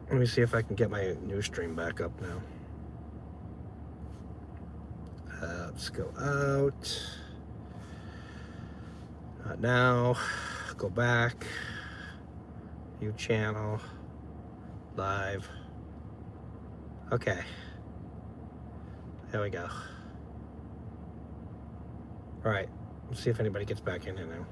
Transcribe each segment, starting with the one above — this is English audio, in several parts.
Let me see if I can get my new stream back up now. Let's go out. Not now. Go back. View channel. Live. Okay. There we go. All right. Let's see if anybody gets back in here now.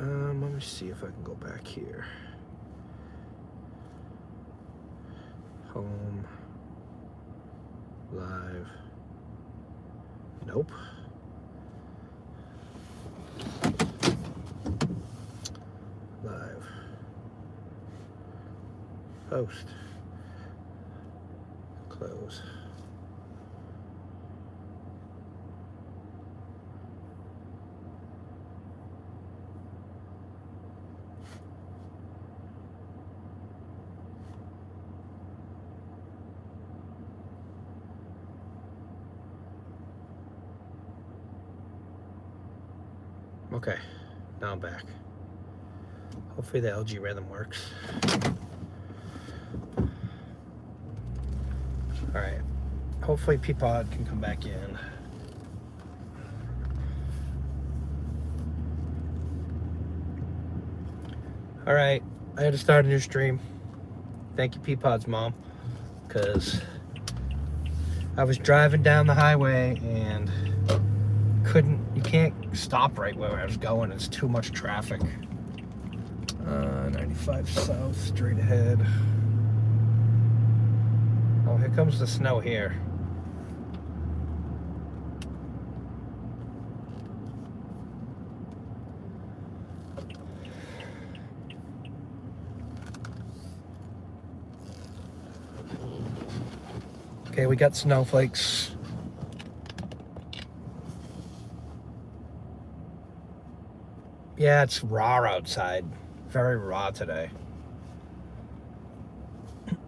Let me see if I can go back here. Home. Live. Nope. Live. Post. Close. Okay, now I'm back. Hopefully the LG rhythm works. All right, hopefully Peapod can come back in. All right, I had to start a new stream. Thank you, Peapod's mom, because I was driving down the highway and you can't stop right where I was going. It's too much traffic. 95 south, straight ahead. Oh, here comes the snow here. Okay, we got snowflakes. Yeah, it's raw outside. Very raw today.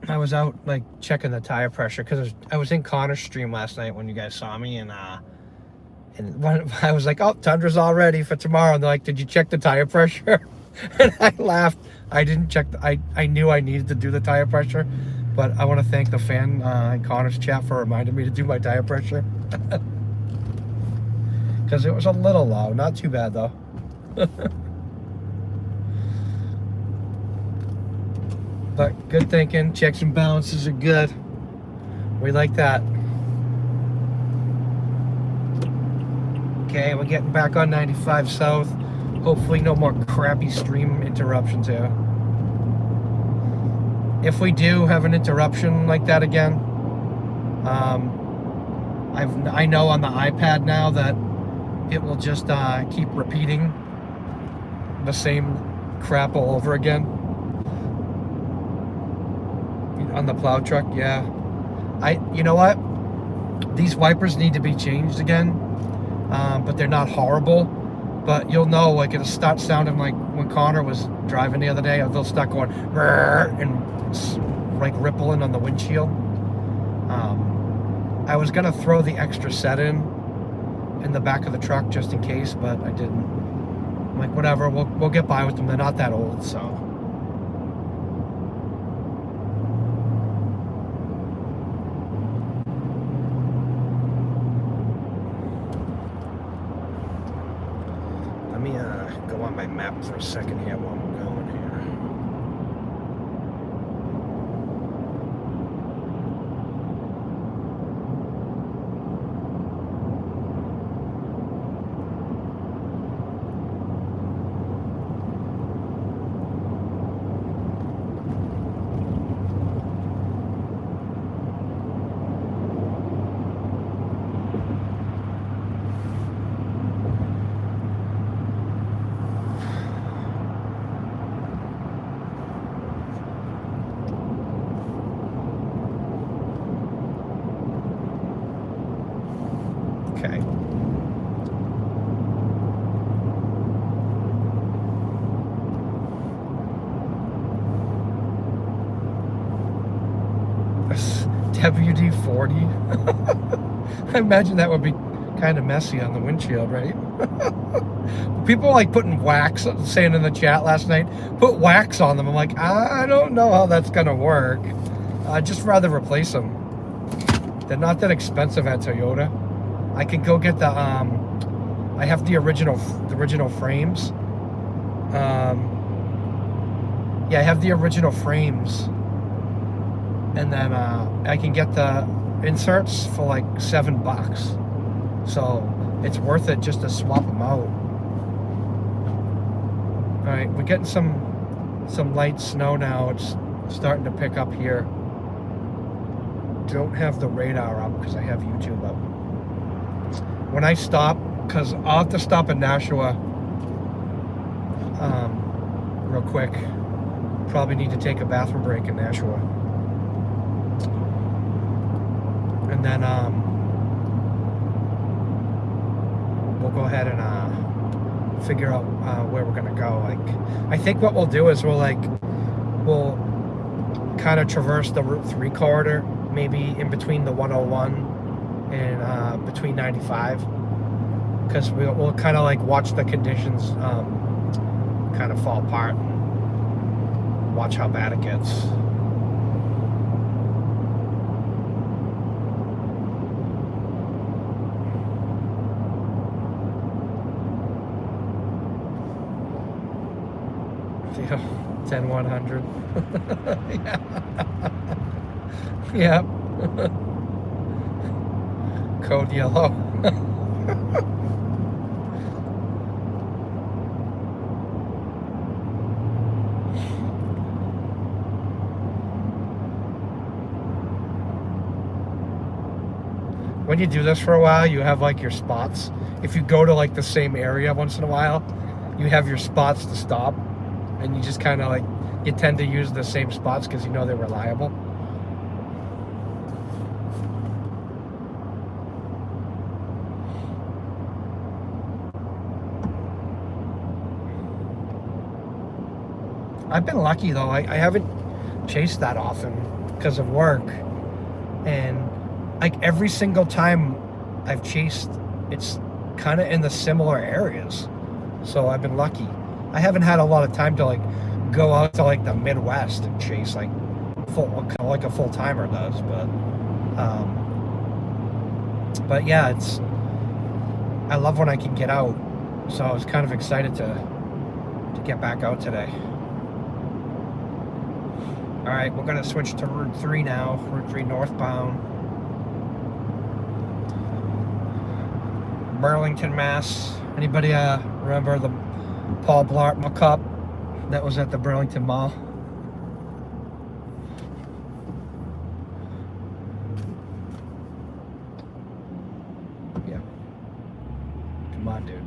I was out like checking the tire pressure because I was in Connor's stream last night when you guys saw me, and when I was like, "Oh, Tundra's all ready for tomorrow." And they're like, "Did you check the tire pressure?" And I laughed. I didn't check. I knew I needed to do the tire pressure, but I want to thank the fan in Connor's chat for reminding me to do my tire pressure because it was a little low. Not too bad though. But good thinking. Checks and balances are good. We like that. Okay, we're getting back on 95 south. Hopefully no more crappy stream interruptions here. If we do have an interruption like that again, I know on the iPad now that it will just keep repeating the same crap all over again. On the plow truck, yeah. You know what? These wipers need to be changed again, but they're not horrible. But you'll know, like, it'll start sounding like when Connor was driving the other day, they'll start going and like rippling on the windshield. I was gonna throw the extra set in the back of the truck just in case, but I didn't. I'm like, whatever, we'll get by with them. They're not that old, so. Let me go on my map for a second here while I'm going here. Okay. WD-40. I imagine that would be kind of messy on the windshield, right? People like putting wax, saying in the chat last night, put wax on them. I'm like, I don't know how that's gonna work. I'd just rather replace them. They're not that expensive at Toyota. I could go get the I have the original frames. Yeah, I have the original frames, and then I can get the inserts for like $7. So it's worth it just to swap them out. All right, we're getting some light snow now. It's starting to pick up here. Don't have the radar up because I have YouTube up. When I stop, because I'll have to stop in Nashua real quick. Probably need to take a bathroom break in Nashua. And then we'll go ahead and figure out where we're gonna go. Like, I think what we'll do is we'll kind of traverse the Route 3 corridor, maybe in between the 101 and between 95, because we'll kind of like watch the conditions kind of fall apart and watch how bad it gets. Yeah, 10-100. Yeah. Yep. Code yellow. When you do this for a while, you have like your spots. If you go to like the same area once in a while, you have your spots to stop, and you just kind of like, you tend to use the same spots because you know they're reliable. I've been lucky though. I haven't chased that often because of work, and like every single time I've chased, it's kind of in the similar areas. So I've been lucky. I haven't had a lot of time to like go out to like the Midwest and chase like like a full timer does, but yeah, I love when I can get out. So I was kind of excited to get back out today. All right, we're gonna switch to Route 3 now, Route 3 northbound. Burlington, Mass. Anybody remember the Paul Blart Cup that was at the Burlington Mall? Yeah. Come on, dude.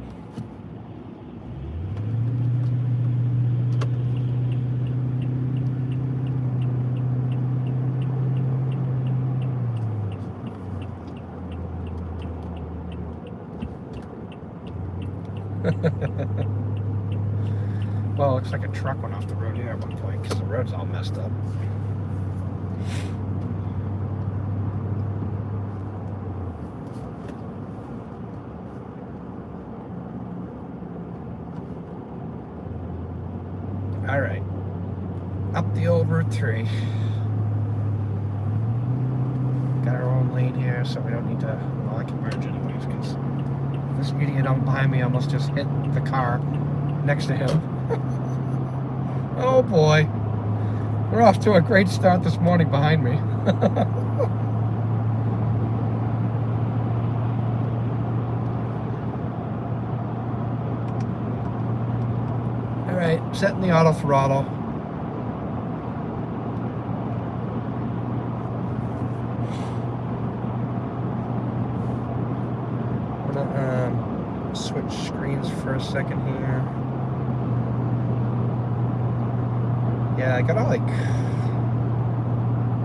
Well, it looks like a truck went off the road here at one point because the road's all messed up. All right, up the old Route 3. Got our own lane here, so we don't need to, well, I can merge anyways because this idiot on behind me almost just hit the car next to him. Oh boy. We're off to a great start this morning behind me. Alright, setting the auto throttle. I'm gonna switch screens for a second here. Yeah, I gotta like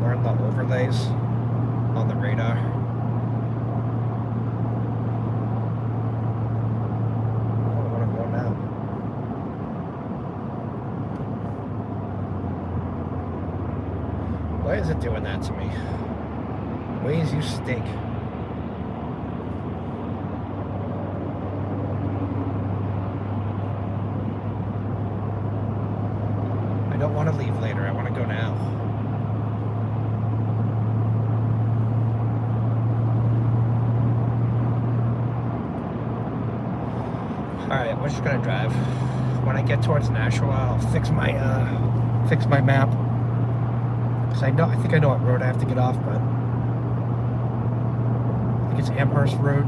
learn the overlays on the radar. I don't want to go now. Why is it doing that to me? Ways you stink. don't want to leave later. I want to go now. Alright, we're just gonna drive. When I get towards Nashua, I'll fix my map. Cause I think I know what road I have to get off, but I think it's Amherst Road.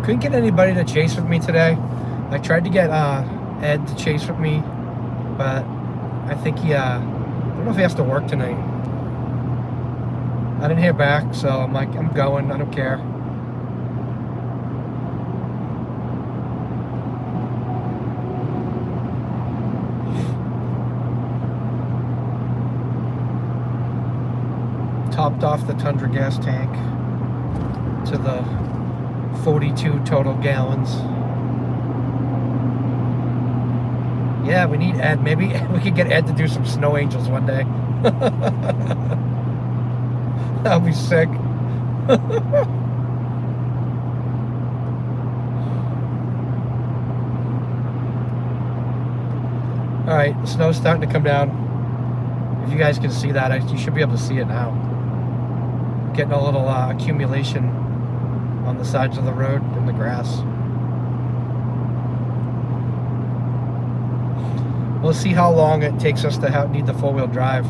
Couldn't get anybody to chase with me today. I tried to get Ed to chase with me, but I think he, I don't know if he has to work tonight. I didn't hear back, so I'm like, I'm going, I don't care. Topped off the Tundra gas tank to the 42 total gallons. Yeah, we need Ed. Maybe we could get Ed to do some snow angels one day. That'll be sick. Alright, the snow's starting to come down. If you guys can see that, you should be able to see it now. Getting a little accumulation on the sides of the road in the grass. We'll see how long it takes us to need the four-wheel drive.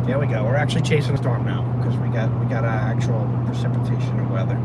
There we go. We're actually chasing a storm now because we got actual precipitation and weather.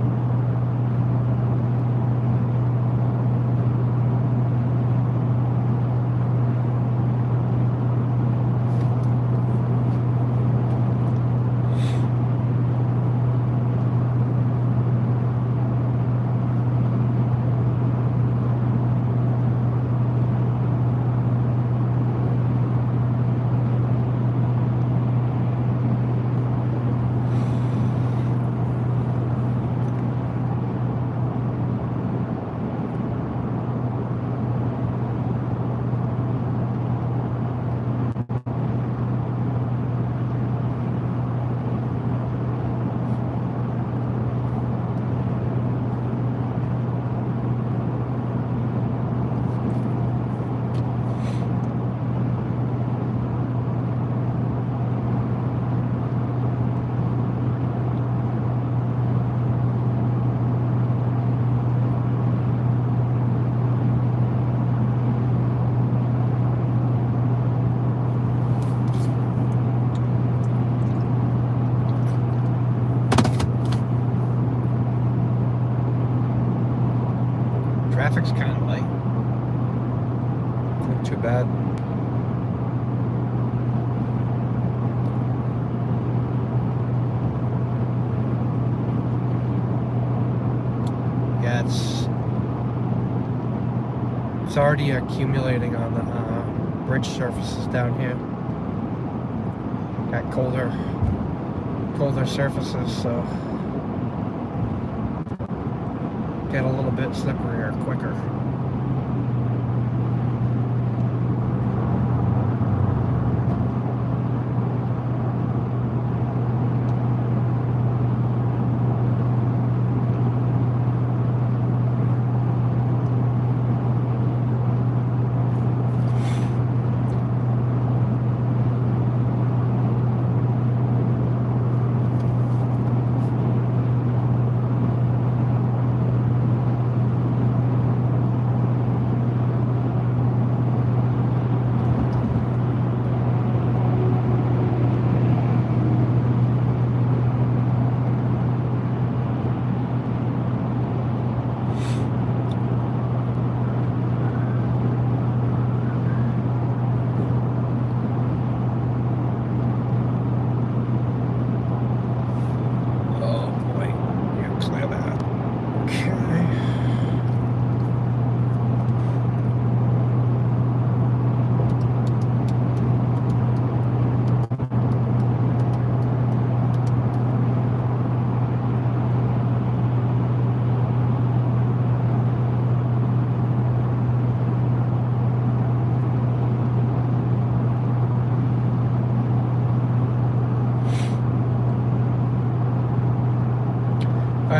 Traffic's kind of light. Not too bad. Yeah, it's already accumulating on the bridge surfaces down here. Got colder surfaces, so get a little bit slipperier quicker.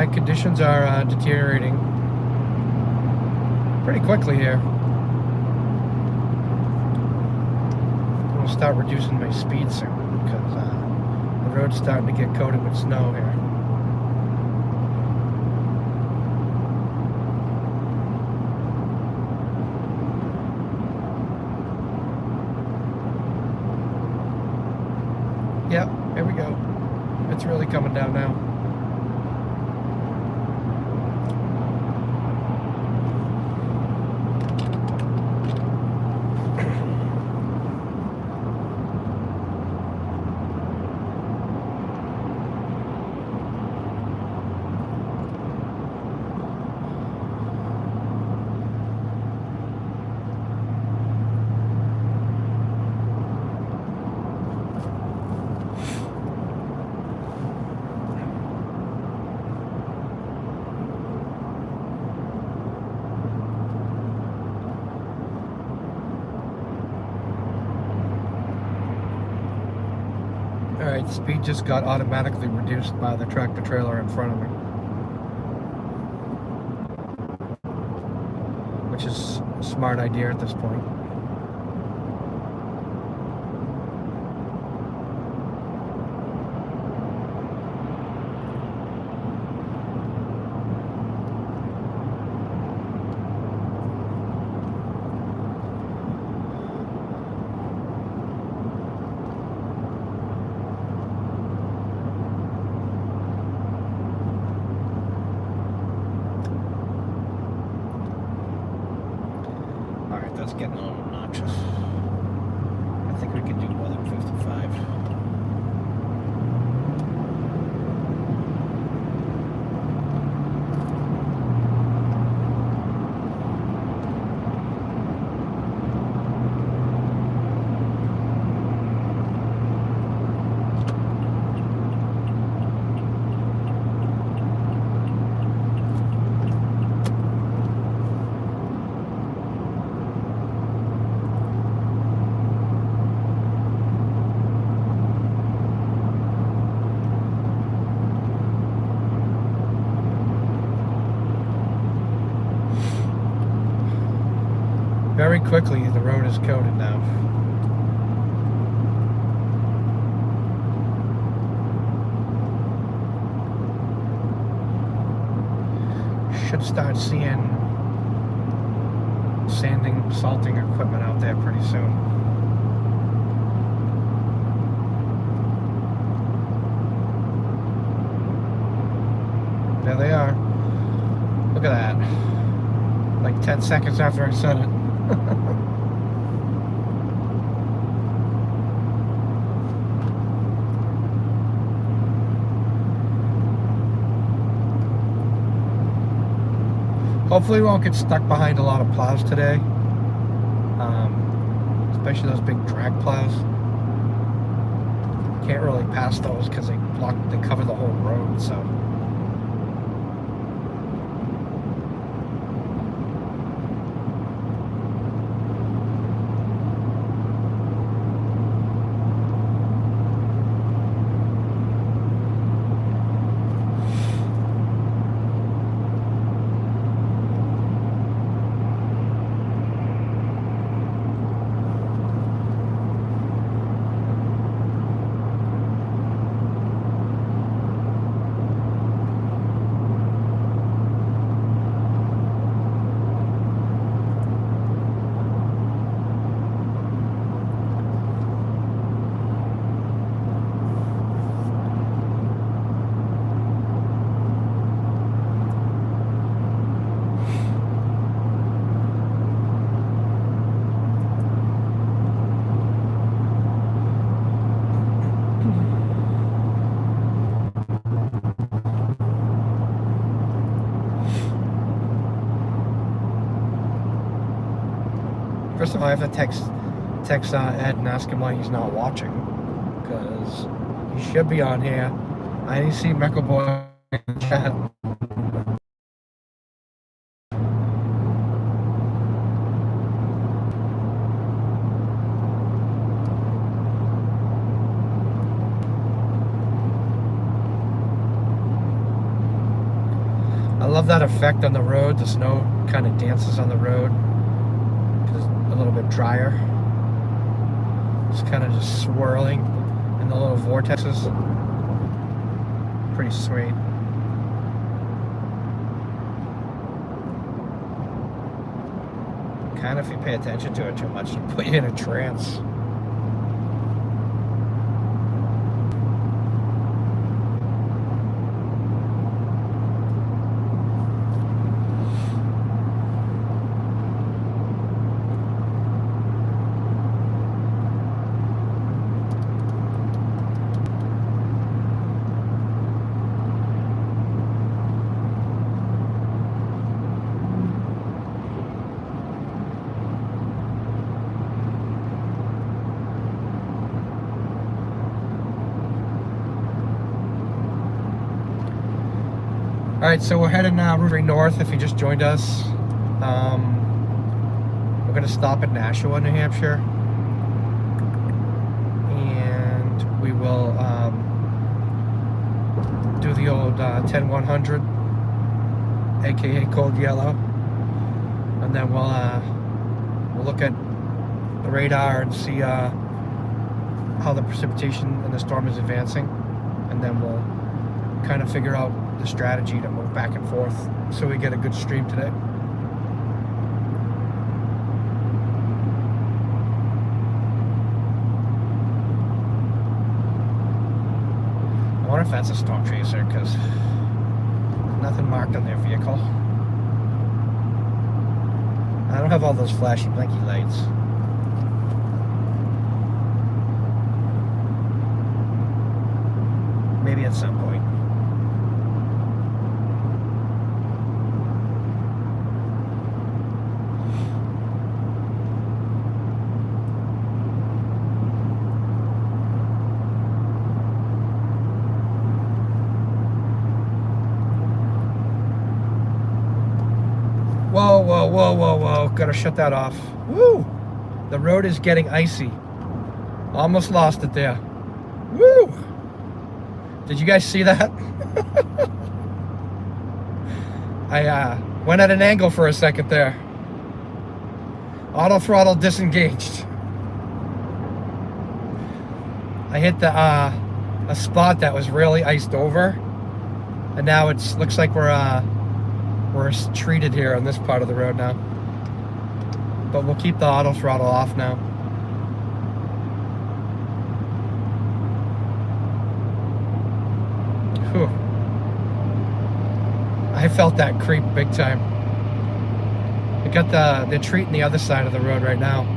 Yeah, conditions are deteriorating pretty quickly here. I'm gonna start reducing my speed soon because the road's starting to get coated with snow here. Yep, here we go. It's really coming down now. Alright, speed just got automatically reduced by the tractor trailer in front of me, which is a smart idea at this point. That's getting a little obnoxious. I think we could do more than 55. Very quickly, the road is coated now. Should start seeing sanding, salting equipment out there pretty soon. There they are. Look at that. Like 10 seconds after I said it. Hopefully we won't get stuck behind a lot of plows today, especially those big drag plows. Can't really pass those because they cover the whole road, so. First of all, I have to text Ed and ask him why he's not watching, because he should be on here. I didn't see Meckle Boy in the chat. love that effect on the road. The snow kind of dances on the road because it's a little bit drier. It's kind of just swirling in the little vortexes. Pretty sweet. Kind of, if you pay attention to it too much, it'll put you in a trance. Alright, so we're heading Route 3 north if you just joined us. We're going to stop at Nashua, New Hampshire. And we will do the old 10-100, aka Cold Yellow. And then we'll look at the radar and see how the precipitation in the storm is advancing. And then we'll kind of figure out the strategy to move back and forth so we get a good stream today. I wonder if that's a storm chaser because there's nothing marked on their vehicle. I don't have all those flashy blinky lights. Maybe at some point. Whoa, whoa, whoa, whoa, whoa. Gotta shut that off. Woo! The road is getting icy. Almost lost it there. Woo! Did you guys see that? I went at an angle for a second there. Auto throttle disengaged. I hit the a spot that was really iced over, and now it looks like we're treated here on this part of the road now. But we'll keep the auto throttle off now. Whew. I felt that creep big time. I got the treat on the other side of the road right now.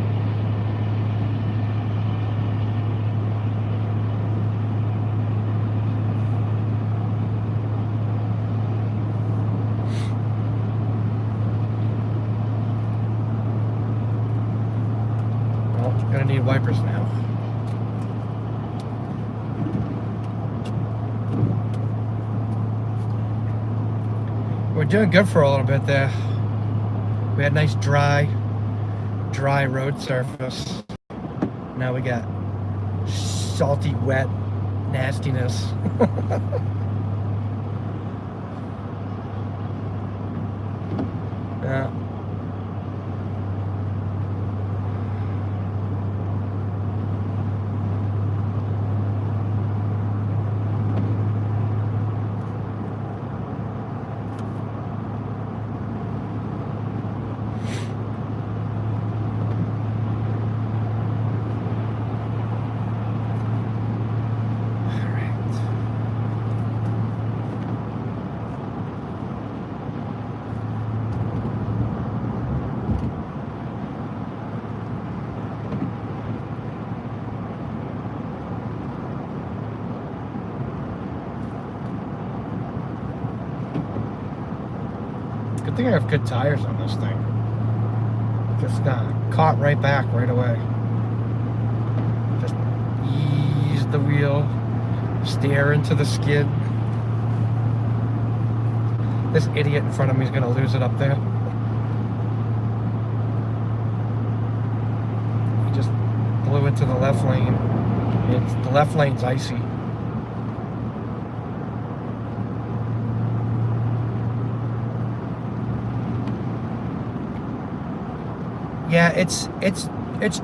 Gonna need wipers now. We're doing good for a little bit there. We had nice dry road surface. Now we got salty, wet nastiness. Yeah. Good thing I have good tires on this thing. Just caught right back right away. Just ease the wheel, steer into the skid. This idiot in front of me is gonna lose it up there. He just blew it to the left lane. The left lane's icy. Yeah, it's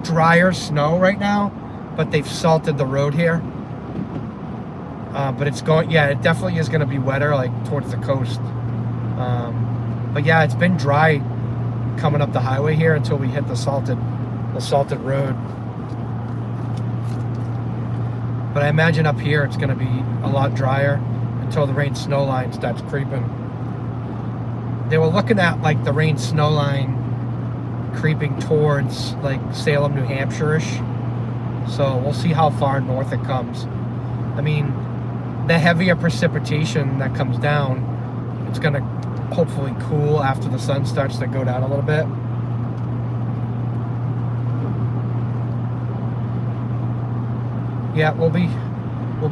drier snow right now, but they've salted the road here. But it's going, yeah, it definitely is going to be wetter, like towards the coast. But yeah, it's been dry coming up the highway here until we hit the salted road. But I imagine up here it's going to be a lot drier until the rain snow line starts creeping. They were looking at like the rain snow line creeping towards like Salem, New Hampshire-ish. So we'll see how far north it comes. I mean, the heavier precipitation that comes down, it's going to hopefully cool after the sun starts to go down a little bit. Yeah, we'll be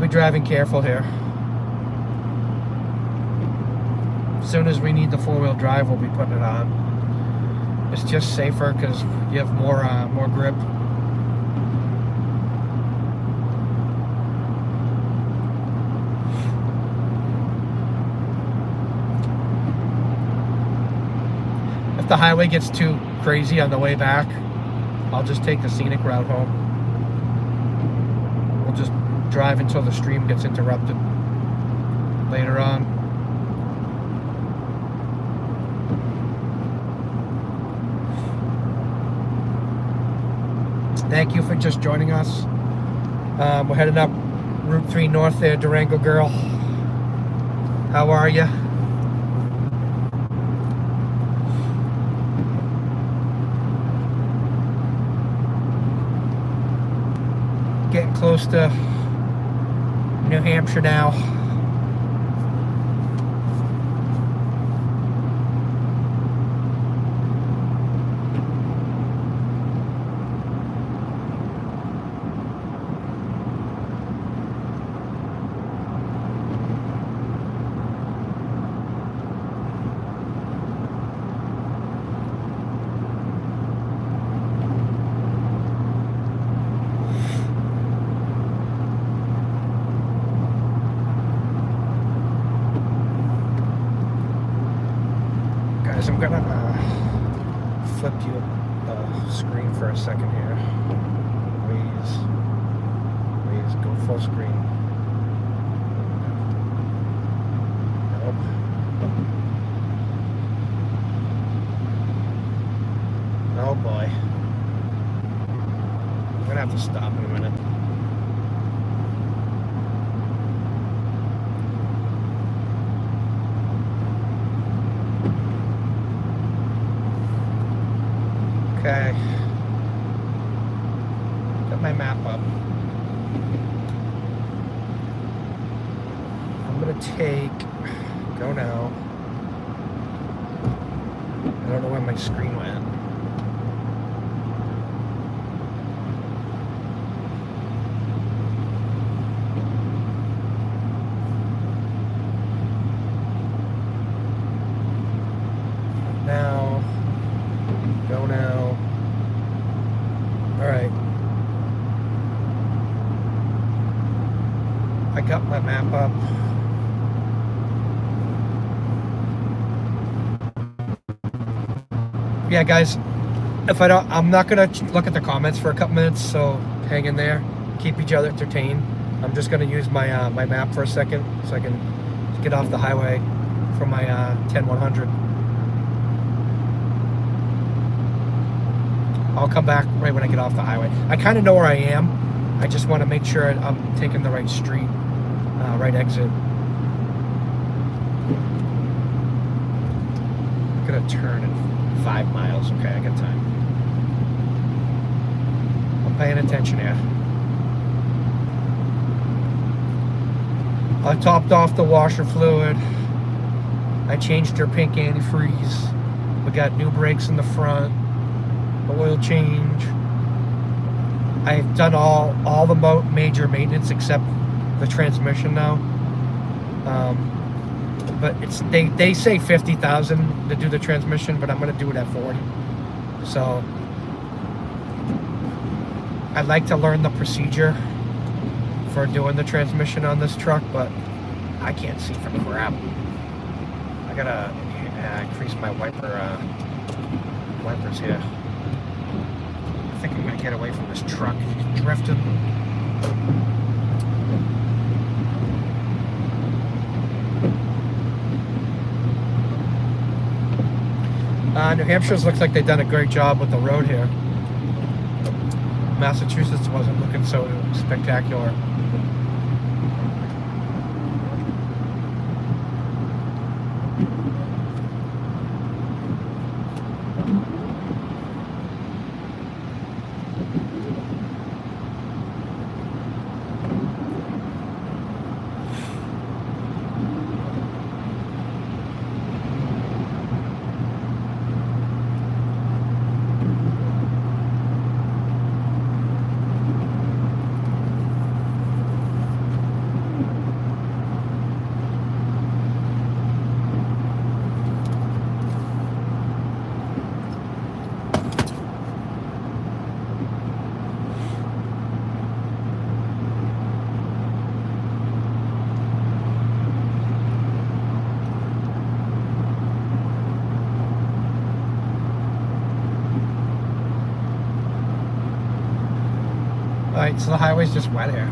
driving careful here. As soon as we need the four-wheel drive, we'll be putting it on. It's just safer because you have more grip. If the highway gets too crazy on the way back, I'll just take the scenic route home. We'll just drive until the stream gets interrupted later on. Thank you for just joining us. We're heading up Route 3 North there, Durango Girl. How are you? Getting close to New Hampshire now. I'm gonna flip you the screen for a second here. Please go full screen. Nope. Oh boy. I'm gonna have to stop in a minute. Okay, got my map up. I'm gonna go now. I don't know where my screen went. Go now. All right. I got my map up. Yeah, guys. I'm not gonna look at the comments for a couple minutes, so hang in there. Keep each other entertained. I'm just gonna use my my map for a second, so I can get off the highway from my 10100. I'll come back right when I get off the highway. I kind of know where I am. I just want to make sure I'm taking the right street, right exit. I'm gonna turn in 5 miles. Okay, I got time. I'm paying attention here. I topped off the washer fluid. I changed her pink antifreeze. We got new brakes in the front. Oil change. I've done all the major maintenance except the transmission now. But they say 50,000 to do the transmission, but I'm gonna do it at 40. So I'd like to learn the procedure for doing the transmission on this truck, but I can't see for crap. I gotta increase my wipers here. get away from this truck. He's drifting. New Hampshire's looks like they've done a great job with the road here. Massachusetts wasn't looking so spectacular. Alright, so the highway's just wet here.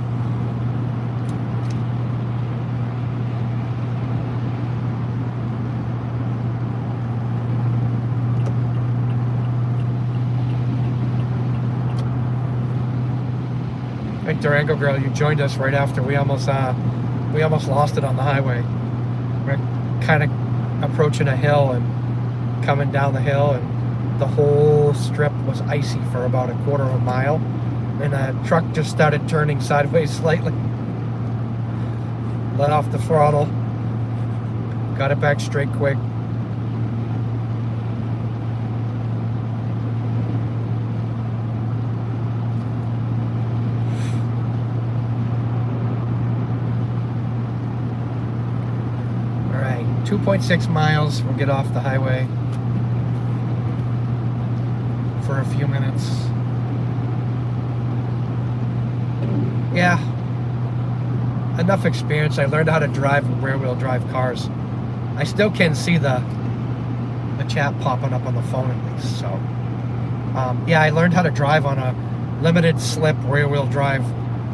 Right, Durango girl, you joined us right after we almost lost it on the highway. We're kind of approaching a hill and coming down the hill, and the whole strip was icy for about a quarter of a mile. And a truck just started turning sideways slightly. Let off the throttle. Got it back straight quick. Alright, 2.6 miles. We'll get off the highway for a few minutes. Yeah, enough experience. I learned how to drive rear-wheel drive cars. I still can see the chat popping up on the phone at least. So, yeah, I learned how to drive on a limited slip rear-wheel drive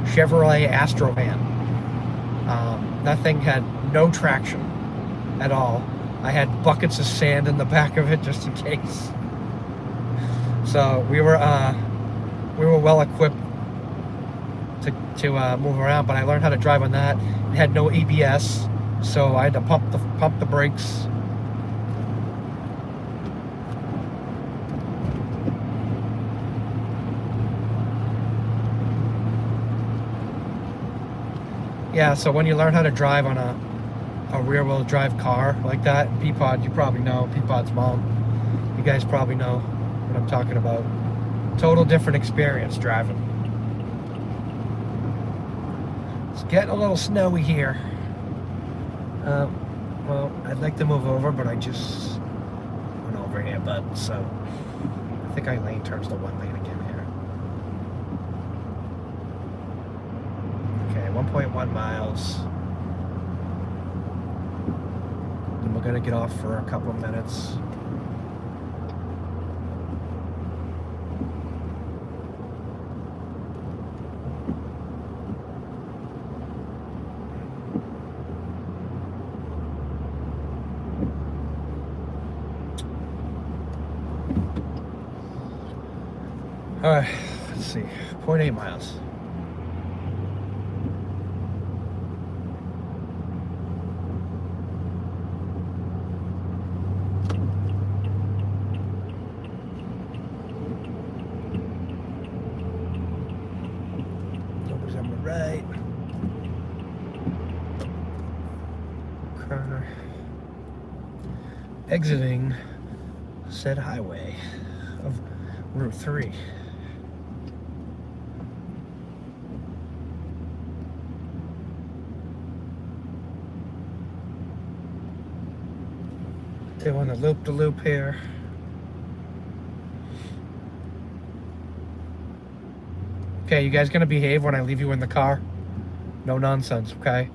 Chevrolet Astrovan. That thing had no traction at all. I had buckets of sand in the back of it just in case. So we were well equipped to move around, but I learned how to drive on that. It had no ABS, so I had to pump the brakes. Yeah, so when you learn how to drive on a rear-wheel drive car like that, Peapod, you probably know, Peapod's mom, you guys probably know what I'm talking about. Total different experience driving. It's getting a little snowy here. Well, I'd like to move over, but I just went over here, bud. So I think I lane turns to one lane again here. Okay, 1.1 miles. Then we're gonna get off for a couple of minutes. All right, let's see, 0.8 miles. Numbers on the right. Okay. Exiting said highway of Route 3. Doing a loop-de-loop here. Okay, you guys gonna behave when I leave you in the car? No nonsense, okay?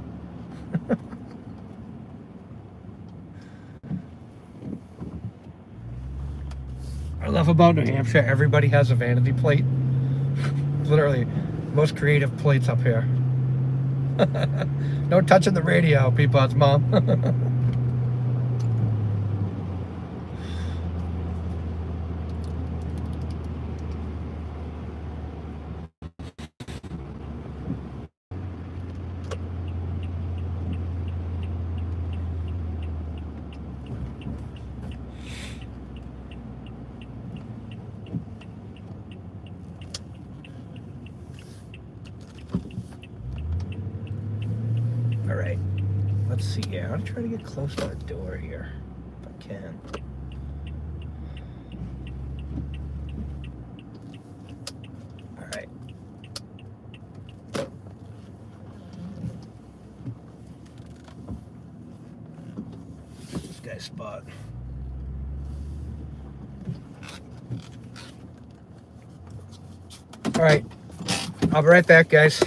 I love about New Hampshire, everybody has a vanity plate. Literally, most creative plates up here. No touching the radio, Peapod's mom. All right, let's see here. I'm trying to get close to the door here, if I can. All right. This guy's spot. All right, I'll be right back, guys.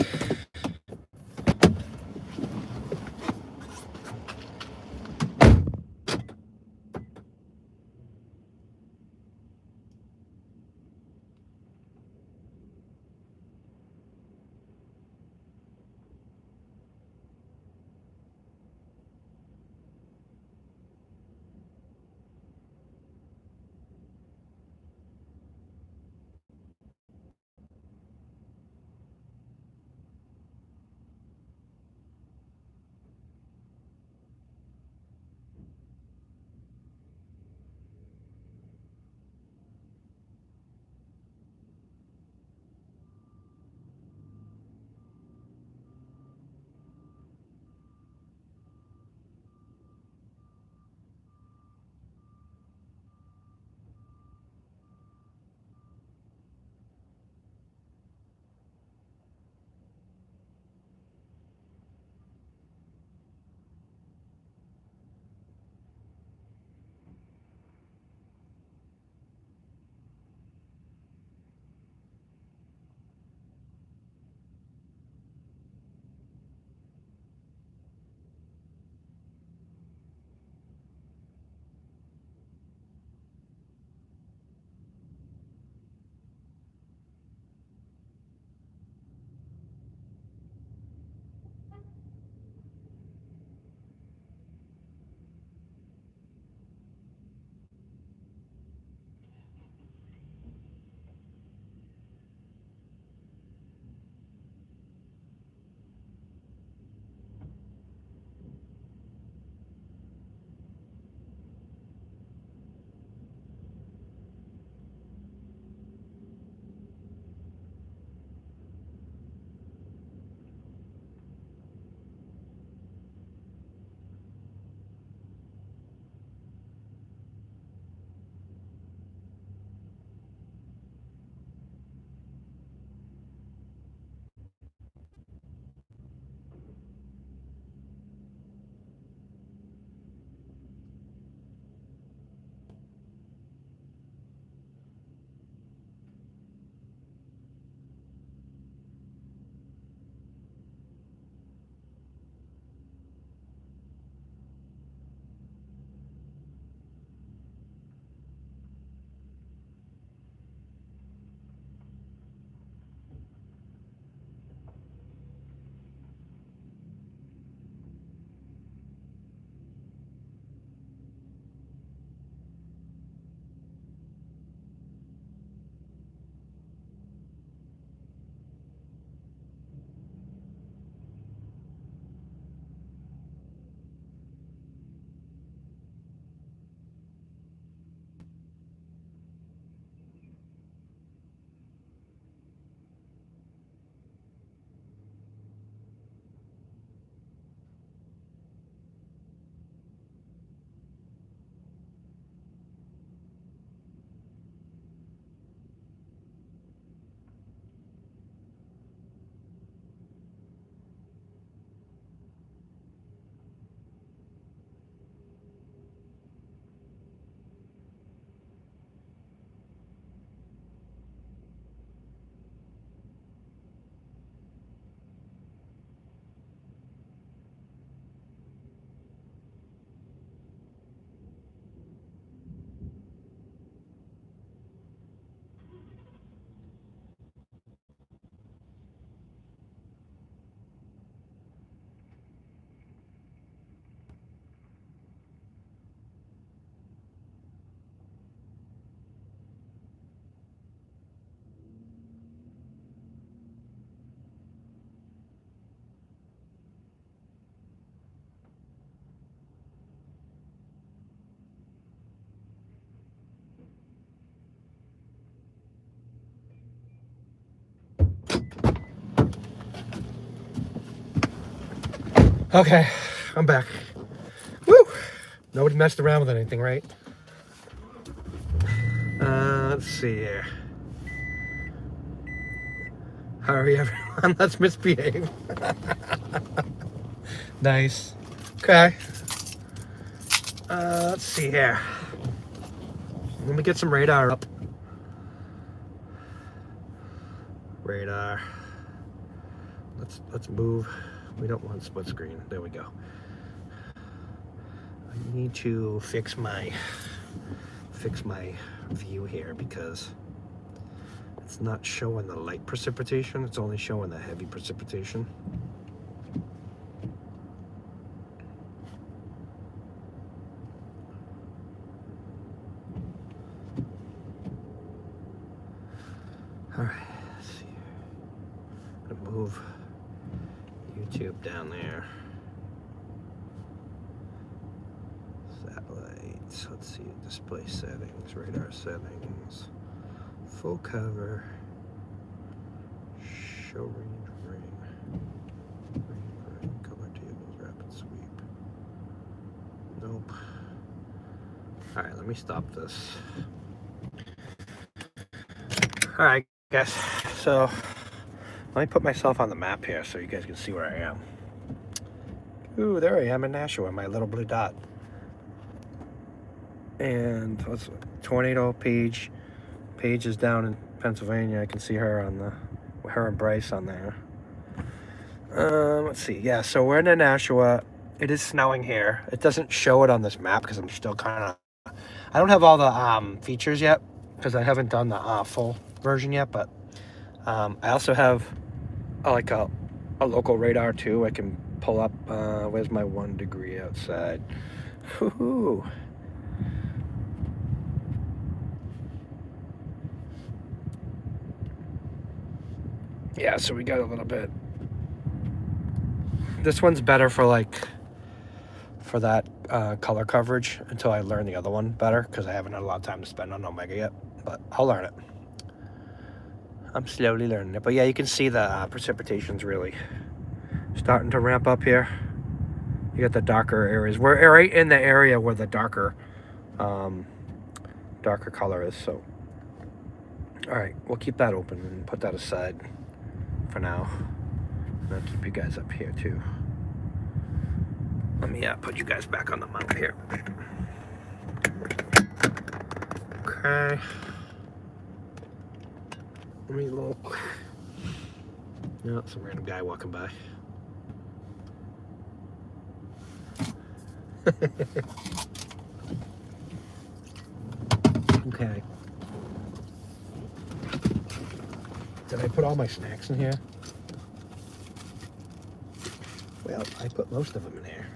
Okay, I'm back. Woo! Nobody messed around with anything, right? Let's see here. Hurry, everyone. Let's misbehave. Nice. Okay. Let's see here. Let me get some radar up. Radar. Let's move. We don't want split screen. There we go. I need to fix my view here because it's not showing the light precipitation. It's only showing the heavy precipitation. All right, let's see. I'm gonna move YouTube down there. Satellites. Let's see. Display settings, radar settings, full cover, show range ring, color tables, rapid sweep. Nope. All right, let me stop this. All right, guys. So let me put myself on the map here so you guys can see where I am. Ooh, there I am in Nashua, my little blue dot. And what's tornado Paige? Paige is down in Pennsylvania. I can see her on her and Bryce on there. Let's see. Yeah, so we're in Nashua. It is snowing here. It doesn't show it on this map because I'm still kind of. I don't have all the features yet because I haven't done the full version yet. But I also have like a local radar too. I can pull up. Where's my 1 degree outside? Woohoo! Yeah, so we got a little bit. This one's better for that color coverage until I learn the other one better because I haven't had a lot of time to spend on Omega yet, but I'll learn it. I'm slowly learning it, but yeah, you can see the precipitation's really starting to ramp up here. You got the darker areas. We're right in the area where the darker color is. So, all right, we'll keep that open and put that aside for now. And I'll keep you guys up here too. Let me put you guys back on the mount here. Okay. Let me look. Yeah, some random guy walking by. Okay. Did I put all my snacks in here? Well, I put most of them in there.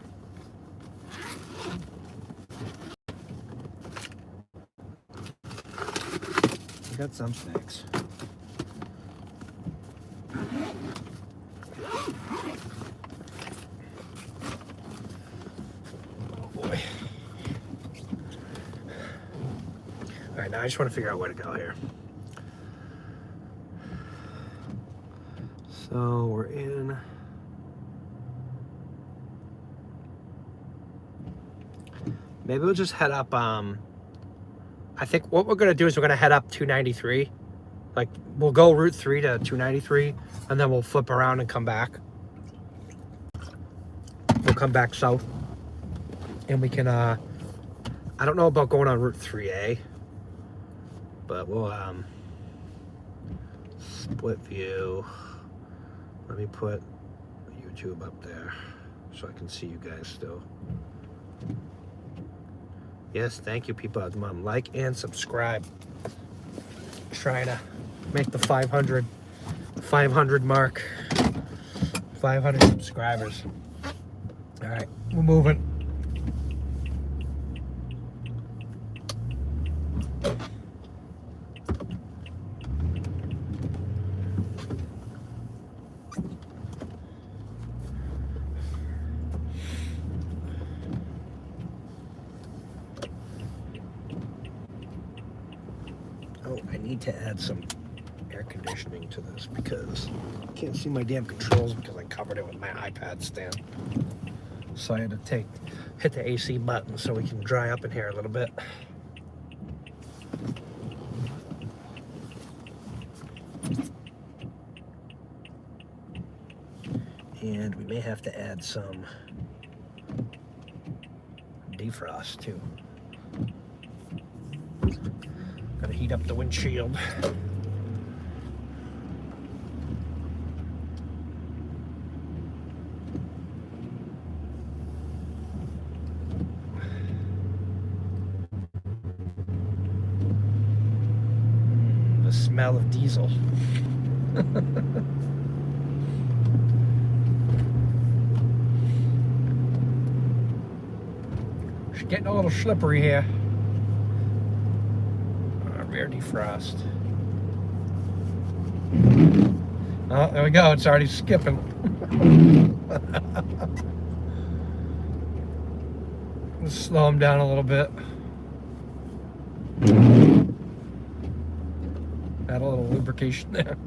I got some snacks. Oh boy. All right, now I just want to figure out where to go here. So we're in. Maybe we'll just head up. I think what we're gonna do is we're gonna head up 293. Like we'll go Route 3 to 293, and then we'll flip around and come back. We'll come back south, and we can. I don't know about going on Route 3A, but we'll split view. Let me put YouTube up there so I can see you guys still. Yes, thank you, people at the mom. Like and subscribe. Trying to make the 500 mark. 500 subscribers. All right, we're moving. Oh, I need to add some air conditioning to this because I can't see my damn controls because I covered it with my iPad stand. So I had to hit the AC button so we can dry up in here a little bit. And we may have to add some defrost too. Gotta heat up the windshield. The smell of diesel. It's getting a little slippery here. Rear defrost. Oh, there we go. It's already skipping. Let's slow him down a little bit. Add a little lubrication there.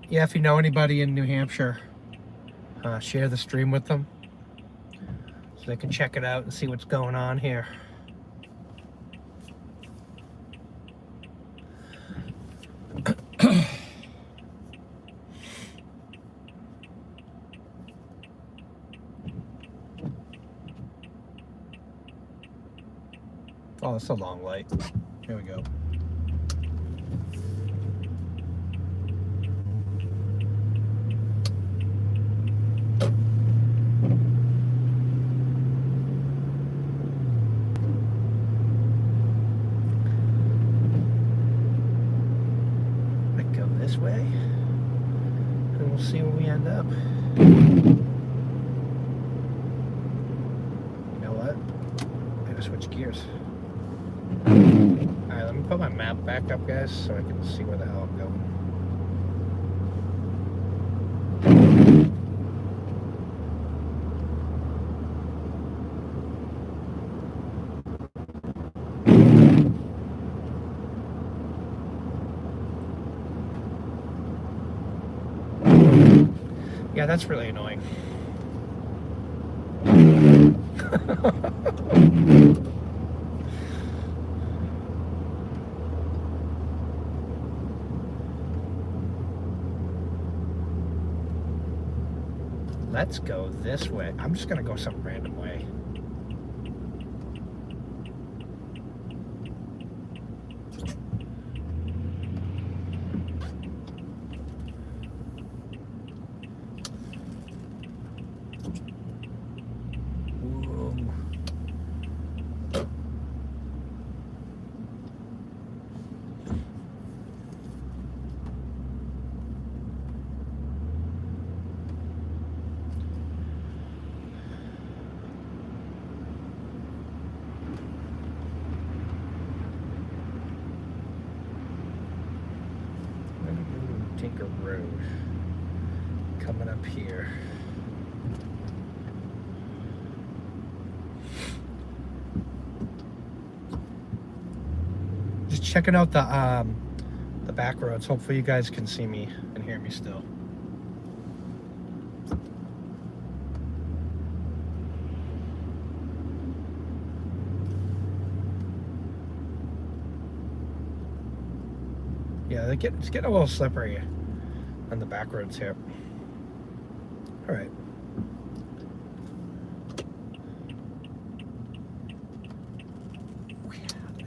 Yeah, if you know anybody in New Hampshire, share the stream with them so they can check it out and see what's going on here. Oh, it's a long light. Here we go. This way, and we'll see where we end up. You know what? I gotta switch gears. Alright, let me put my map back up, guys, so I can see where the hell I'm going. Yeah, that's really annoying. Let's go this way. I'm just gonna go some random way. Tinker Road coming up here. Just checking out the back roads. Hopefully you guys can see me and hear me still. Yeah, it's getting a little slippery on the back roads here. All right.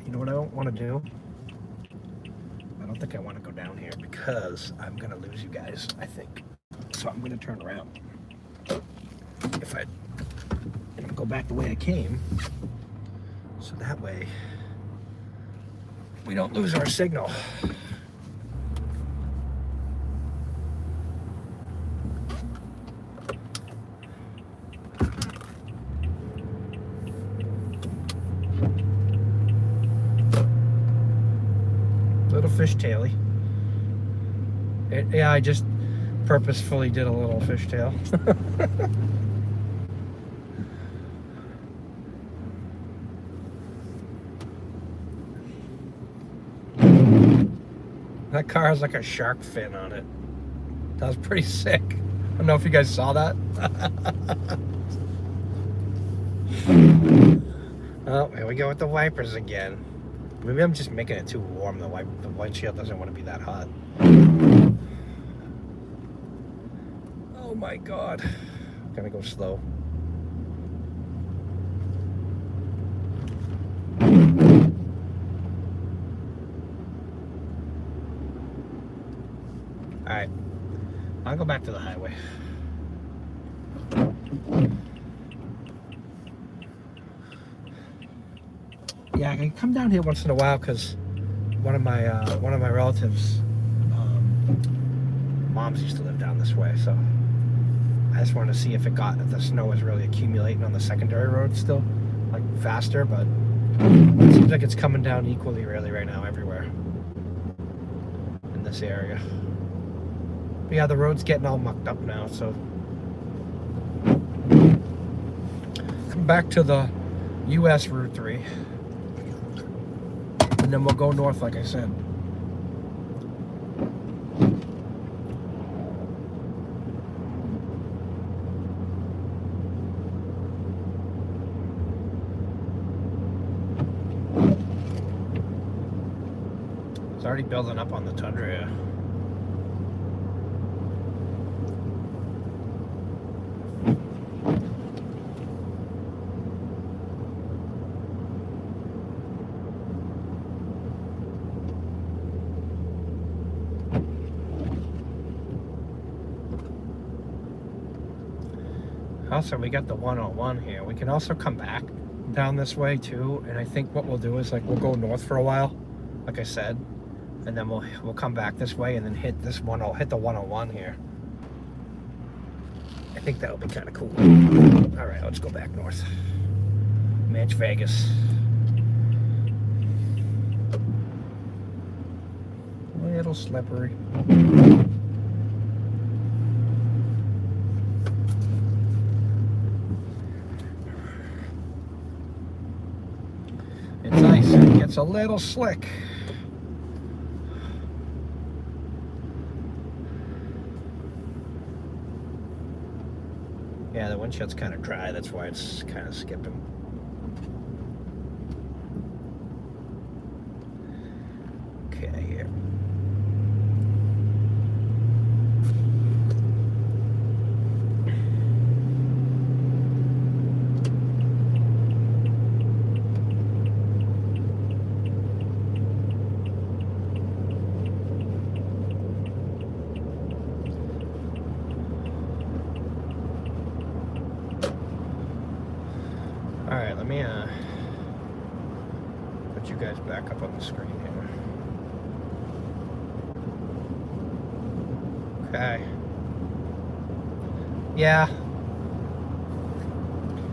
You know what I don't want to do? I don't think I want to go down here because I'm going to lose you guys, I think. So I'm going to turn around. If I go back the way I came, so that way we don't lose our signal. Little fishtaily. Yeah, I just purposefully did a little fishtail. That car has like a shark fin on it. That was pretty sick. I don't know if you guys saw that. Oh, here we go with the wipers again. Maybe I'm just making it too warm. The windshield doesn't want to be that hot. Oh my God. Gotta go slow. Alright. I'll go back to the highway. Yeah, I can come down here once in a while because one of my relatives, moms used to live down this way, so I just wanted to see if the snow was really accumulating on the secondary road still, like faster, but it seems like it's coming down equally really right now everywhere in this area. But yeah, the road's getting all mucked up now, so come back to the US Route 3. And then we'll go north, like I said. It's already building up on the tundra, yeah. Also, we got the 101 here. We can also come back down this way too, and I think what we'll do is like we'll go north for a while, like I said, and then we'll come back this way and then hit the 101 here. I think that'll be kind of cool. All right, let's go back north. Manch Vegas. A little slippery. It's ice and it gets a little slick. Yeah, the windshield's kind of dry, that's why it's kind of skipping. Okay, here. Alright, let me put you guys back up on the screen here. Okay. Yeah.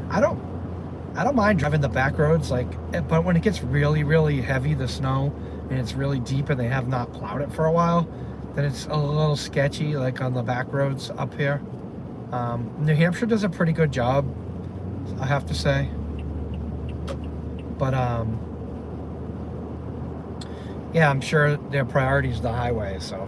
I don't mind driving the back roads, like, but when it gets really, really heavy, the snow, and it's really deep and they have not plowed it for a while, then it's a little sketchy, like on the back roads up here. New Hampshire does a pretty good job, I have to say. But yeah, I'm sure their priority is the highway, so.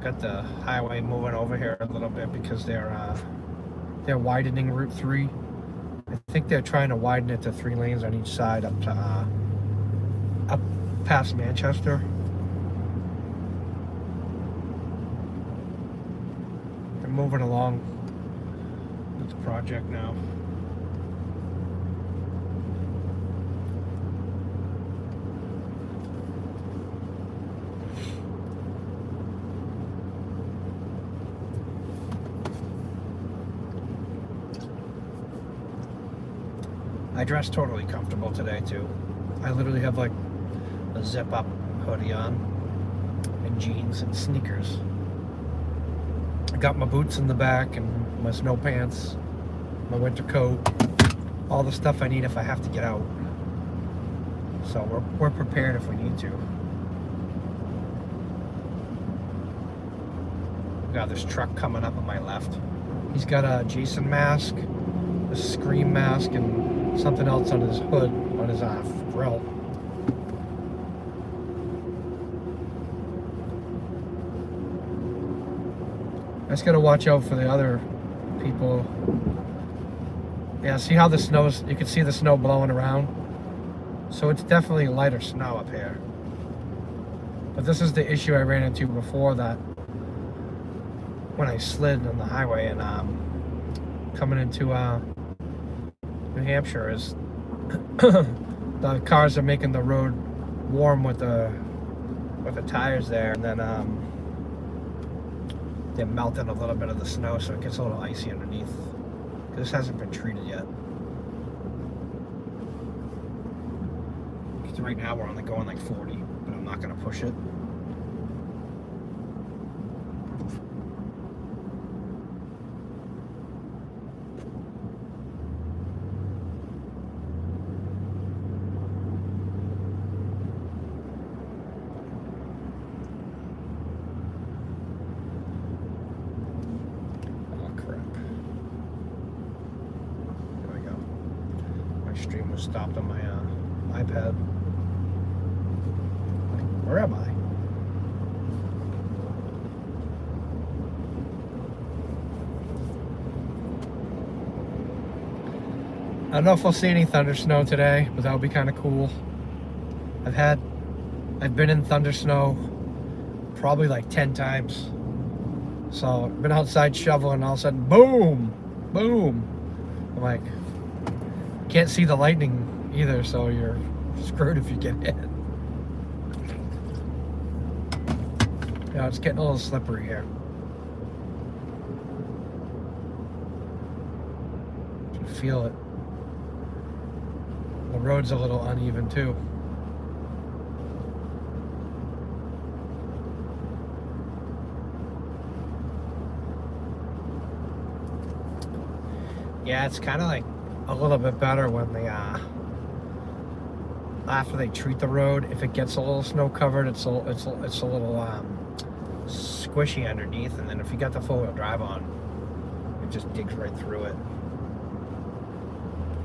Got the highway moving over here a little bit because they're widening Route 3. I think they're trying to widen it to 3 lanes on each side up to up past Manchester. They're moving along with the project now. I dressed totally comfortable today too. I literally have like a zip up hoodie on and jeans and sneakers. I got my boots in the back and my snow pants, my winter coat, all the stuff I need if I have to get out. So we're prepared if we need to. Got this truck coming up on my left. He's got a Jason mask, a Scream mask, and something else on his hood, on his grill. I just gotta watch out for the other people. Yeah, see how the snow's, you can see the snow blowing around? So it's definitely lighter snow up here. But this is the issue I ran into before that when I slid on the highway and coming into New Hampshire is the cars are making the road warm with the tires there, and then they're melting a little bit of the snow, so it gets a little icy underneath. This hasn't been treated yet. Because right now we're only going like 40, but I'm not going to push it. Stream was stopped on my iPad. Where am I? I don't know if we'll see any thunder snow today, but that would be kind of cool. I've been in thunder snow probably like 10 times. So I've been outside shoveling and all of a sudden, boom, boom. I'm like, can't see the lightning either, so you're screwed if you get hit. Yeah, it's getting a little slippery here. You can feel it. The road's a little uneven too. Yeah, it's kind of like a little bit better when they after they treat the road. If it gets a little snow covered, it's a little squishy underneath, and then if you got the four-wheel drive on, it just digs right through it.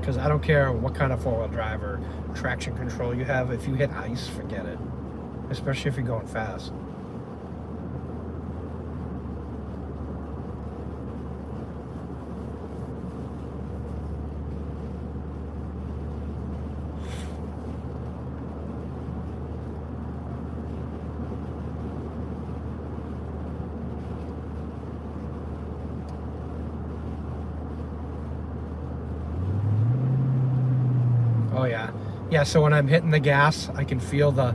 Because I don't care what kind of four-wheel drive or traction control you have, if you hit ice, forget it, especially if you're going fast. Oh yeah. Yeah, so when I'm hitting the gas, I can feel the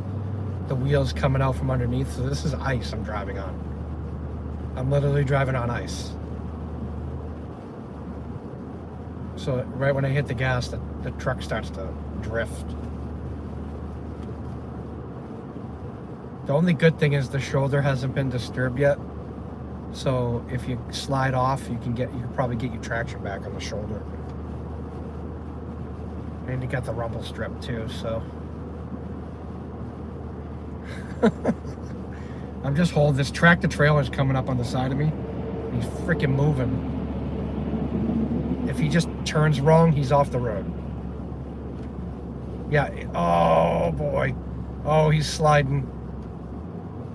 wheels coming out from underneath. So this is ice I'm driving on. I'm literally driving on ice. So right when I hit the gas, the truck starts to drift. The only good thing is the shoulder hasn't been disturbed yet. So if you slide off, you can probably get your traction back on the shoulder. And you got the rumble strip too, so. I'm just holding this tractor trailer's coming up on the side of me. He's freaking moving. If he just turns wrong, he's off the road. Yeah, oh boy. Oh, he's sliding.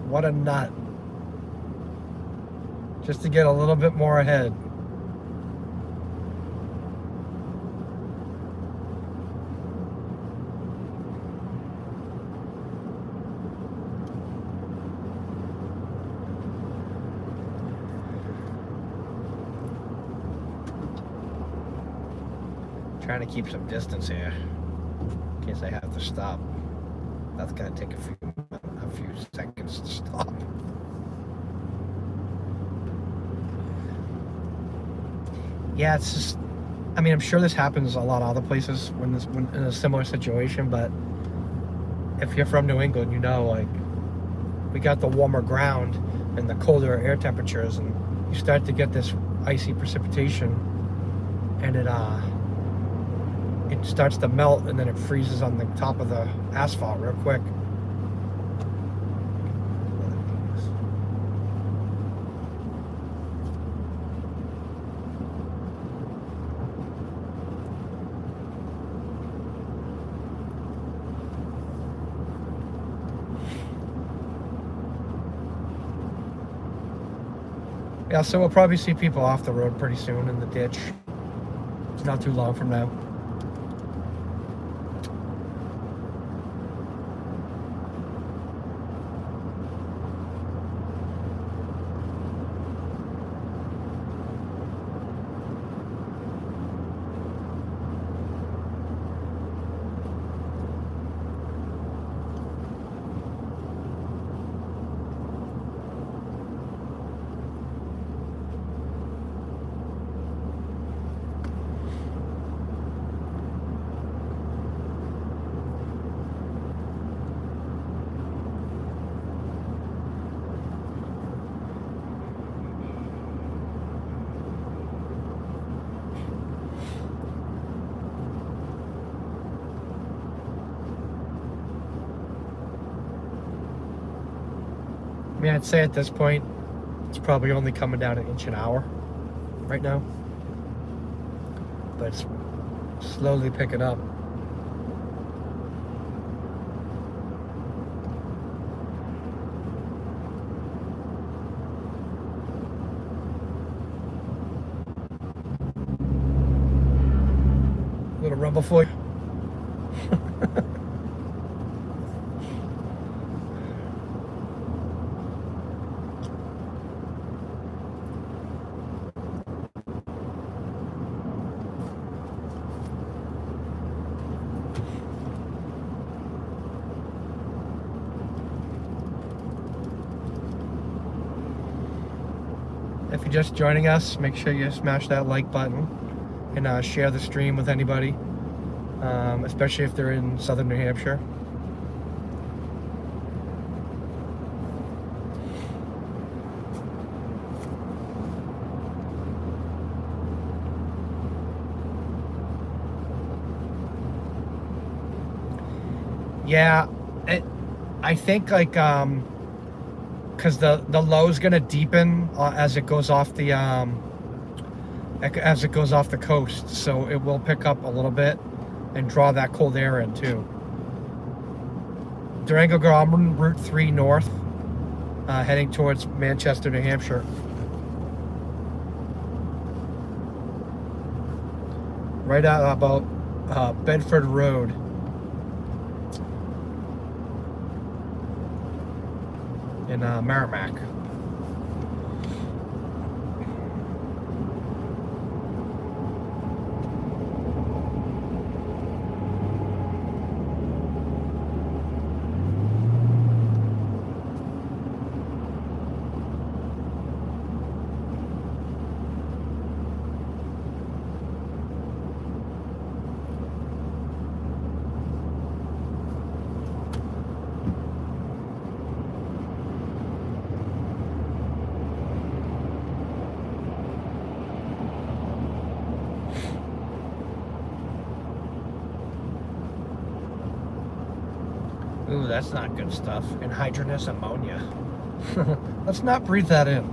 What a nut. Just to get a little bit more ahead. Trying to keep some distance here in case I have to stop. That's gonna take a few seconds to stop. Yeah, it's just I mean, I'm sure this happens a lot of other places when in a similar situation, but if you're from New England, you know, like, we got the warmer ground and the colder air temperatures, and you start to get this icy precipitation, and it starts to melt, and then it freezes on the top of the asphalt real quick. Yeah, so we'll probably see people off the road pretty soon in the ditch. It's not too long from now. I mean, I'd say at this point, it's probably only coming down an inch an hour right now. But it's slowly picking up. A little rumble for you. If you're just joining us, make sure you smash that like button and share the stream with anybody, especially if they're in southern New Hampshire. Yeah, I think like because the low's gonna deepen as it goes off the coast, so it will pick up a little bit and draw that cold air in too. Durango Grumman, Route 3 north, heading towards Manchester, New Hampshire. Right at about Bedford Road. In Merrimack. Ooh, that's not good stuff. Anhydrous ammonia. Let's not breathe that in.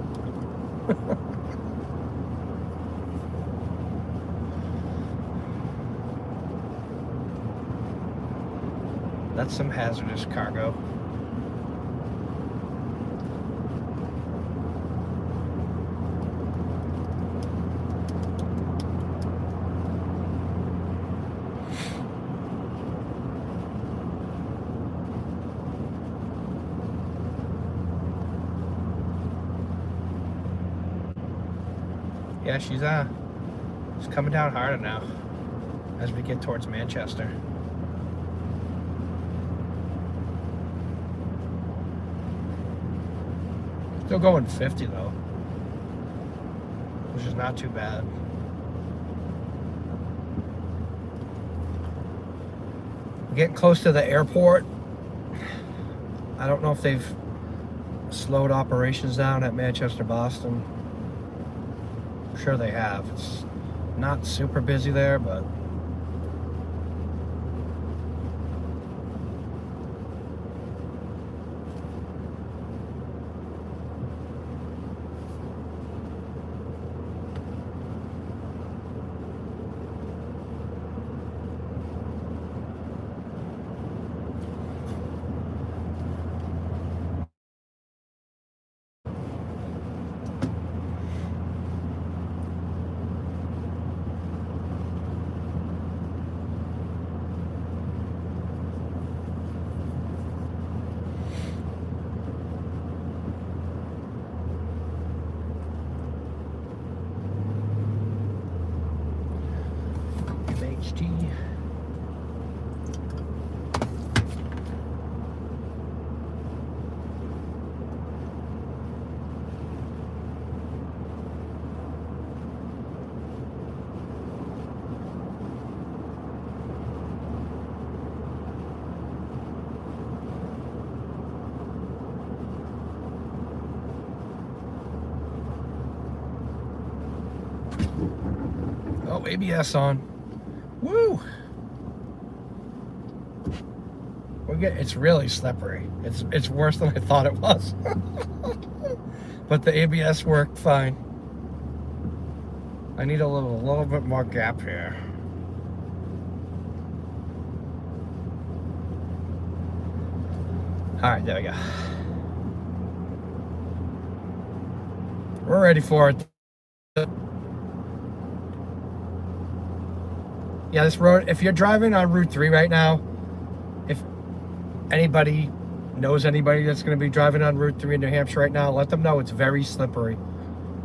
That's some hazardous cargo. Yeah, she's coming down harder now as we get towards Manchester. Still going 50 though, which is not too bad. Getting close to the airport. I don't know if they've slowed operations down at Manchester, Boston. I'm sure they have. It's not super busy there, but MHT. Oh, ABS on. Woo! It's really slippery. It's worse than I thought it was. But the ABS worked fine. I need a little bit more gap here. All right, there we go. We're ready for it. Yeah, this road, if you're driving on Route 3 right now, if anybody knows anybody that's going to be driving on Route 3 in New Hampshire right now, let them know it's very slippery.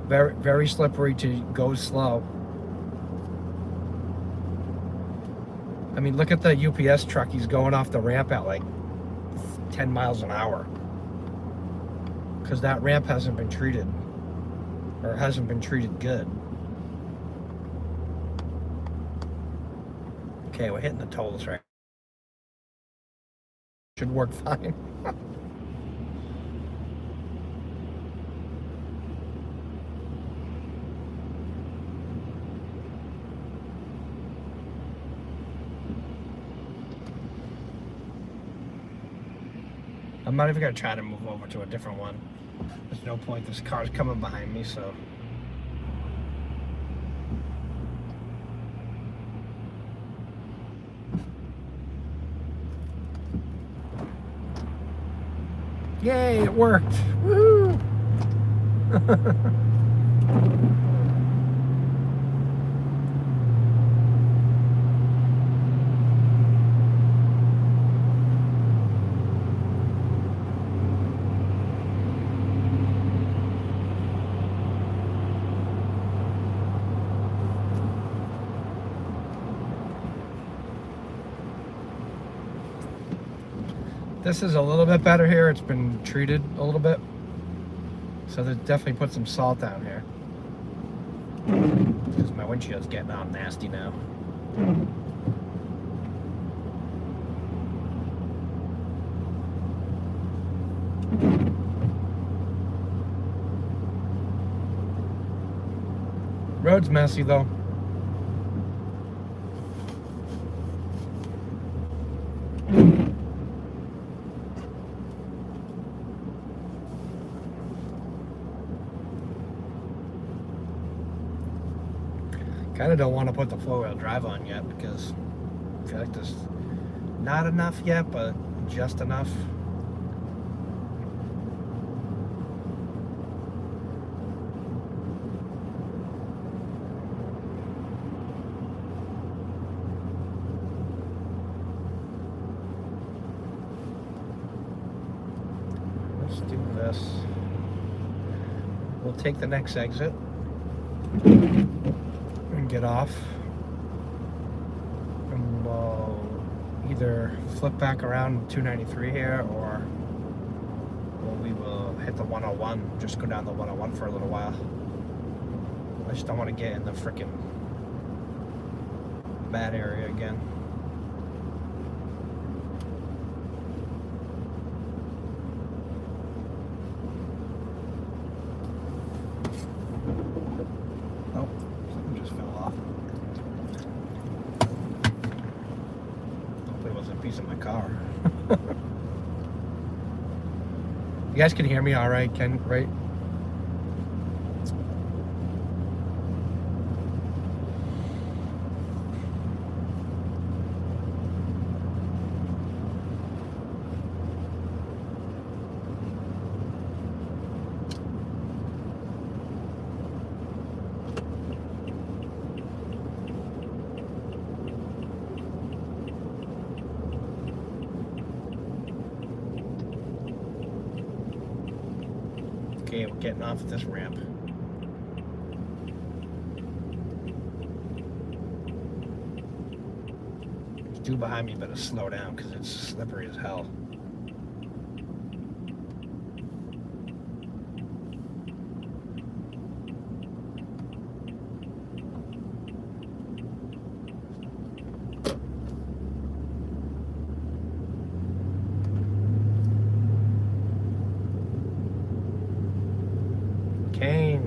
Very, very slippery to go slow. I mean, look at the UPS truck. He's going off the ramp at like 10 miles an hour. Because that ramp hasn't been treated. Or hasn't been treated good. Okay, we're hitting the tolls right. Should work fine. I'm not even gonna try to move over to a different one. There's no point. This car's coming behind me, so. Yay, it worked. Woo! This is a little bit better here. It's been treated a little bit. So they definitely put some salt down here. Because my windshield's getting all nasty now. Road's messy though. Kind of don't want to put the four-wheel drive on yet because I feel like there's not enough yet, but just enough. Let's do this. We'll take the next exit. Get off, and we'll either flip back around 293 here, or we will hit the 101, just go down the 101 for a little while. I just don't want to get in the freaking bad area again. was a piece of my car. You guys can hear me all right, right? Okay, we're getting off this ramp. If you behind me, better slow down because it's slippery as hell. Kane.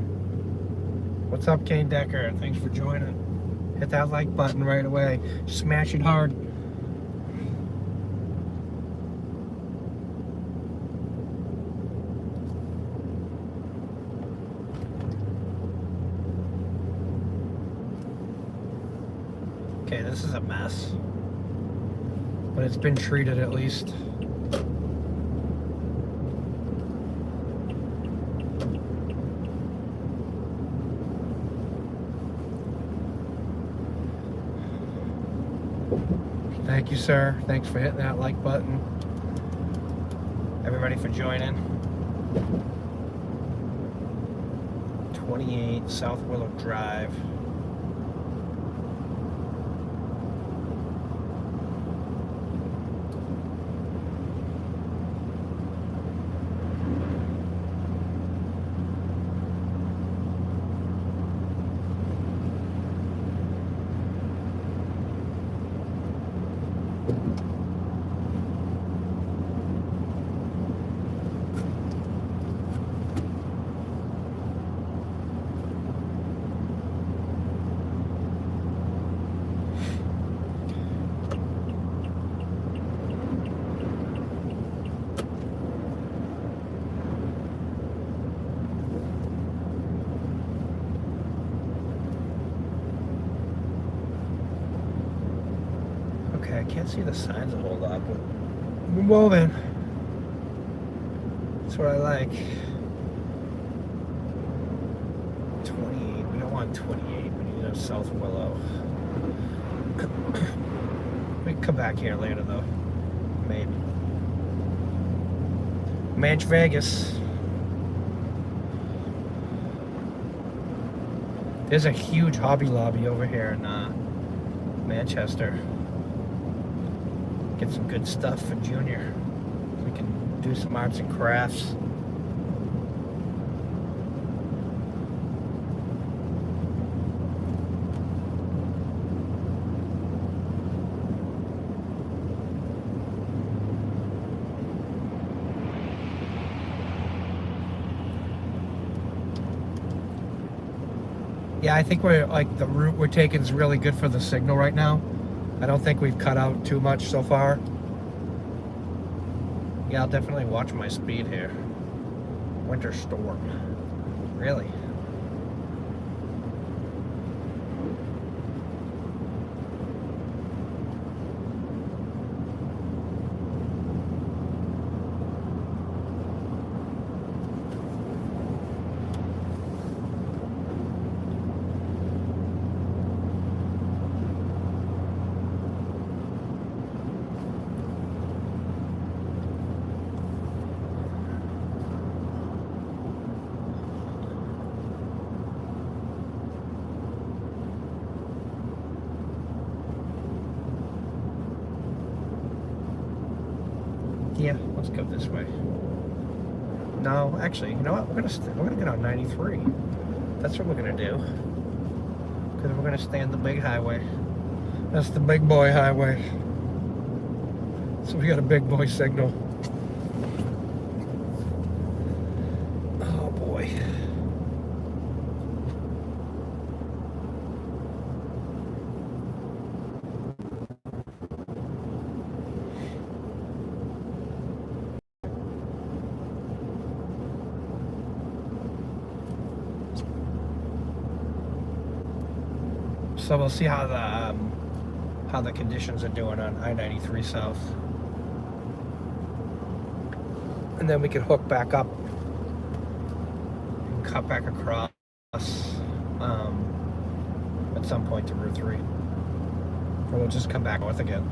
What's up, Kane Decker? Thanks for joining. Hit that like button right away. Smash it hard. Okay, this is a mess. But it's been treated at least. Thank you, sir. Thanks for hitting that like button. Everybody for joining. 28 South Willow Drive. Okay, I can't see the signs a whole lot, but we're moving. That's what I like. 28. We don't want 28. We need a South Willow. We can come back here later, though. Maybe. Manch Vegas. There's a huge Hobby Lobby over here in Manchester. Get some good stuff for Junior. We can do some arts and crafts. Yeah, I think we're like the route we're taking is really good for the signal right now. I don't think we've cut out too much so far. Yeah, I'll definitely watch my speed here. Winter storm. Really? Yeah, let's go this way. No, actually, you know what? We're gonna get on 93. That's what we're gonna do. Because we're gonna stay on the big highway. That's the big boy highway. So we got a big boy signal. Oh boy. So we'll see how the conditions are doing on I-93 South, and then we can hook back up and cut back across at some point to Route 3, or we'll just come back north again.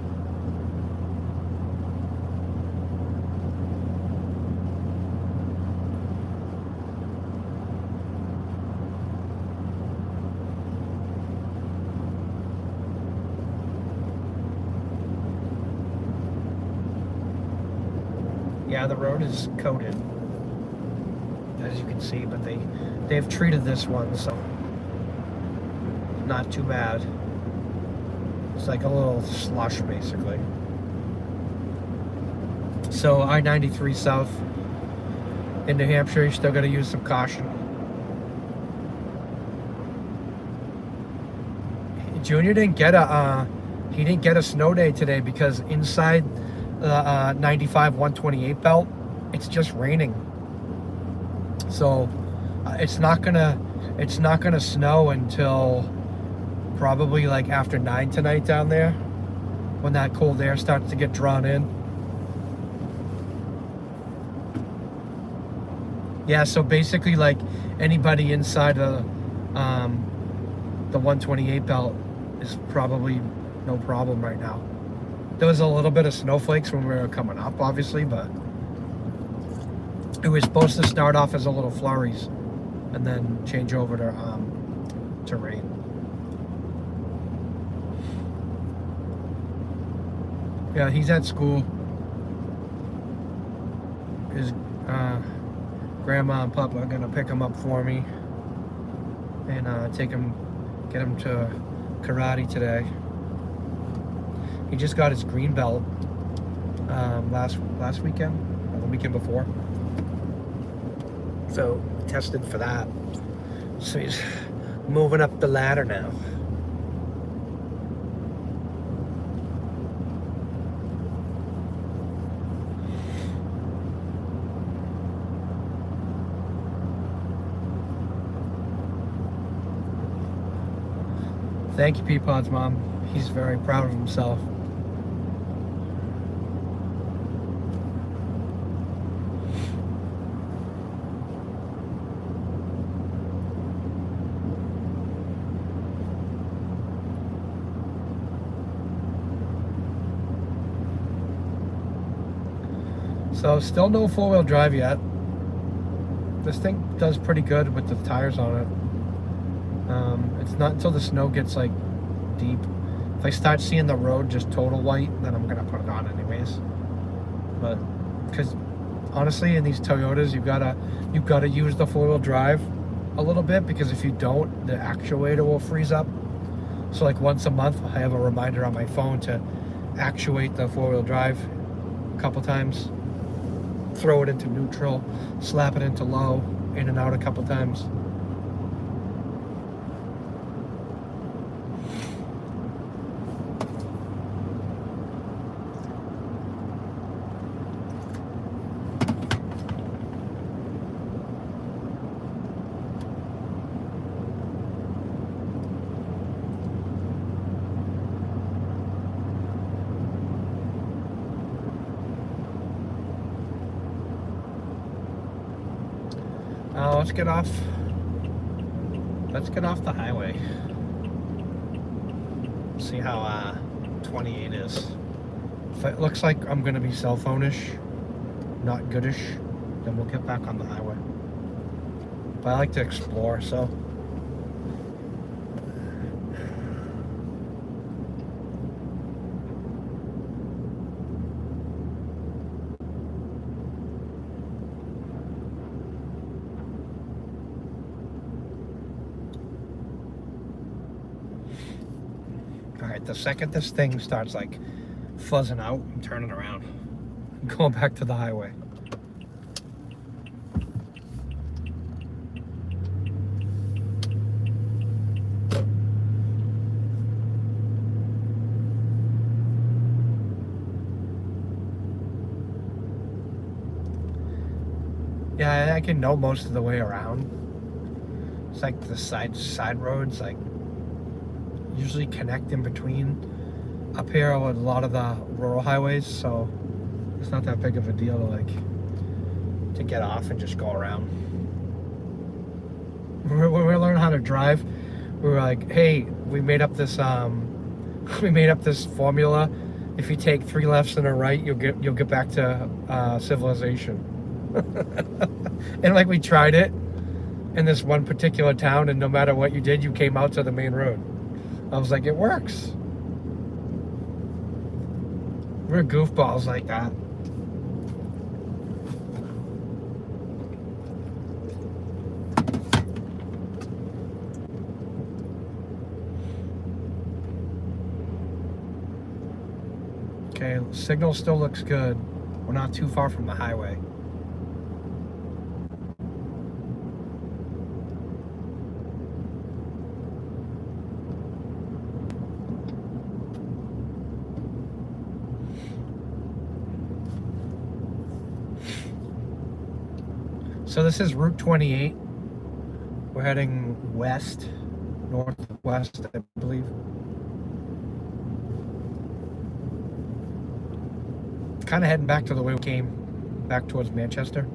Yeah, the road is coated, as you can see, but they've treated this one, so not too bad. It's like a little slush, basically. So I-93 South in New Hampshire, you still got to use some caution. Junior didn't get a snow day today because inside the 95 128 belt, it's just raining. So it's not gonna snow until probably like after 9 tonight down there, when that cold air starts to get drawn in. Yeah, so basically, like, anybody inside the 128 belt is probably no problem right now. There was a little bit of snowflakes when we were coming up, obviously, but it was supposed to start off as a little flurries and then change over to rain. Yeah, he's at school. His grandma and papa are gonna pick him up for me and get him to karate today. He just got his green belt last weekend, or the weekend before. So tested for that. So he's moving up the ladder now. Thank you, Peapod's mom. He's very proud of himself. So still no four-wheel drive yet. This thing does pretty good with the tires on it. It's not until the snow gets like deep. If I start seeing the road just total white, then I'm gonna put it on anyways. But because honestly, in these Toyotas, you've gotta use the four-wheel drive a little bit, because if you don't, the actuator will freeze up. So like once a month, I have a reminder on my phone to actuate the four-wheel drive a couple times. Throw it into neutral, slap it into low, in and out a couple times. Let's get off the highway. See how 28 is. If it looks like I'm gonna be cell phone-ish, not goodish, then we'll get back on the highway. But I like to explore, so. Alright, the second this thing starts like fuzzing out, I'm turning around. I'm going back to the highway. Yeah, I can know most of the way around. It's like the side roads, like usually connect in between up here with a lot of the rural highways, so it's not that big of a deal to like to get off and just go around. When we were learning how to drive, we were like, hey, we made up this formula. If you take 3 lefts and a right, you'll get back to civilization. And like we tried it in this one particular town, and no matter what you did, you came out to the main road. I was like, it works. We're goofballs like that. Okay, signal still looks good. We're not too far from the highway. So this is Route 28. We're heading west, northwest, I believe. Kind of heading back to the way we came, back towards Manchester.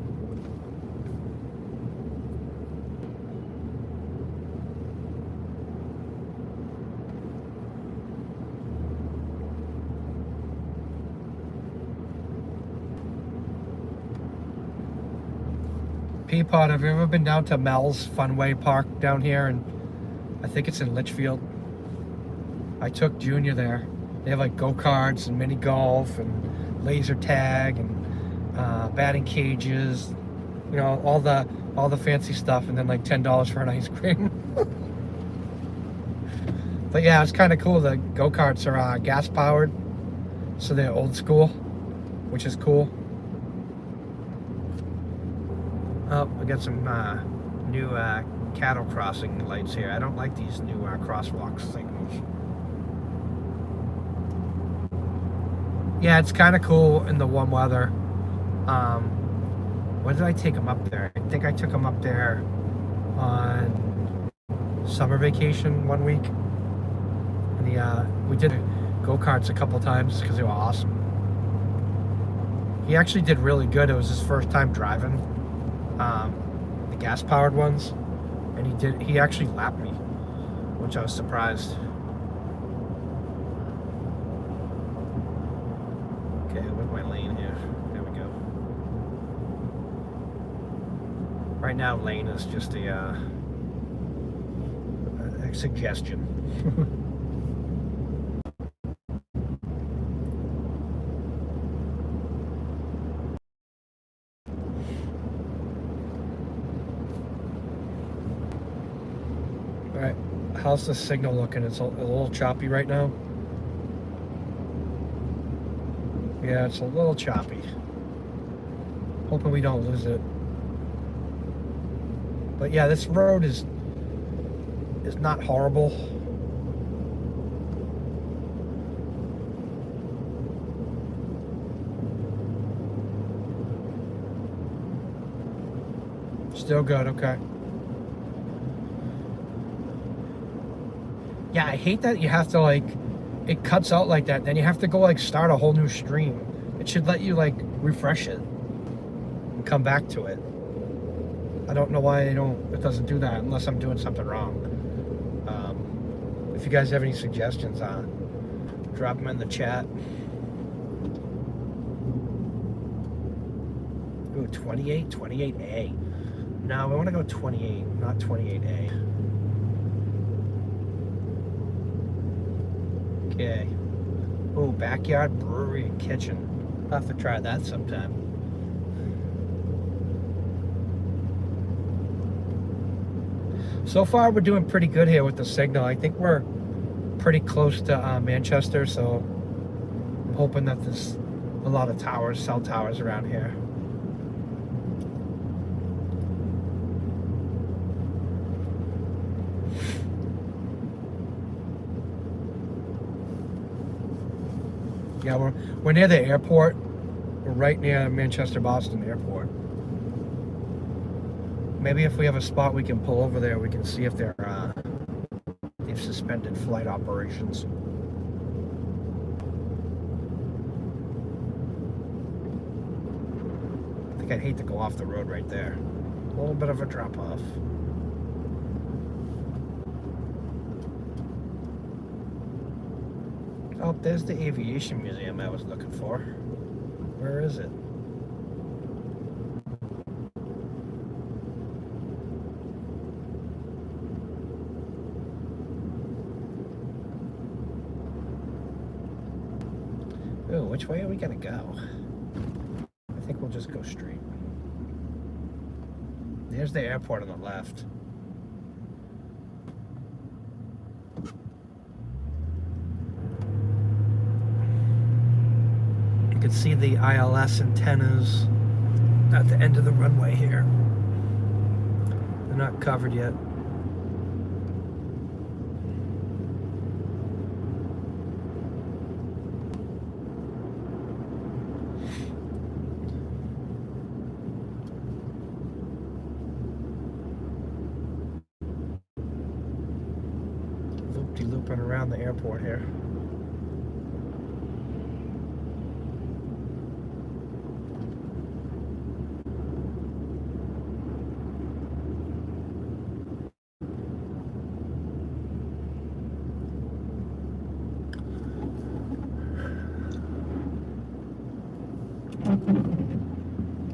Peapod, have you ever been down to Mel's Funway Park down here? And I think it's in Litchfield. I took Junior there. They have like go-karts and mini golf and laser tag and batting cages, you know, all the fancy stuff, and then like $10 for an ice cream. But yeah, it's kind of cool. The go-karts are gas powered, so they're old school, which is cool. Oh, we got some new cattle crossing lights here. I don't like these new crosswalk signals. Yeah, it's kind of cool in the warm weather. When did I take them up there? I think I took them up there on summer vacation one week. And we did go-karts a couple times because they were awesome. He actually did really good. It was his first time driving the gas-powered ones, and he actually lapped me, which I was surprised. Okay, where's my lane here? There we go. Right now, lane is just a suggestion. Alright, how's the signal looking? It's a little choppy right now. Yeah, it's a little choppy. Hoping we don't lose it. But yeah, this road is not horrible. Still good, okay. Yeah, I hate that you have to like, it cuts out like that, then you have to go like start a whole new stream. It should let you like refresh it and come back to it. I don't know why it doesn't do that unless I'm doing something wrong. If you guys have any suggestions, drop them in the chat. Ooh, 28, 28A. No, we want to go 28, not 28A. Okay. Oh, backyard brewery and kitchen. I'll have to try that sometime. So far, we're doing pretty good here with the signal. I think we're pretty close to Manchester, so I'm hoping that there's a lot of towers, cell towers around here. Yeah, we're near the airport. We're right near Manchester-Boston Airport. Maybe if we have a spot we can pull over there, we can see if they they've suspended flight operations. I think I'd hate to go off the road right there. A little bit of a drop off. Oh, there's the aviation museum I was looking for. Where is it? Ooh, which way are we gonna go? I think we'll just go straight. There's the airport on the left. You can see the ILS antennas at the end of the runway here. They're not covered yet. Looping around the airport here.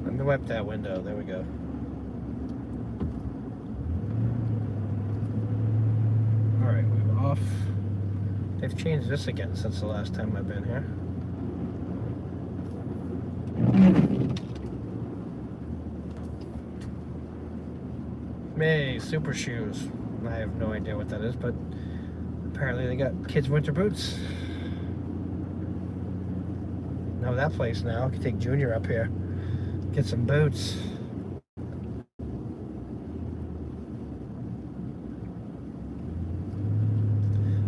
Let me wipe that window. There we go. Alright, we're off. They've changed this again since the last time I've been here. Hey, super shoes. I have no idea what that is, but apparently they got kids' winter boots. Know that place now. I can take Junior up here. Get some boots.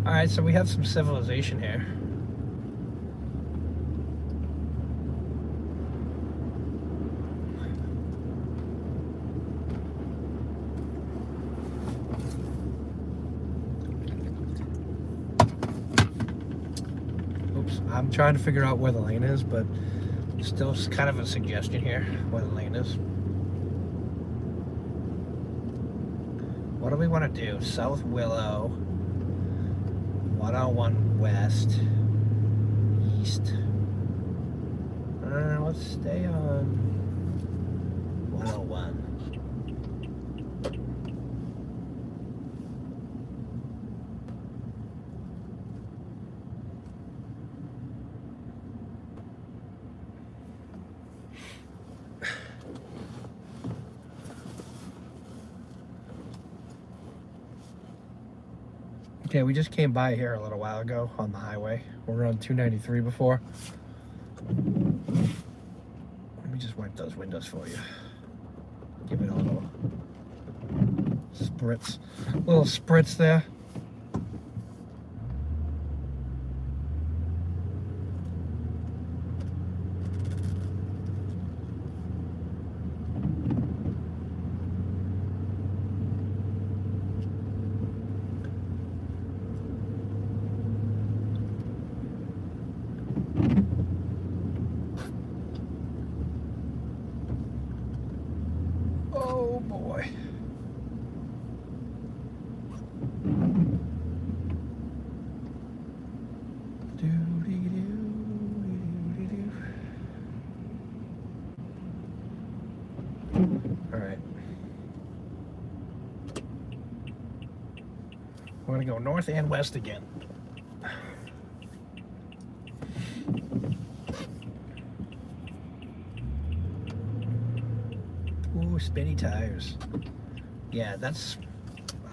Alright, so we have some civilization here. Oops, I'm trying to figure out where the lane is, but still kind of a suggestion here where the lane is. What do we want to do? South Willow, 101 West, East. Let's stay on 101. Okay, we just came by here a little while ago on the highway. We were on 293 before. Let me just wipe those windows for you. Give it a little spritz. Little spritz there. Oh boy. All right. We're gonna go north and west again. Ooh, spinny tires. Yeah, that's...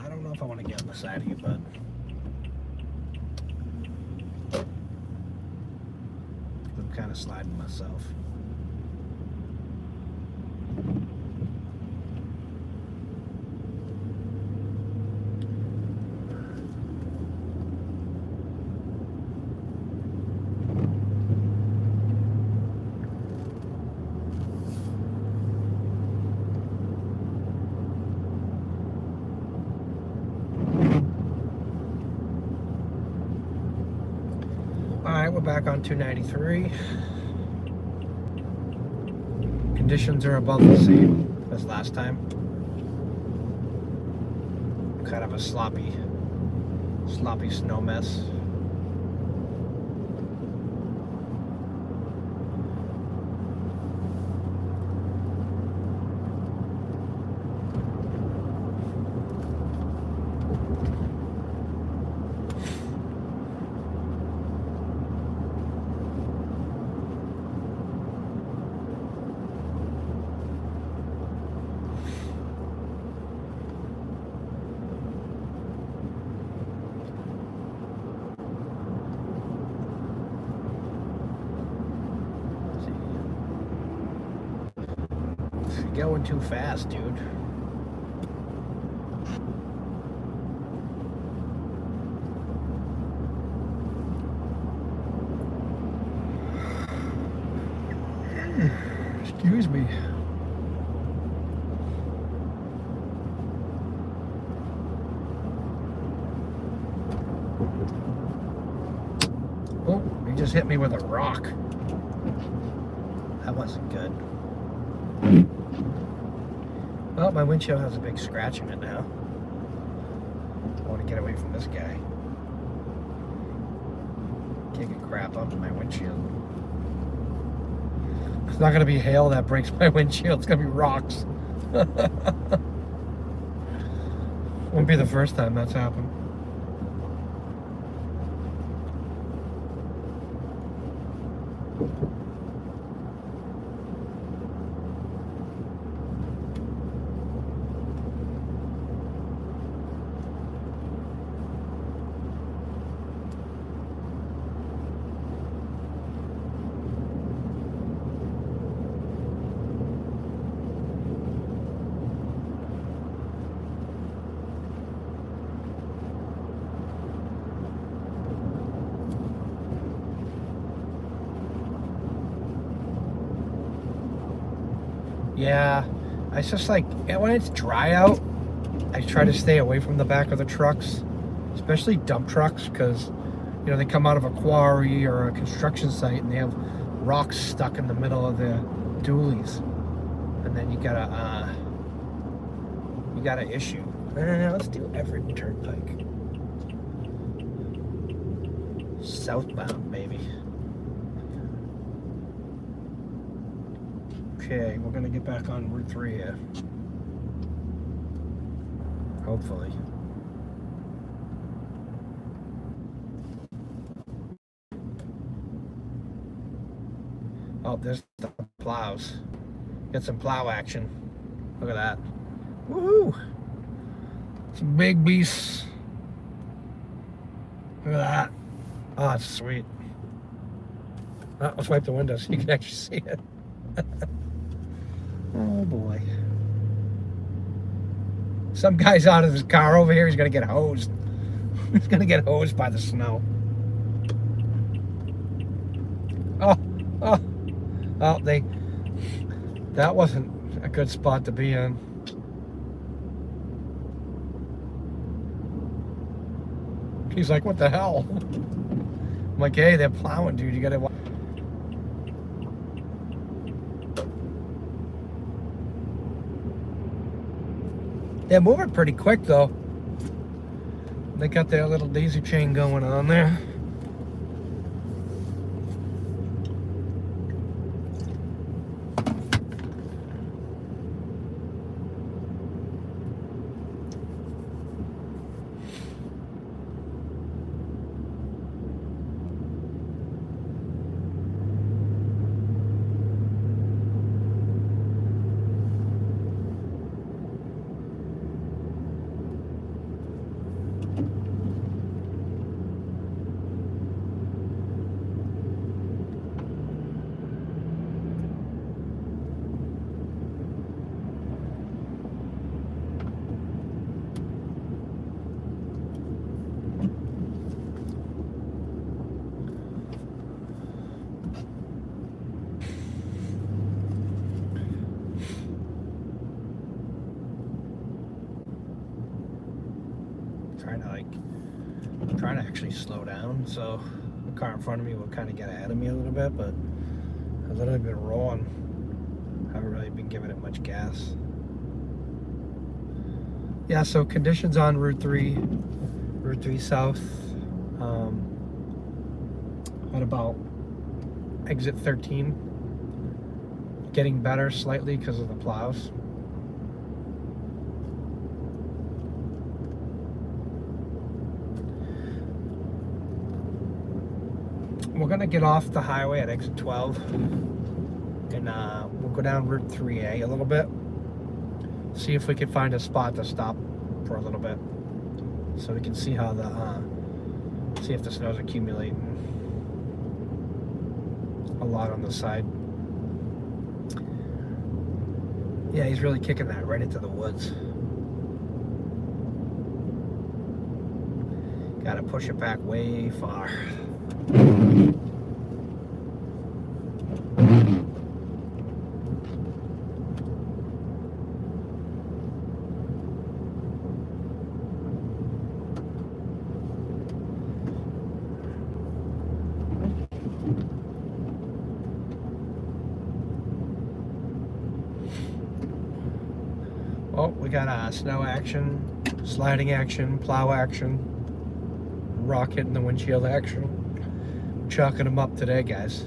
I don't know if I want to get on the side of you, bud. I'm kind of sliding myself. we're back on 293. Conditions are about the same as last time. Kind of a sloppy snow mess. You're going too fast, dude. Excuse me. Oh, he just hit me with a rock. That wasn't good. Well, my windshield has a big scratch in it now. I want to get away from this guy. Kicking crap up in my windshield. It's not going to be hail that breaks my windshield. It's going to be rocks. Won't be the first time that's happened. Yeah, I just like, when it's dry out, I try to stay away from the back of the trucks, especially dump trucks, because, you know, they come out of a quarry or a construction site and they have rocks stuck in the middle of the dualies. And then you got an issue. Let's do Everett Turnpike. Southbound, baby. Okay, we're gonna get back on Route 3 here. Hopefully. Oh, there's the plows. Get some plow action. Look at that. Woohoo! Some big beasts. Look at that. Oh, it's sweet. Oh, let's wipe the window so you can actually see it. Oh boy. Some guy's out of his car over here. He's gonna get hosed. He's gonna get hosed by the snow. Oh, that wasn't a good spot to be in. He's like, what the hell? I'm like, hey, they're plowing, dude. You gotta watch. They're moving pretty quick, though. They got their little daisy chain going on there. Trying to actually slow down so the car in front of me will kind of get ahead of me a little bit, but I've literally been rolling. Haven't really been giving it much gas. Yeah, so conditions on Route 3 South, at about exit 13, getting better slightly because of the plows. We're gonna get off the highway at exit 12, and we'll go down Route 3A a little bit, see if we can find a spot to stop for a little bit, so we can see how see if the snow's accumulating a lot on the side. Yeah, he's really kicking that right into the woods. Gotta push it back way far. Oh, we got snow action, sliding action, plow action, rock hitting the windshield action. Chalking them up today, guys.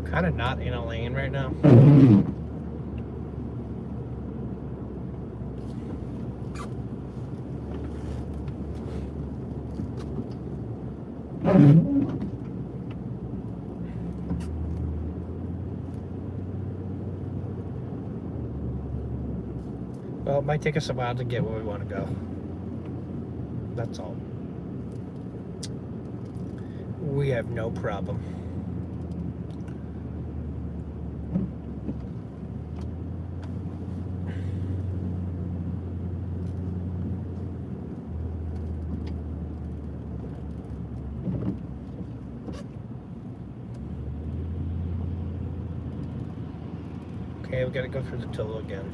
Kind of not in a lane right now. Well, it might take us a while to get where we want to go. That's all. We have no problem. Okay, we gotta go through the toll again.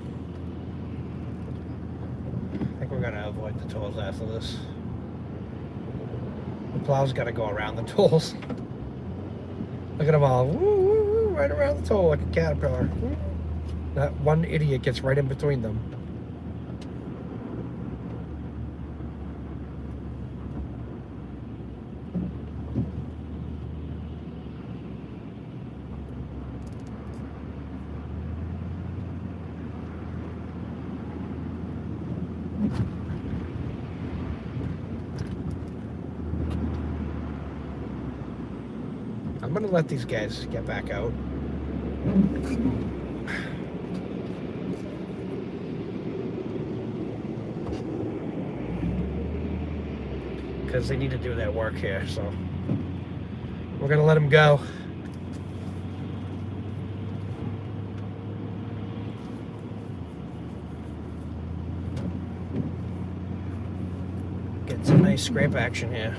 I think we're gonna avoid the tolls after this. The plow's gotta go around the tolls. Look at them all, woo, woo, woo, right around the toll like a caterpillar. Woo. That one idiot gets right in between them. I'm gonna let these guys get back out. Because they need to do their work here, so we're gonna let them go. Get some nice scrape action here.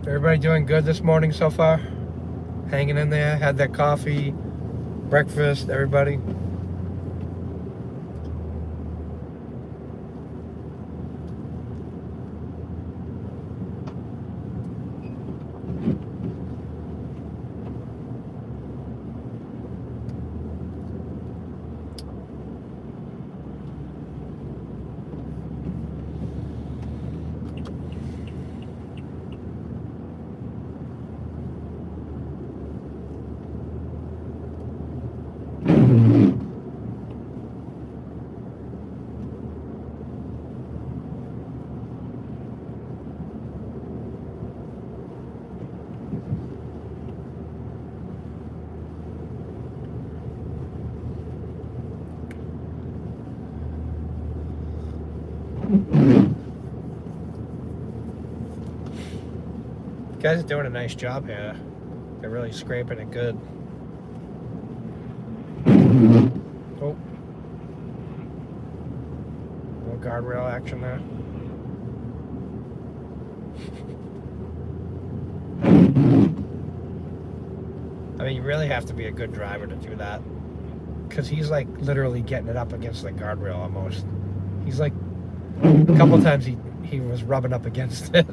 Everybody doing good this morning so far? Hanging in there? Had their coffee, breakfast, everybody? You guys are doing a nice job here. They're really scraping it good. Oh. No guardrail action there. I mean, you really have to be a good driver to do that. Because he's like literally getting it up against the guardrail almost. He's like, a couple of times he was rubbing up against it.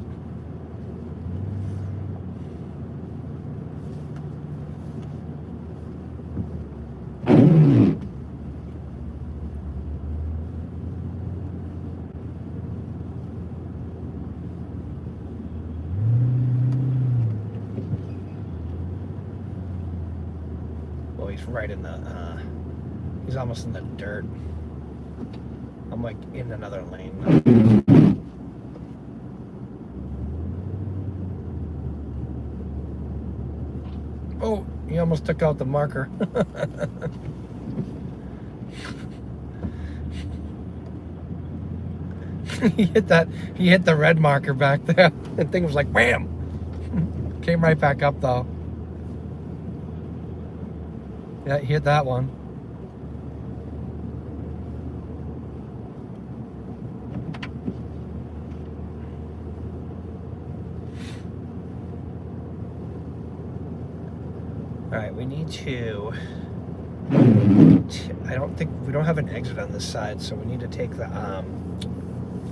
Well, he's right in the, he's almost in the dirt. I'm like in another lane. Oh, he almost took out the marker. He hit the red marker back there. The thing was like wham. Came right back up though. Yeah, he hit that one. Alright, we need to... I don't think... We don't have an exit on this side, so we need to take the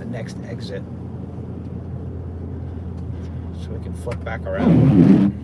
next exit. So we can flip back around.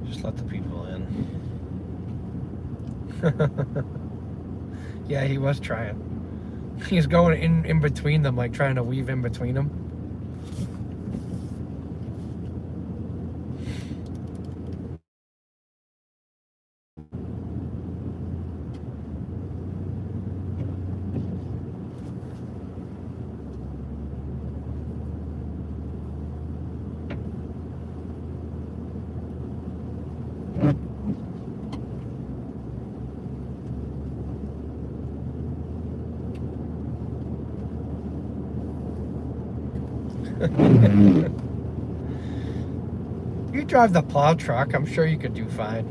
Just let the people in. Yeah, he was trying. He's going in between them, like trying to weave in between them. You drive the plow truck, I'm sure you could do fine.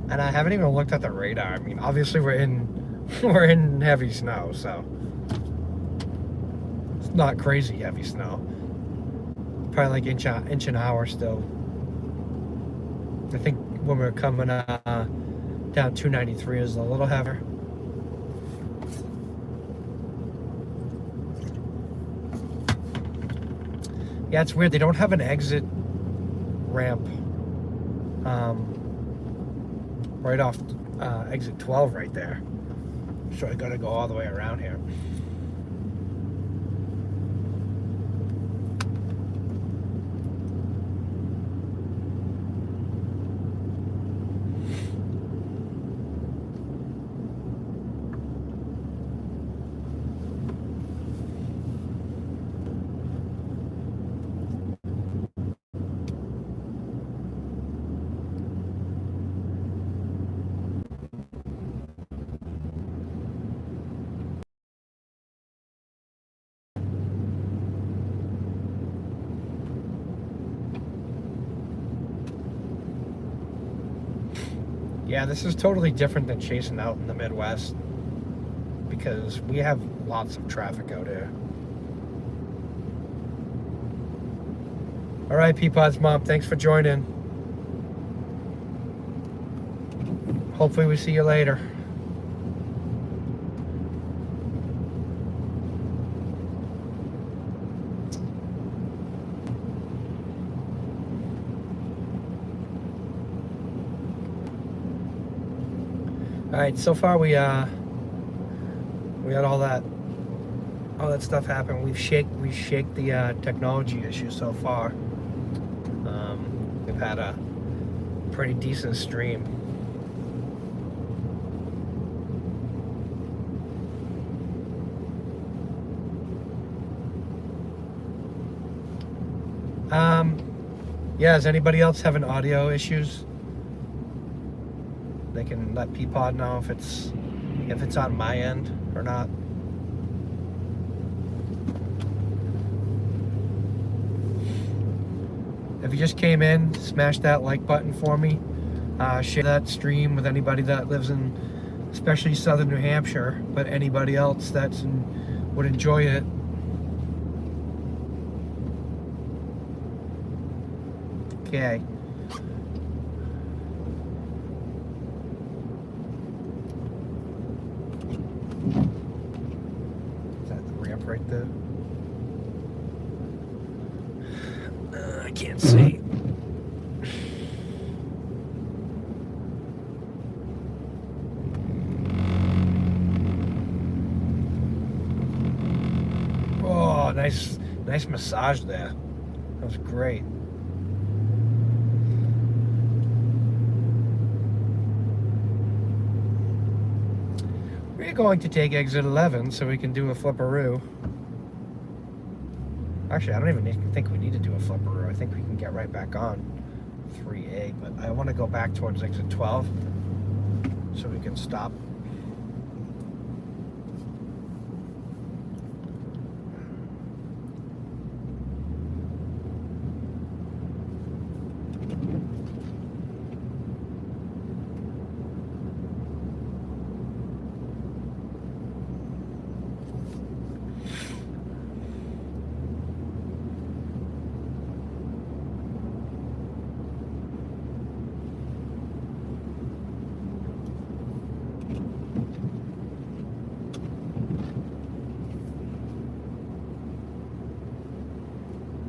And I haven't even looked at the radar. I mean, obviously we're in heavy snow, so it's not crazy heavy snow. Probably like inch an hour still. I think when we're coming down 293 is a little heavier. Yeah, it's weird. They don't have an exit ramp right off exit 12 right there. So I gotta go all the way around here. Yeah, this is totally different than chasing out in the Midwest because we have lots of traffic out here. All right, Peapod's mom, thanks for joining. Hopefully we see you later. All right, so far we had all that stuff happen. We shake the technology issue so far. We've had a pretty decent stream. Yeah, does anybody else having audio issues? They can let Peapod know if it's on my end or not. If you just came in, smash that like button for me. Share that stream with anybody that lives in, especially southern New Hampshire, but anybody else would enjoy it. Okay. Is that the ramp right there? I can't see. Oh, nice massage there. That was great. We're going to take exit 11 so we can do a flipperoo. Actually, I don't even think we need to do a flipperoo. I think we can get right back on 3A, but I want to go back towards exit 12 so we can stop.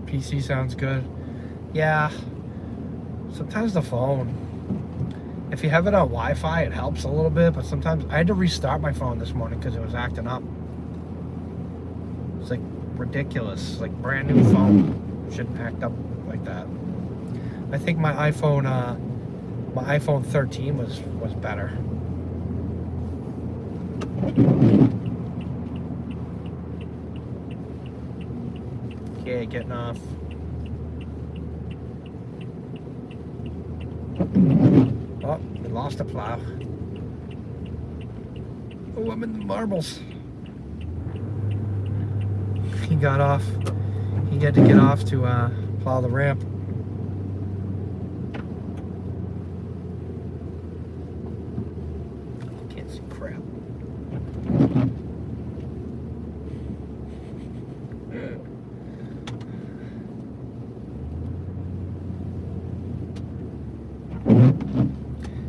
PC sounds good. Yeah, sometimes the phone, if you have it on Wi-Fi, it helps a little bit, but sometimes I had to restart my phone this morning because it was acting up. It's like ridiculous, like brand new phone shouldn't act up like that. I think my iPhone 13 was better. Okay, getting off. Oh, we lost a plow. Oh, I'm in the marbles. He got off. He had to get off to plow the ramp. Can't see crap.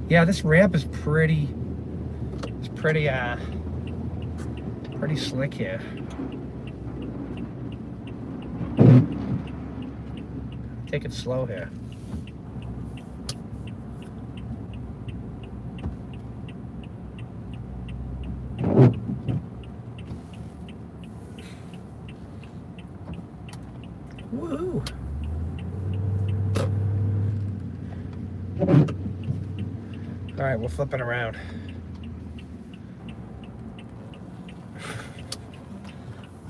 Yeah, this ramp is pretty slick here. Take it slow here. right, we'll flip it around.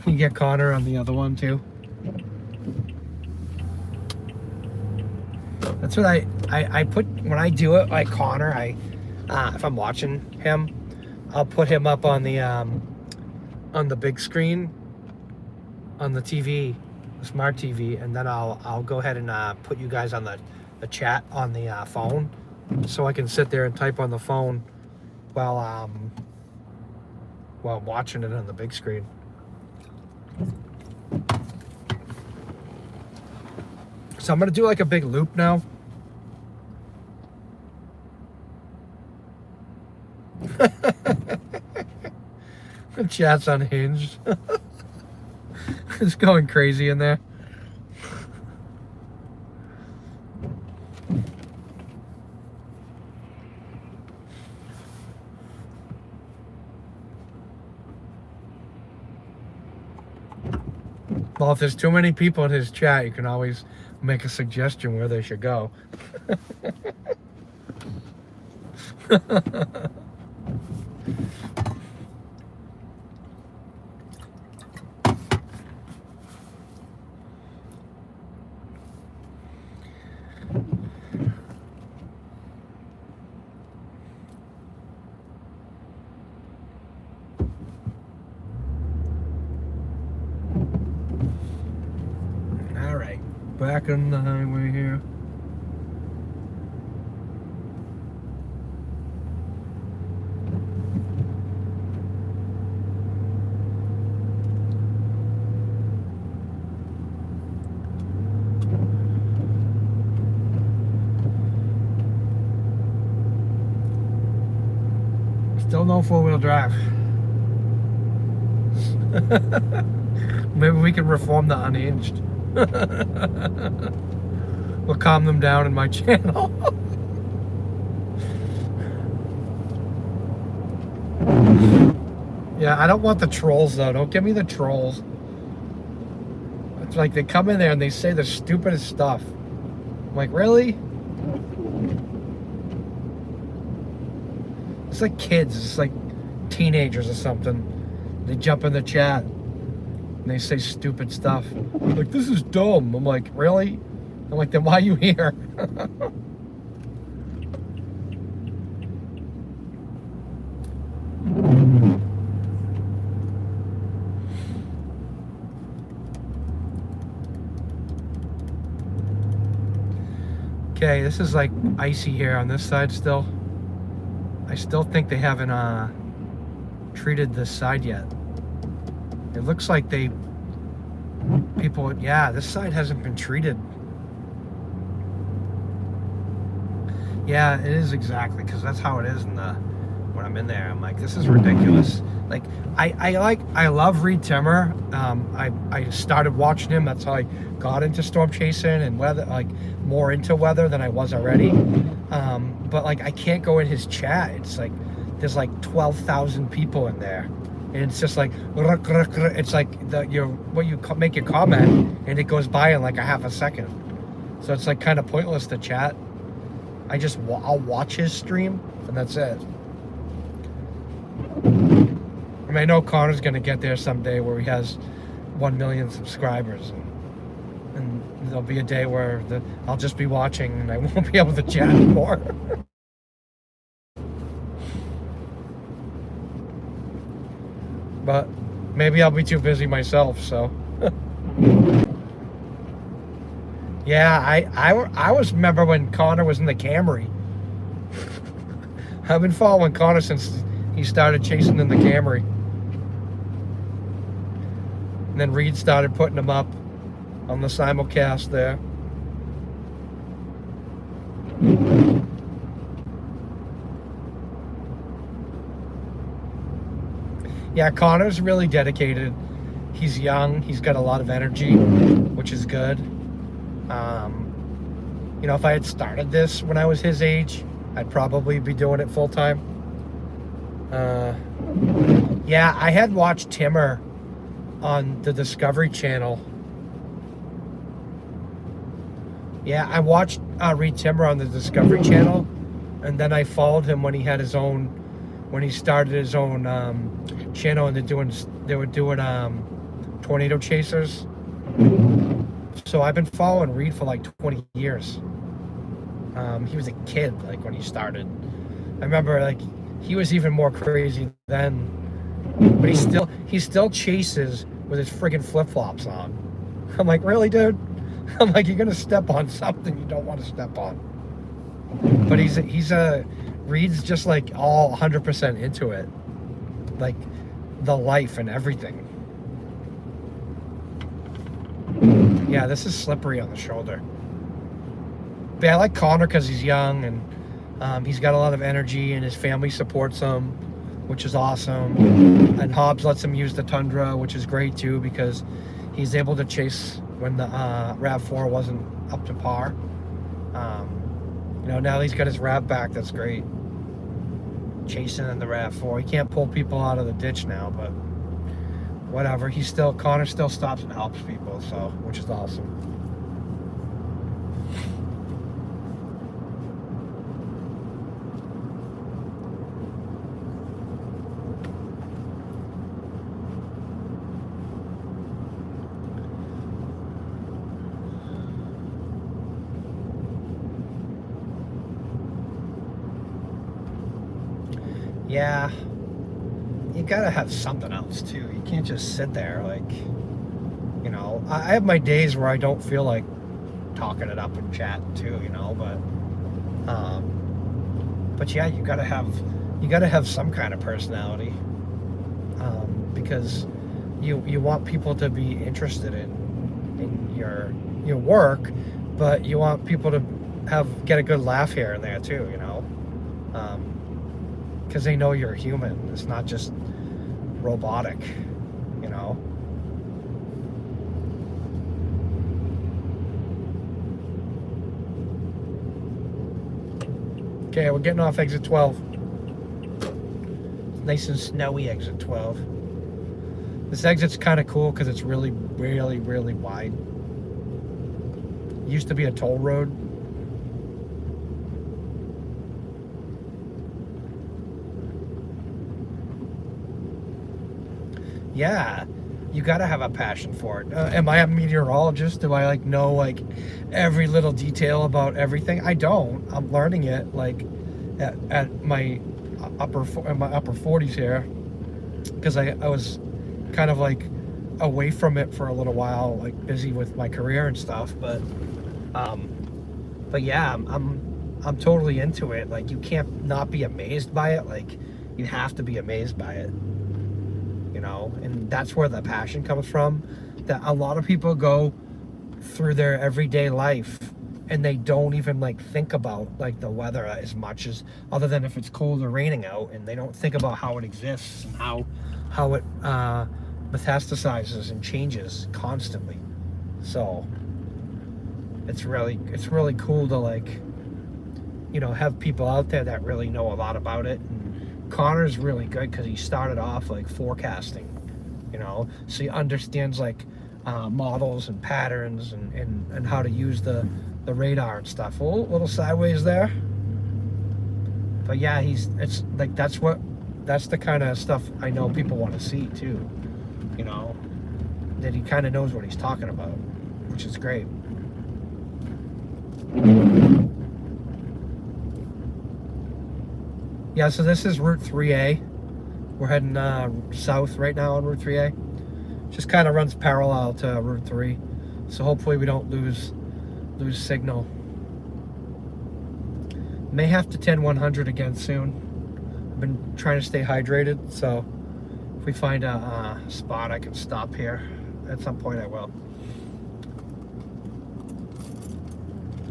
You get Connor on the other one too. That's what I put when I do it. Like Connor, if I'm watching him, I'll put him up on the big screen on the TV, the smart TV, and then I'll go ahead and put you guys on the chat on the phone, so I can sit there and type on the phone while watching it on the big screen. So I'm gonna do like a big loop now. The chat's unhinged. It's going crazy in there. Well, if there's too many people in his chat, you can always make a suggestion where they should go. All right, back on the highway here. Still no four-wheel drive. Maybe we can reform the unhinged. We'll calm them down in my channel. Yeah, I don't want the trolls though. Don't give me the trolls. It's like they come in there and they say the stupidest stuff. I'm like, really? It's like kids. It's like teenagers or something. They jump in the chat and they say stupid stuff. Like, this is dumb. I'm like, really? I'm like, then why are you here? Okay, this is like icy here on this side still. I still think they haven't treated this side yet. It looks like yeah, this side hasn't been treated. Yeah, it is exactly, because that's how it is when I'm in there. I'm like, this is ridiculous. Like, I love Reed Timmer. I started watching him. That's how I got into storm chasing and weather, like more into weather than I was already. But like, I can't go in his chat. It's like there's like 12,000 people in there, and it's just like it's like you make your comment, and it goes by in like a half a second. So it's like kind of pointless to chat. I'll watch his stream, and that's it. I mean, I know Connor's gonna get there someday where he has 1 million subscribers, and there'll be a day where I'll just be watching and I won't be able to chat anymore. But maybe I'll be too busy myself, so. Yeah, I was remember when Connor was in the Camry. I've been following Connor since he started chasing in the Camry. And then Reed started putting him up on the simulcast there. Yeah, Connor's really dedicated. He's young. He's got a lot of energy, which is good. You know, if I had started this when I was his age, I'd probably be doing it full time. Yeah, I had watched Timmer on the Discovery Channel. Yeah, I watched Reed Timmer on the Discovery Channel, And then I followed him when he had his own, when he started his own channel, and they were doing tornado chasers. So I've been following Reed for like 20 years. He was a kid like when he started. I remember like he was even more crazy then, but he still chases with his friggin' flip flops on. I'm like, really, dude? I'm like, you're gonna step on something you don't want to step on. But Reed's just like all 100% into it, like the life and everything. Yeah, this is slippery on the shoulder. But yeah, I like Connor because he's young and he's got a lot of energy and his family supports him, which is awesome. And Hobbs lets him use the Tundra, which is great too because he's able to chase when the RAV4 wasn't up to par. Now he's got his RAV back. That's great. Chasing in the RAV4. He can't pull people out of the ditch now, but whatever. Connor still stops and helps people, so which is awesome. Yeah, you gotta have something else too. You can't just sit there like, I have my days where I don't feel like talking it up and chatting too, but yeah, you gotta have some kind of personality, because you want people to be interested in your work, but you want people to get a good laugh here and there too, because they know you're human. It's not just robotic, Okay, we're getting off exit 12. It's nice and snowy, exit 12. This exit's kind of cool because it's really, really, really wide. It used to be a toll road. Yeah, you gotta have a passion for it. Am I a meteorologist? Do I know every little detail about everything? I don't. I'm learning it at my upper 40s here, because I was kind of away from it for a little while, busy with my career and stuff. But yeah, I'm totally into it. You can't not be amazed by it. You have to be amazed by it. And that's where the passion comes from. That a lot of people go through their everyday life and they don't even think about the weather as much, as other than if it's cold or raining out, and they don't think about how it exists and how it metastasizes and changes constantly. So it's really cool to have people out there that really know a lot about it. And Connor's really good because he started off forecasting, so he understands models and patterns and how to use the radar and stuff. A little sideways there, but yeah, that's the kind of stuff I know people want to see too, that he kind of knows what he's talking about, which is great. Yeah, so this is Route 3A. We're heading south right now on Route 3A. Just kind of runs parallel to Route 3. So hopefully we don't lose signal. May have to 10-100 again soon. I've been trying to stay hydrated, so if we find a spot I can stop here. At some point I will.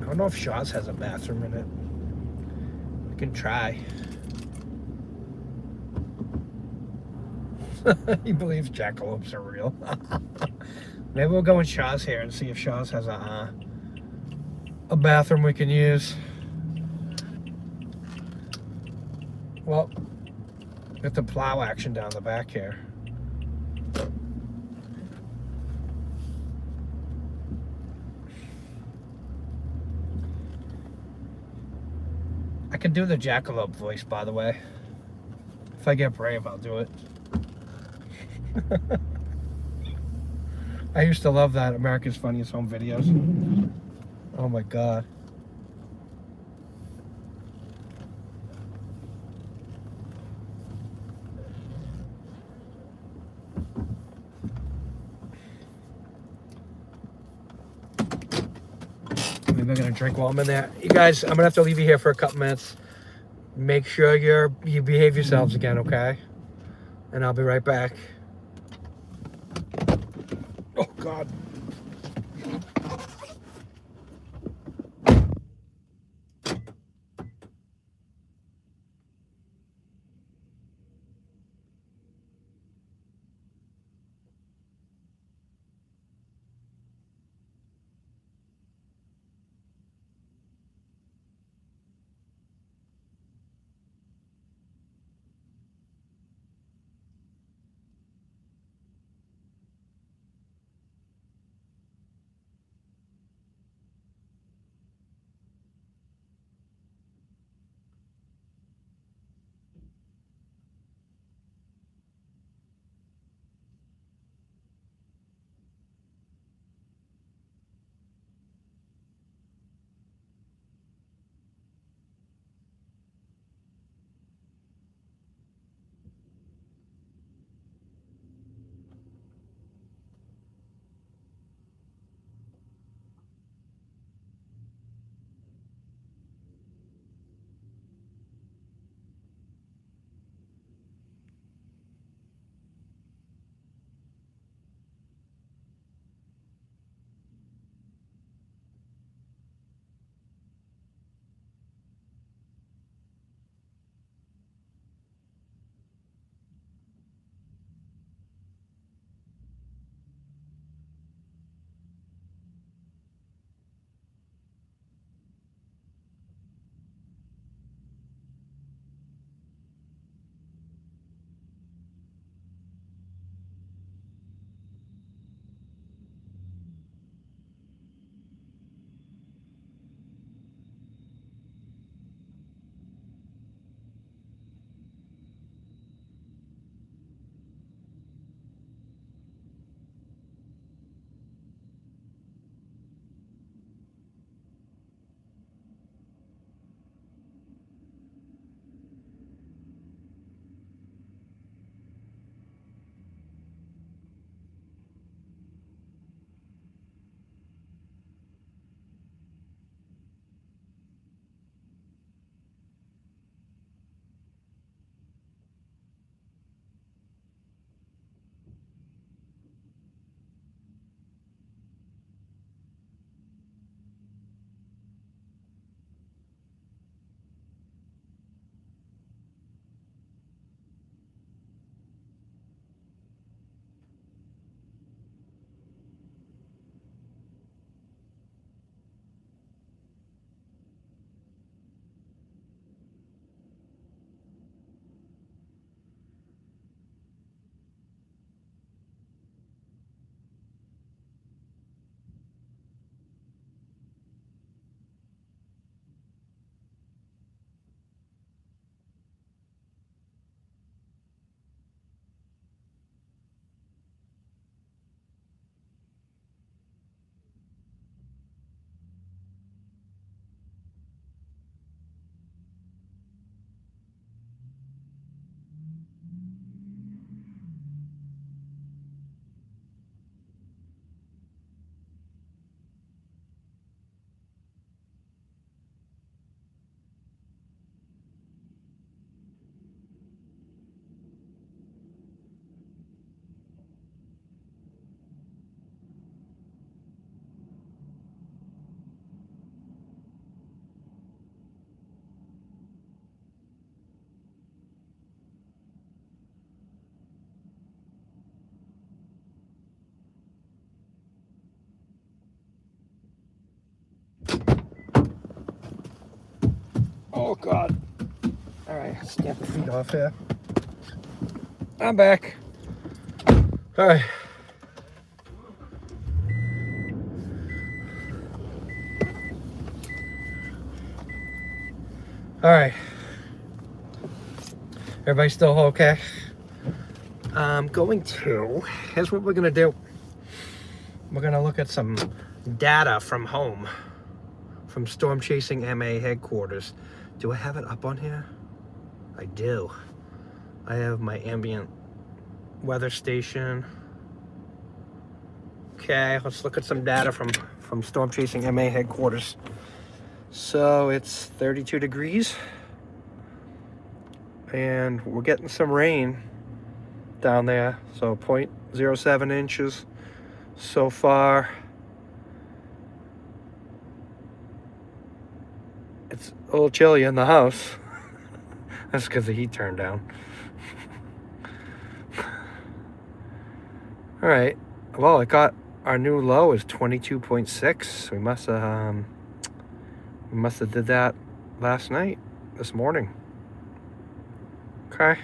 I don't know if Shaw's has a bathroom in it. We can try. He believes jackalopes are real. Maybe we'll go in Shaw's here and see if Shaw's has a bathroom we can use. Well, got the plow action down the back here. I can do the jackalope voice, by the way. If I get brave, I'll do it. I used to love that America's Funniest Home Videos. Oh my God. Maybe I'm gonna drink while I'm in there. You guys, I'm gonna have to leave you here for a couple minutes. Make sure you behave yourselves again, okay? And I'll be right back. Oh God. Oh God. All right, stamp the feet off here. I'm back. All right. All right. Everybody still okay? Here's what we're going to do. We're going to look at some data from home, from Storm Chasing MA headquarters. Do I have it up on here? I do. I have my ambient weather station. Okay, let's look at some data from Storm Chasing MA headquarters. So it's 32 degrees. And we're getting some rain down there. So 0.07 inches so far. It's a little chilly in the house. That's because the heat turned down. All right. Well, it got our new low is 22.6. We must have did that last night, this morning. Okay.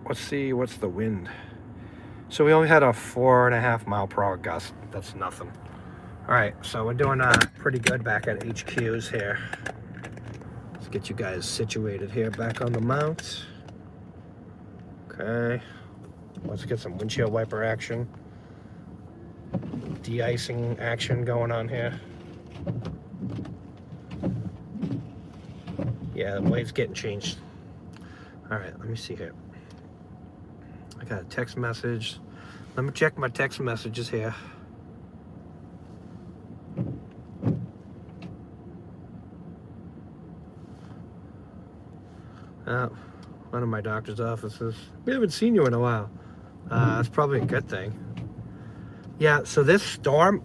Let's see what's the wind. So we only had a 4.5 mile per hour gust. That's nothing. All right, so we're doing pretty good back at HQs here. Let's get you guys situated here back on the mount. Okay. Let's get some windshield wiper action. De-icing action going on here. Yeah, the blade's getting changed. All right, let me see here. I got a text message. Let me check my text messages here. One of my doctor's offices. We haven't seen you in a while. That's probably a good thing. Yeah, so this storm,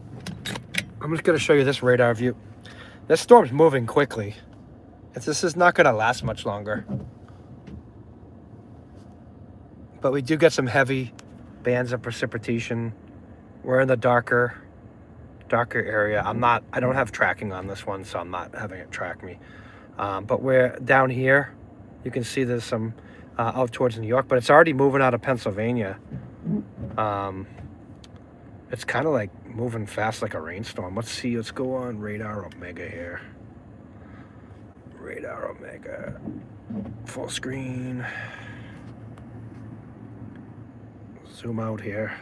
I'm just going to show you this radar view. This storm's moving quickly. This is not going to last much longer. But we do get some heavy bands of precipitation. We're in the darker area. I don't have tracking on this one, so I'm not having it track me. But we're down here. You can see there's some out towards New York, but it's already moving out of Pennsylvania. It's kind of like moving fast like a rainstorm. Let's go on Radar Omega here. Radar Omega. Full screen. Zoom out here.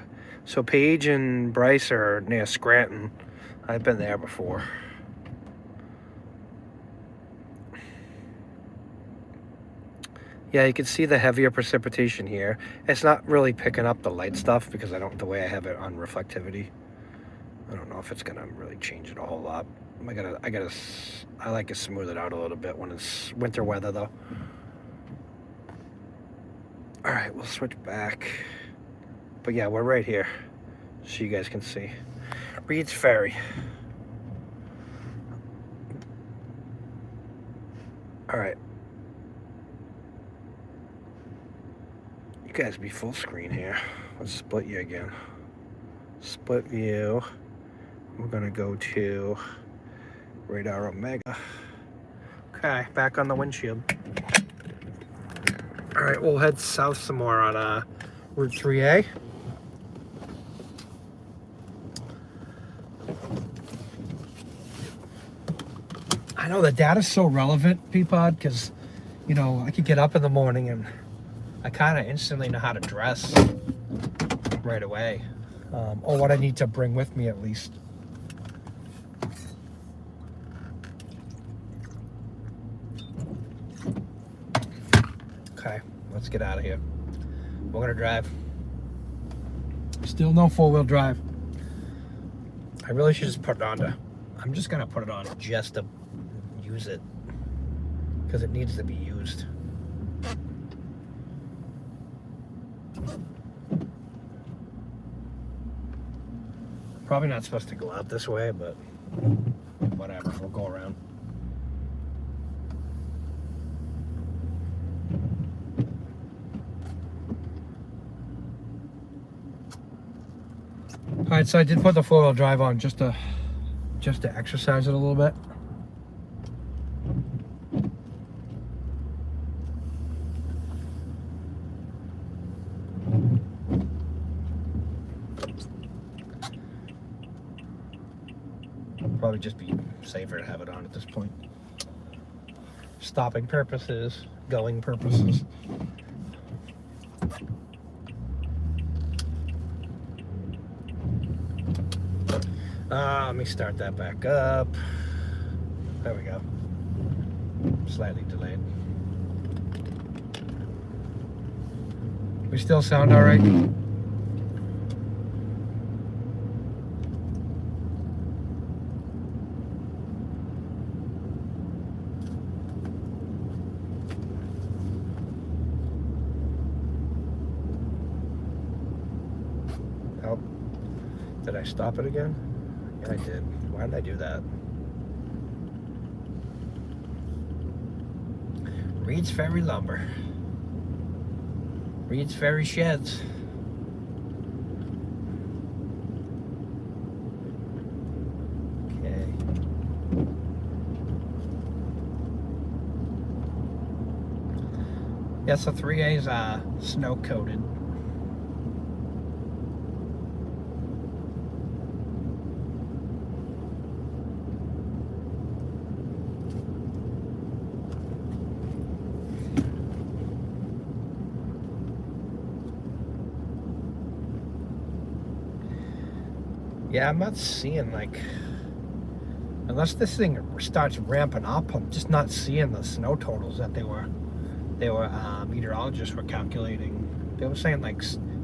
So Paige and Bryce are near Scranton. I've been there before. Yeah, you can see the heavier precipitation here. It's not really picking up the light stuff because the way I have it on reflectivity. I don't know if it's gonna really change it a whole lot. I like to smooth it out a little bit when it's winter weather though. All right, we'll switch back. But yeah, we're right here, so you guys can see. Reed's Ferry. All right. You guys be full screen here. Let's split you again. Split view. We're gonna go to Radar Omega. Okay, back on the windshield. All right, we'll head south some more on Route 3A. I know the data's so relevant, Peapod, because, I could get up in the morning and I kind of instantly know how to dress right away. Or what I need to bring with me at least. Okay, let's get out of here. We're gonna drive. Still no four-wheel drive. I really should just put it on I'm just gonna put it on just to use it. Because it needs to be used. Probably not supposed to go out this way, but whatever, we'll go around. All right, so I did put the four-wheel drive on just to exercise it a little bit. Probably just be safer to have it on at this point. stopping purposes, going purposes. Let me start that back up. There we go. Slightly delayed. We still sound all right? Oh, did I stop it again? Yeah, I did. Why did I do that? Reed's Ferry Lumber. Reed's Ferry Sheds. Okay. Yeah, so 3A's snow coated. Yeah, I'm not seeing, like, unless this thing starts ramping up, I'm just not seeing the snow totals that they were meteorologists were calculating. They were saying like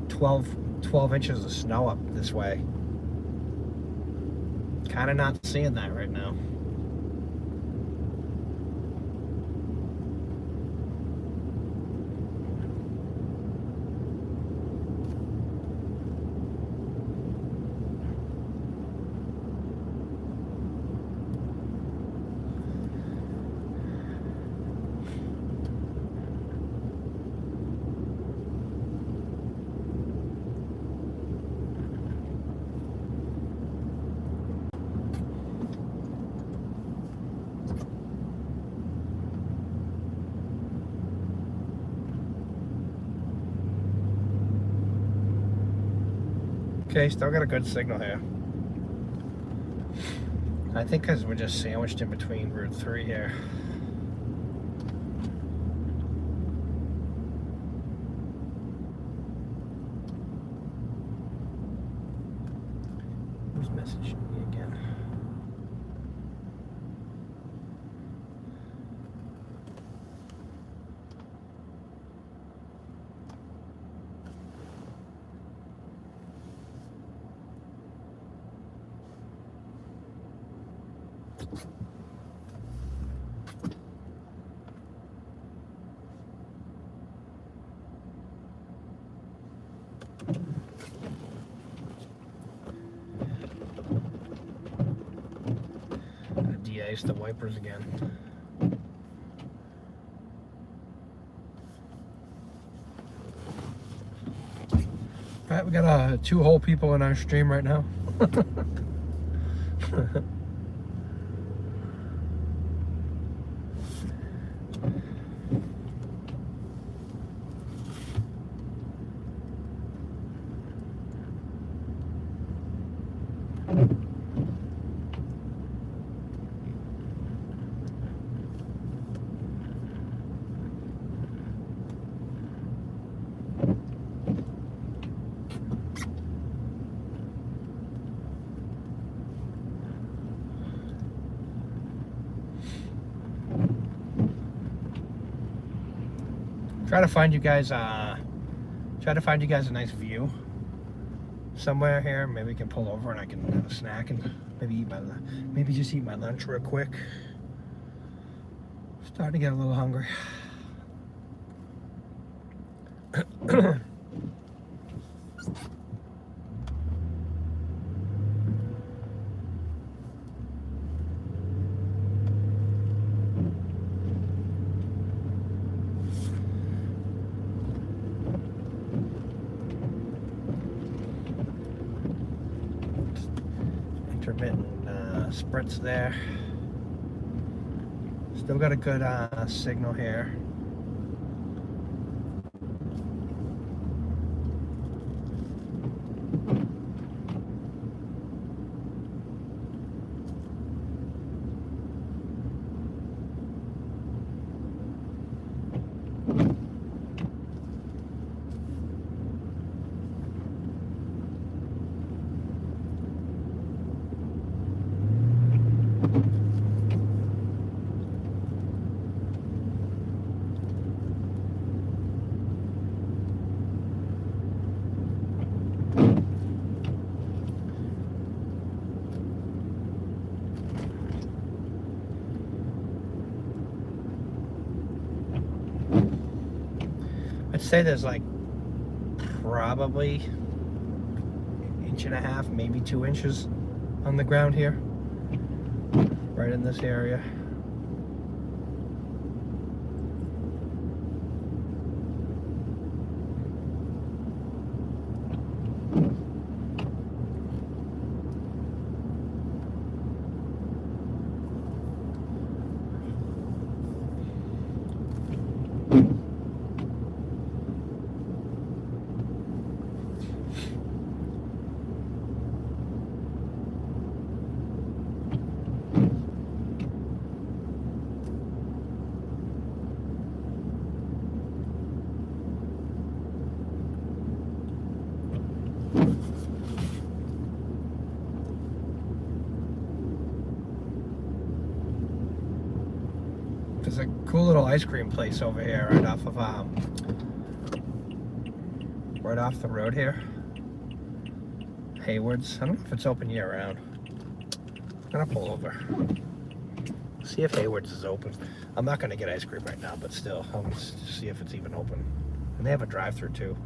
12 inches of snow up this way. Kind of not seeing that right now. Okay, still got a good signal here. I think because we're just sandwiched in between Route 3 here. Who's messaging me again? De-ice the wipers again. Alright, we got 2 whole people in our stream right now. Try to find you guys a nice view somewhere here. Maybe we can pull over and I can have a snack and maybe just eat my lunch real quick. Starting to get a little hungry. Intermittent sprints there. Still got a good signal here. say there's like probably 1.5 inches, maybe 2 inches on the ground here, right in this area. There's a cool little ice cream place over here right off the road here. Hayward's. I don't know if it's open year round. I'm gonna pull over. See if Hayward's is open. I'm not gonna get ice cream right now, but still, I'll just see if it's even open. And they have a drive-through too.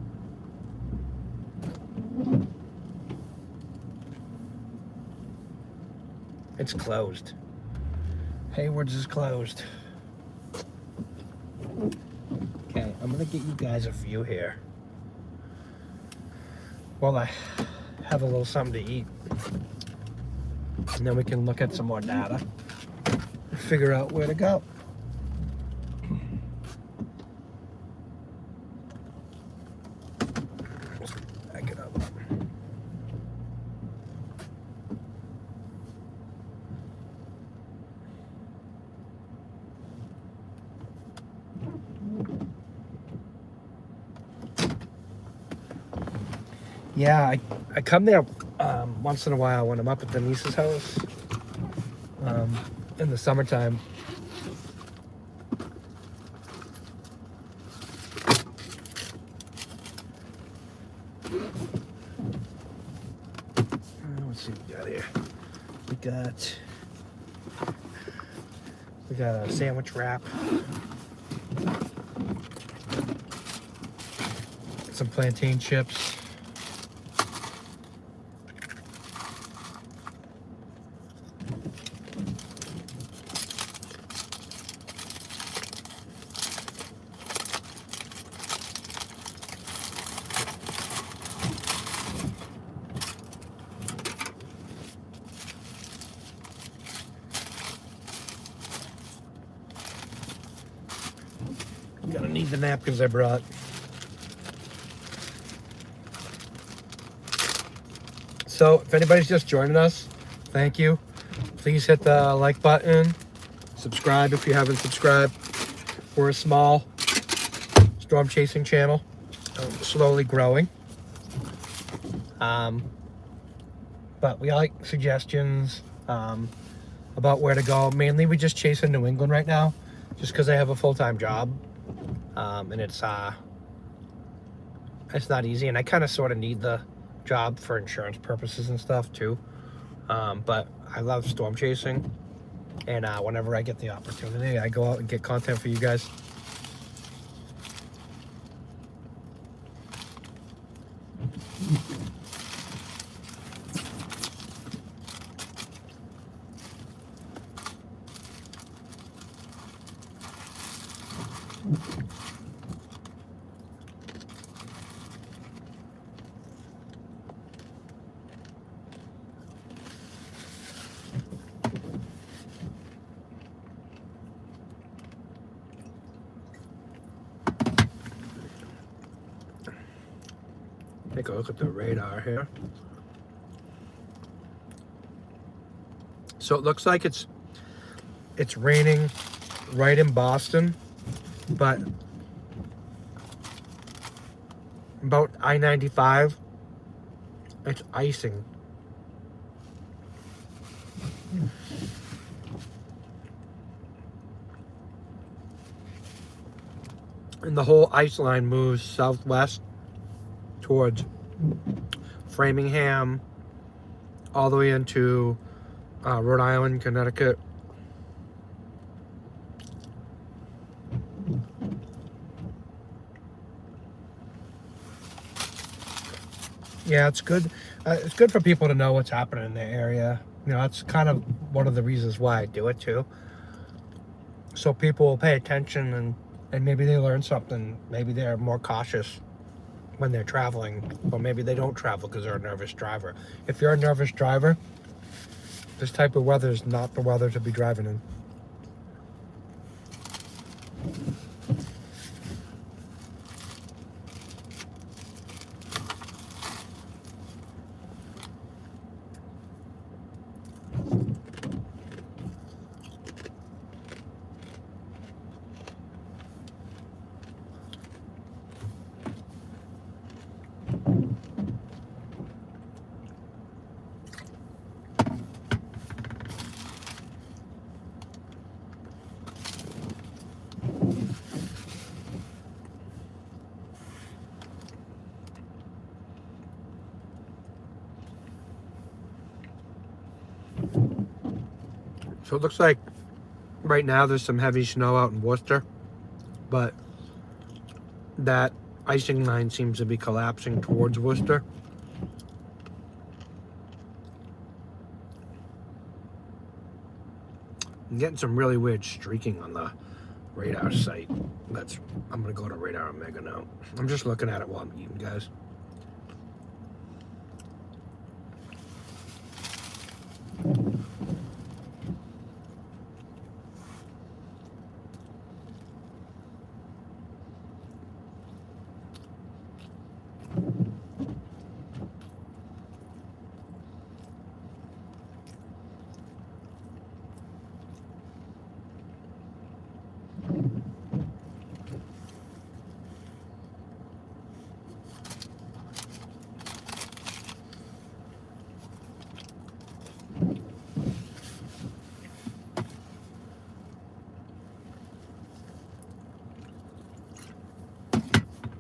It's closed. Hayward's is closed. Okay, I'm gonna get you guys a view here while I have a little something to eat, and then we can look at some more data and figure out where to go. Back it up. Yeah, I come there once in a while when I'm up at Denise's house in the summertime. Let's see what we got here. We got a sandwich wrap, some plantain chips. Gonna need the napkins I brought. So if anybody's just joining us, thank you. Please hit the like button. Subscribe if you haven't subscribed. We're a small storm chasing channel, slowly growing. But we like suggestions about where to go. Mainly we just chase in New England right now, just because I have a full-time job. And it's not easy, and I kind of sort of need the job for insurance purposes and stuff too. But I love storm chasing, and whenever I get the opportunity, I go out and get content for you guys. Take a look at the radar here. So it looks like it's raining right in Boston, but about I-95, it's icing. And the whole ice line moves southwest towards Framingham, all the way into Rhode Island, Connecticut. Yeah, it's good. It's good for people to know what's happening in their area. You know, that's kind of one of the reasons why I do it too. So people will pay attention and maybe they learn something. Maybe they're more cautious when they're traveling, or maybe they don't travel because they're a nervous driver. If you're a nervous driver, this type of weather is not the weather to be driving in. So it looks like right now there's some heavy snow out in Worcester, but that icing line seems to be collapsing towards Worcester. I'm getting some really weird streaking on the radar site. I'm gonna go to Radar Omega now. I'm just looking at it while I'm eating, guys.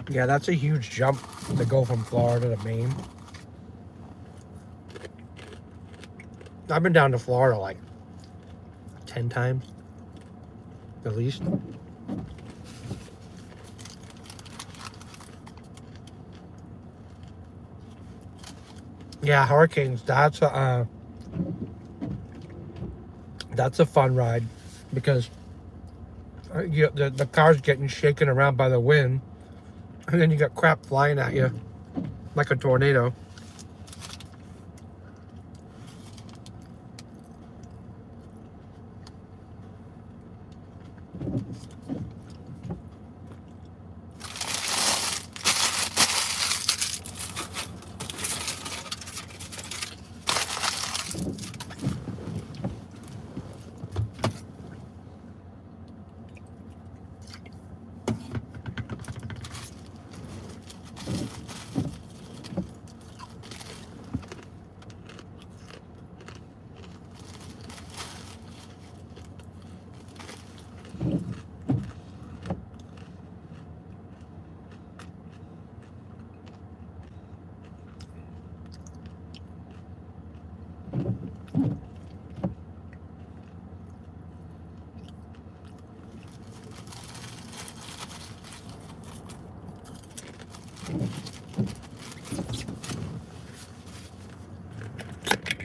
Yeah, that's a huge jump to go from Florida to Maine. I've been down to Florida like 10 times, at least. Yeah, hurricanes, that's a fun ride because the car's getting shaken around by the wind, and then you got crap flying at you like a tornado.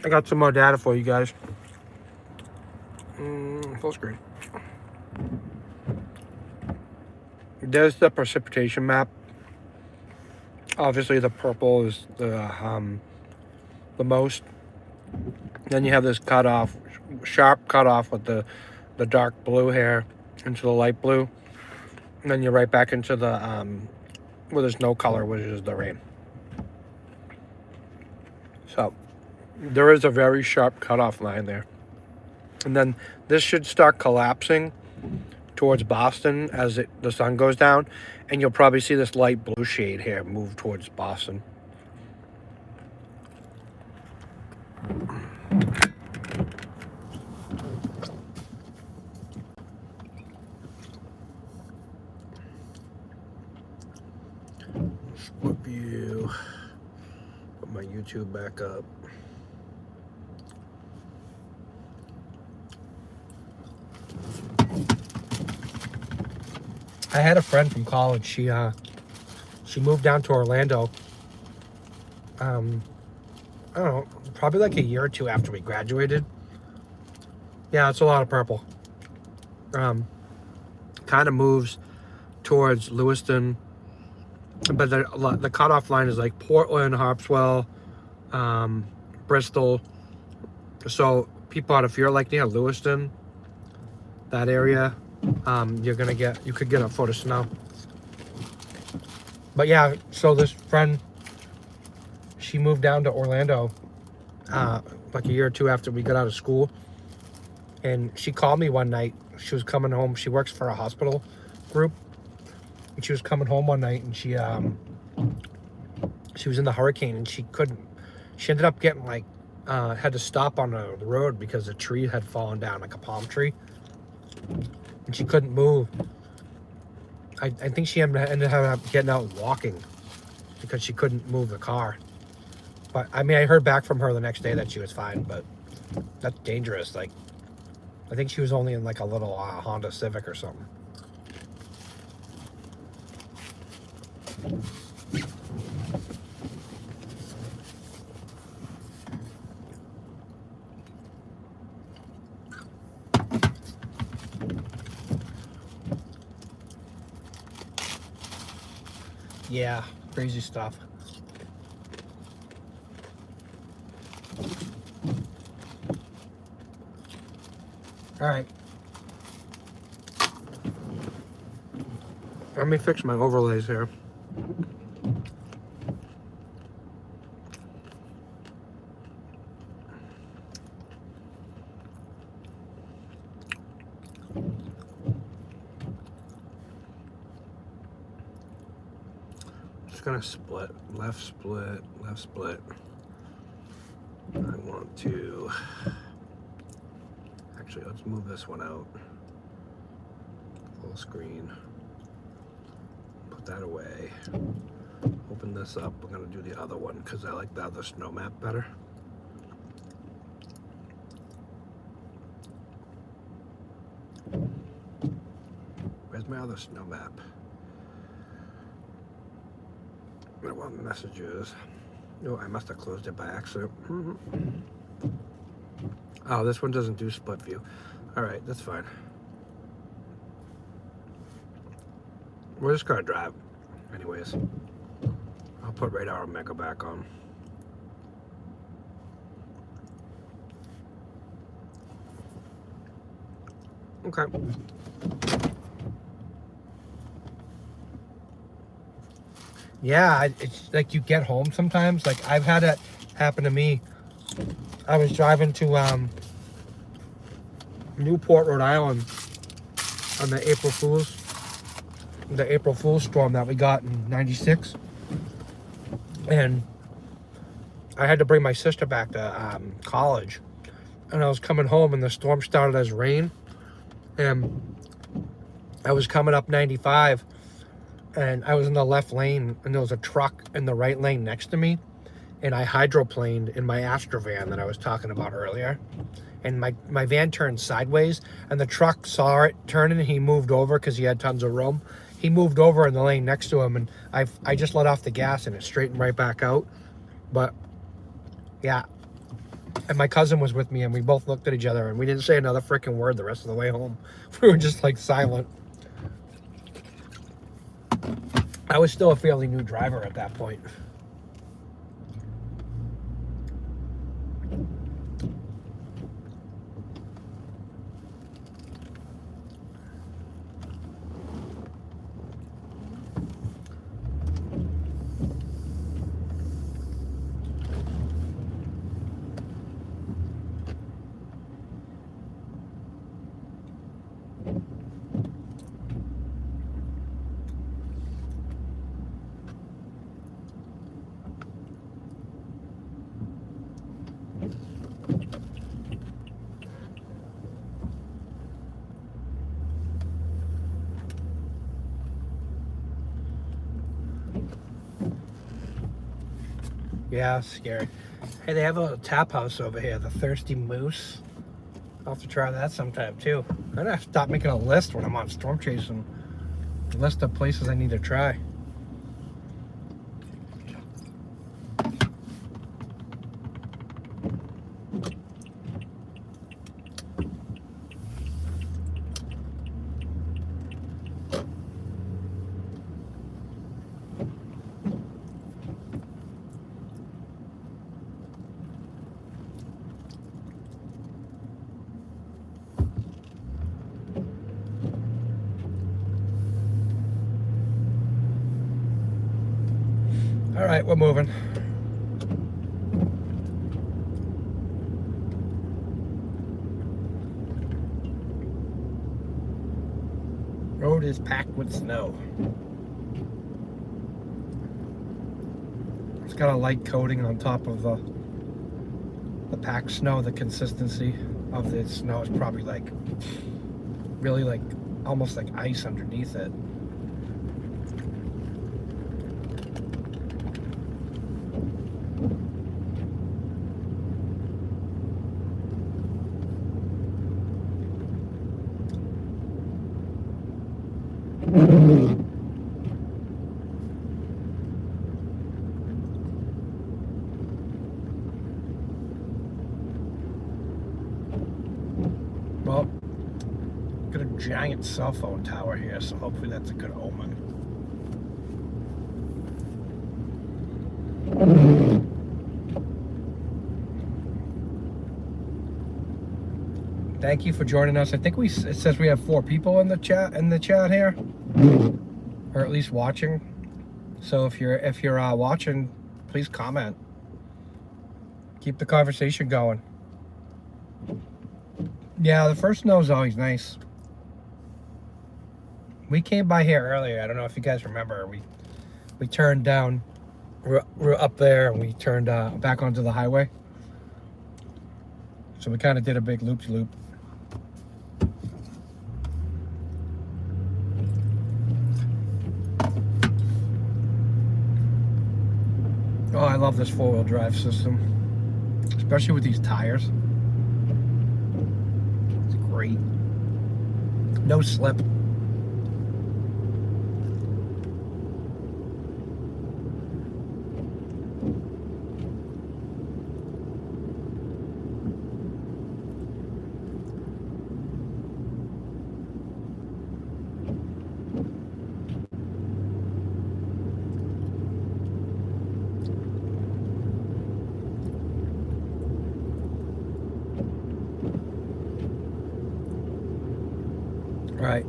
I got some more data for you guys. Full screen. There's the precipitation map. Obviously, the purple is the most. Then you have this cutoff, sharp cutoff with the dark blue here into the light blue. And then you're right back into the where there's no color, which is the rain. So there is a very sharp cutoff line there. And then this should start collapsing towards Boston as the sun goes down. And you'll probably see this light blue shade here move towards Boston. Split view. Put my YouTube back up. I had a friend from college. She moved down to Orlando I don't know, probably like a year or two after we graduated. Yeah, it's a lot of purple. Kind of moves towards Lewiston, but the cutoff line is like Portland, Harpswell, Bristol. So people out, if you're like near Lewiston, that area, you could get a foot of snow. But yeah, so this friend, she moved down to Orlando like a year or two after we got out of school, and she called me one night. She was coming home. She works for a hospital group, and she was coming home one night, and she was in the hurricane, and she ended up getting like had to stop on the road because a tree had fallen down, like a palm tree, and she couldn't move. I think she ended up getting out and walking because she couldn't move the car. But I mean, I heard back from her the next day that she was fine, but that's dangerous. Like, I think she was only in like a little Honda Civic or something. Yeah, crazy stuff. All right. Let me fix my overlays here. Just gonna split, left split, left split. I want to, actually, let's move this one out. Full screen. Put that away. Open this up. We're gonna do the other one because I like the other snow map better. Where's my other snow map? I want messages. Oh, I must have closed it by accident. Oh, this one doesn't do split view. All right, that's fine. We're just gonna drive anyways. I'll put radar Omega back on. Okay. Yeah, it's like you get home sometimes. Like I've had it happen to me. I was driving to Newport, Rhode Island on the April Fool's storm that we got in '96, and I had to bring my sister back to college, and I was coming home, and the storm started as rain, and I was coming up 95. And I was in the left lane, and there was a truck in the right lane next to me, and I hydroplaned in my Astrovan that I was talking about earlier, and my van turned sideways, and the truck saw it turning, and he moved over because he had tons of room. He moved over in the lane next to him, and I just let off the gas, and it straightened right back out. But yeah, and my cousin was with me, and we both looked at each other, and we didn't say another freaking word the rest of the way home. We were just like silent. I was still a fairly new driver at that point. Yeah, scary. Hey, they have a tap house over here, the Thirsty Moose. I'll have to try that sometime too. I'm gonna have to stop making a list when I'm on storm chasing. A list of places I need to try. right, we're moving. Road is packed with snow. It's got a light coating on top of the packed snow. The consistency of the snow is probably like really like almost like ice underneath it. Well, got a giant cell phone tower here, so hopefully that's a good omen. Thank you for joining us. I think it says we have 4 people in the chat here, or at least watching. So if you're watching, please comment. Keep the conversation going. Yeah, the first snow is always nice. We came by here earlier. I don't know if you guys remember. We turned down. We're up there, and we turned back onto the highway. So we kind of did a big loop-de-loop. Oh, I love this 4-wheel drive system, especially with these tires. It's great. No slip. Right.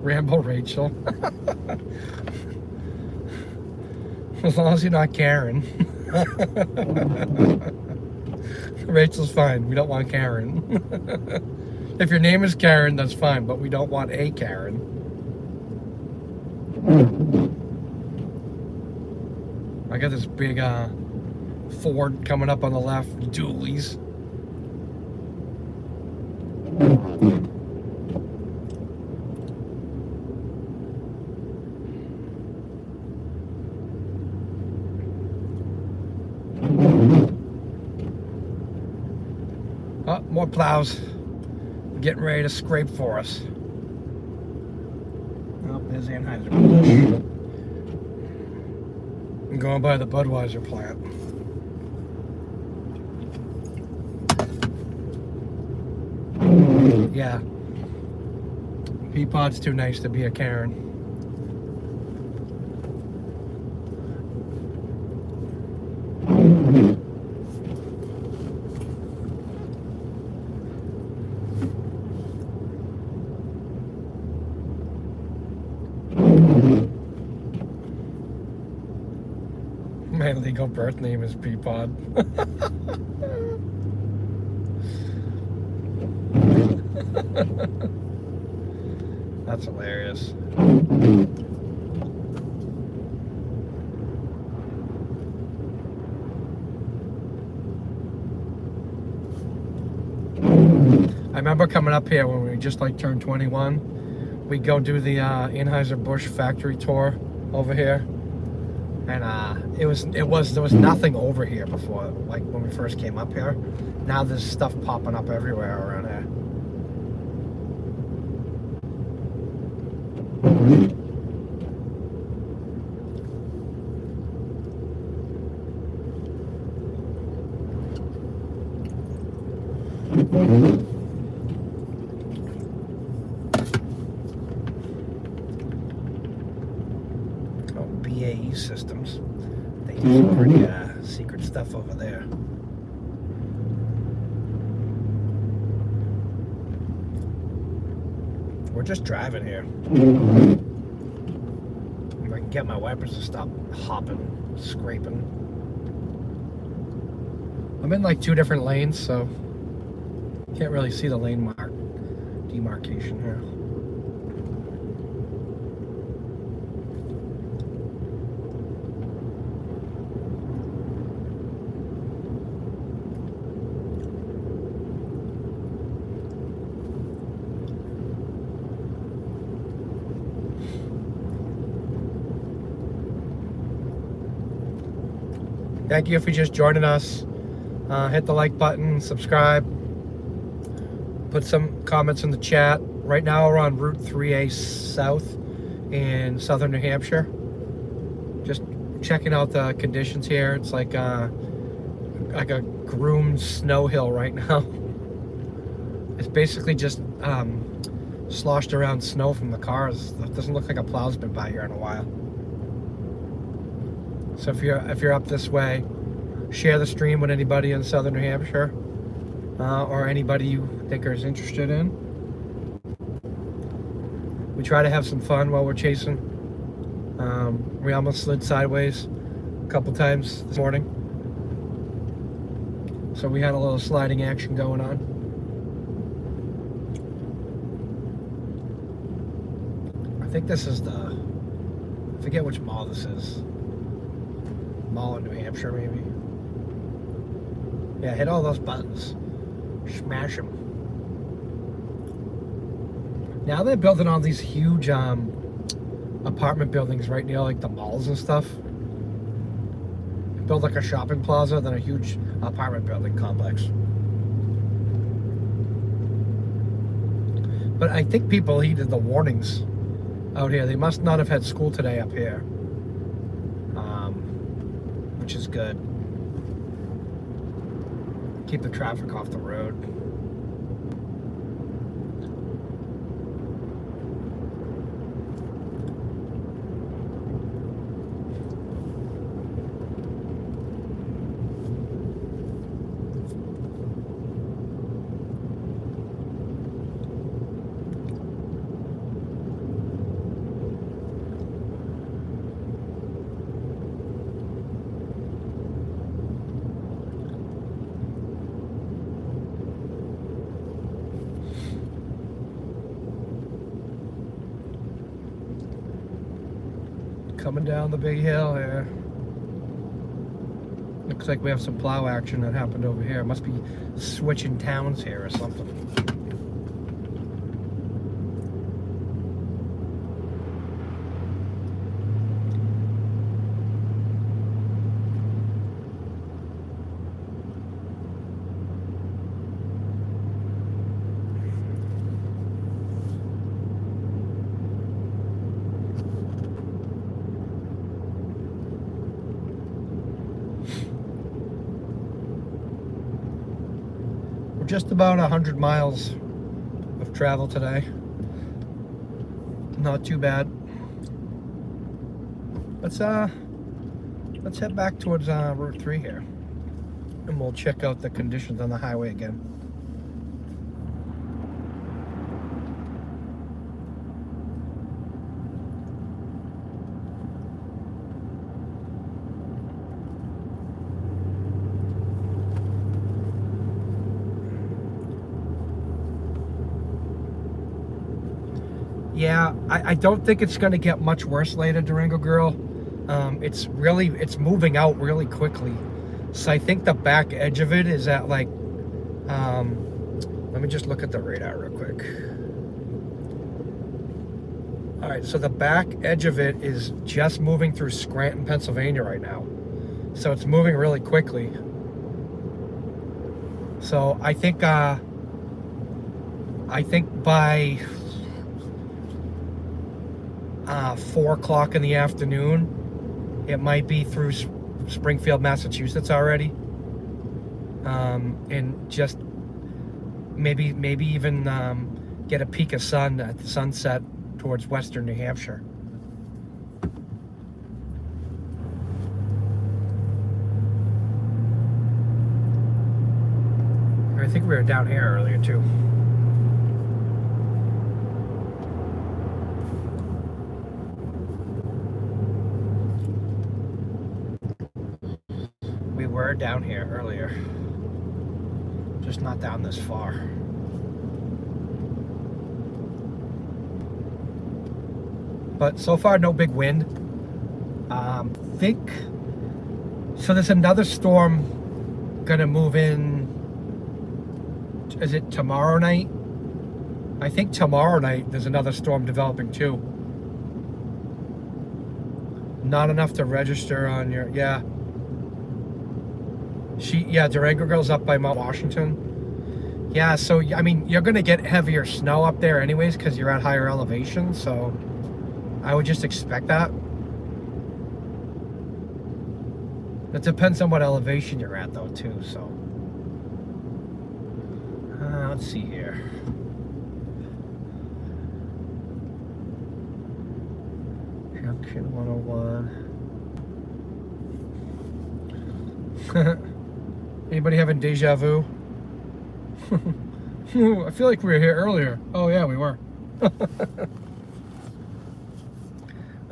Rambo Rachel. As long as you're not Karen. Rachel's fine. We don't want Karen. If your name is Karen, that's fine, but we don't want a Karen. I got this big Ford coming up on the left, dualies. Oh, more plows getting ready to scrape for us. Oh, there's Anheuser-Busch. I'm going by the Budweiser plant. Yeah. Peapod's too nice to be a Karen. My legal birth name is Peapod. That's hilarious. I remember coming up here when we just like turned 21. We'd go do the Anheuser-Busch factory tour over here. And there was nothing over here before, like when we first came up here. Now there's stuff popping up everywhere around here. Oh, BAE Systems. They do some pretty secret stuff over there. We're just driving here. If I can get my wipers to stop hopping, scraping. I'm in like 2 different lanes, so can't really see the lane mark demarcation here. Thank you for just joining us. Hit the like button, subscribe, put some comments in the chat. Right now we're on Route 3A South in southern New Hampshire. Just checking out the conditions here. It's like a groomed snow hill right now. It's basically just sloshed around snow from the cars. It doesn't look like a plow's been by here in a while. So if you're up this way, share the stream with anybody in southern New Hampshire or anybody you think is interested in. We try to have some fun while we're chasing. We almost slid sideways a couple times this morning, so we had a little sliding action going on. I think this is I forget which mall this is. Mall in New Hampshire, maybe. Yeah, hit all those buttons. Smash them. Now they're building all these huge apartment buildings right near like the malls and stuff. They build like a shopping plaza, then a huge apartment building complex. But I think people heeded the warnings out here. They must not have had school today up here. Which is good. Keep the traffic off the road. Coming down the big hill here. Looks like we have some plow action that happened over here. Must be switching towns here or something. Just about 100 miles of travel today. Not too bad. Let's head back towards Route 3 here, and we'll check out the conditions on the highway again. Yeah, I don't think it's going to get much worse later, Durango Girl. It's moving out really quickly. So I think the back edge of it is at like, let me just look at the radar real quick. All right, so the back edge of it is just moving through Scranton, Pennsylvania right now. So it's moving really quickly. So I think by 4 o'clock in the afternoon, it might be through Springfield, Massachusetts already, and just maybe even get a peak of sun at the sunset towards western New Hampshire. I think we were down here earlier too. were down here earlier. Just not down this far. But so far, no big wind. Think so. There's another storm gonna move in. Is it tomorrow night? I think tomorrow night there's another storm developing too. Not enough to register on your Durango Girl's up by Mount Washington. Yeah, so I mean you're gonna get heavier snow up there anyways because you're at higher elevation. So I would just expect that. It depends on what elevation you're at though too, so. Let's see here. Junction 101. Anybody having deja vu? I feel like we were here earlier. Oh yeah, we were.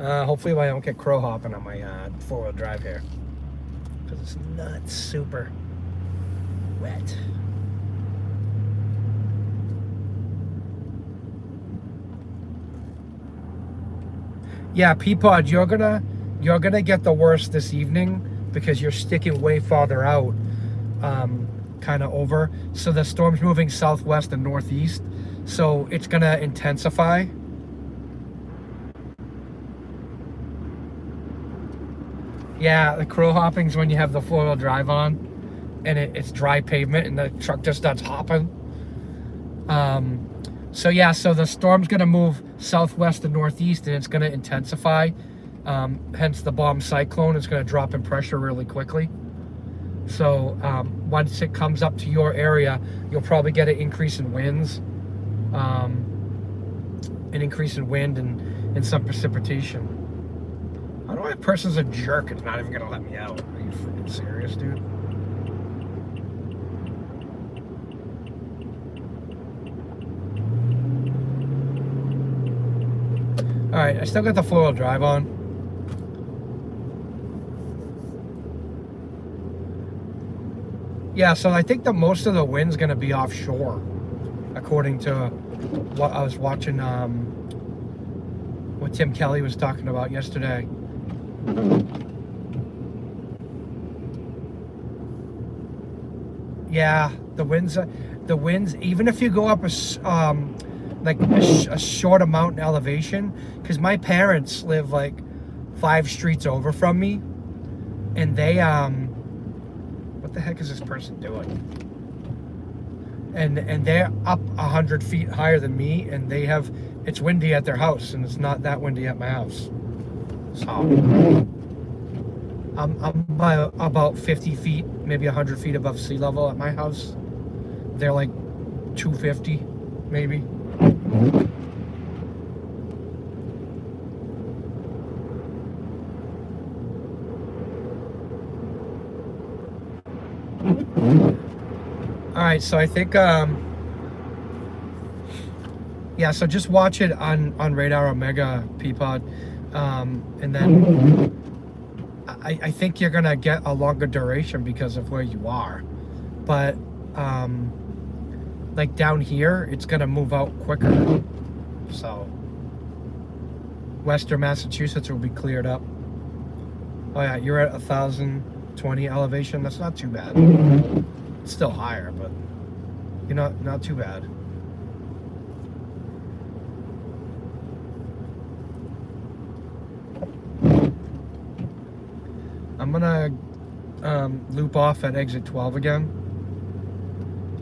Hopefully I don't get crow hopping on my four-wheel drive here. Because it's not super wet. Yeah, Peapod, you're gonna get the worst this evening because you're sticking way farther out, kind of over. So the storm's moving southwest and northeast, so it's gonna intensify. Yeah, the crow hopping's when you have the four-wheel drive on and it's dry pavement and the truck just starts hopping. So yeah, so the storm's gonna move southwest and northeast and it's gonna intensify. Hence the bomb cyclone. It's gonna drop in pressure really quickly. So once it comes up to your area, you'll probably get an increase in winds. An increase in wind and some precipitation. I don't know why a person's a jerk. It's not even gonna let me out. Are you freaking serious, dude? All right, I still got the four-wheel drive on. Yeah, so I think that most of the wind's gonna be offshore, according to what I was watching. What Tim Kelly was talking about yesterday. Yeah, the winds. Even if you go up a short amount in elevation, because my parents live like 5 streets over from me, and they what the heck is this person doing? And they're up 100 feet higher than me, and it's windy at their house, and it's not that windy at my house. So I'm by about 50 feet, maybe 100 feet above sea level at my house. They're like 250, maybe. All right, so I think yeah, so just watch it on Radar Omega, Peapod, and then I think you're gonna get a longer duration because of where you are, but like down here, it's gonna move out quicker. So Western Massachusetts will be cleared up. Oh yeah, you're at 1,020 elevation. That's not too bad. It's still higher, but you're not too bad. I'm gonna loop off at exit 12 again.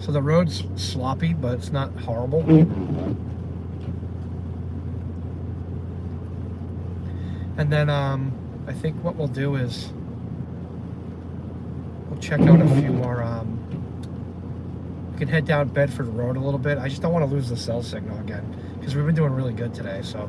So the road's sloppy, but it's not horrible. And then I think what we'll do is we'll check out a few more. We can head down Bedford Road a little bit. I just don't want to lose the cell signal again because we've been doing really good today. So.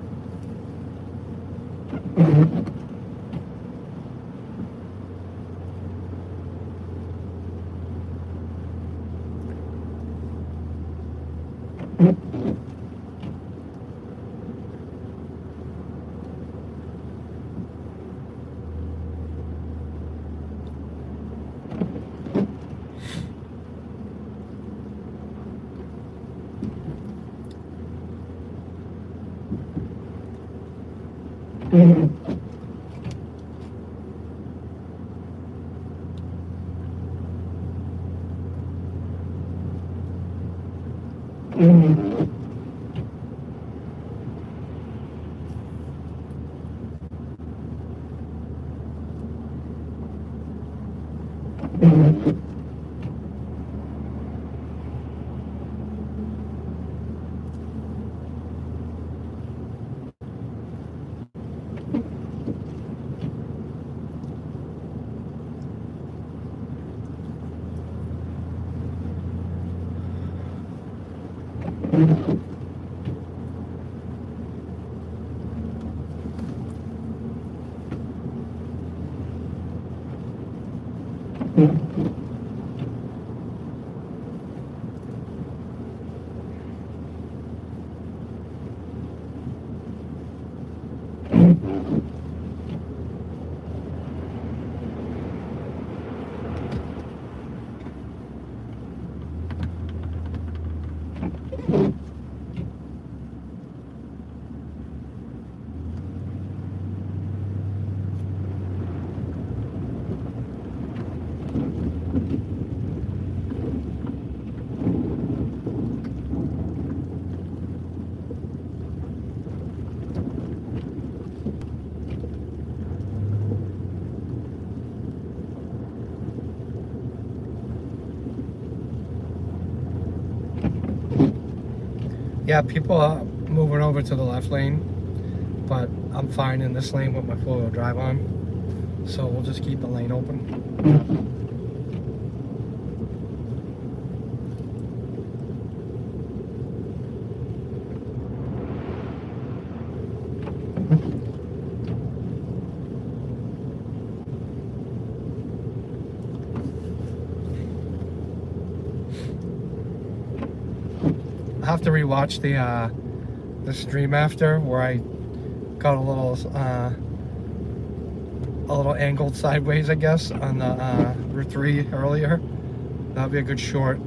Yeah, people are moving over to the left lane, but I'm fine in this lane with my four-wheel drive on, so we'll just keep the lane open. I have to rewatch the stream after, where I got a little angled sideways, I guess, on the Route 3 earlier. That'll be a good short.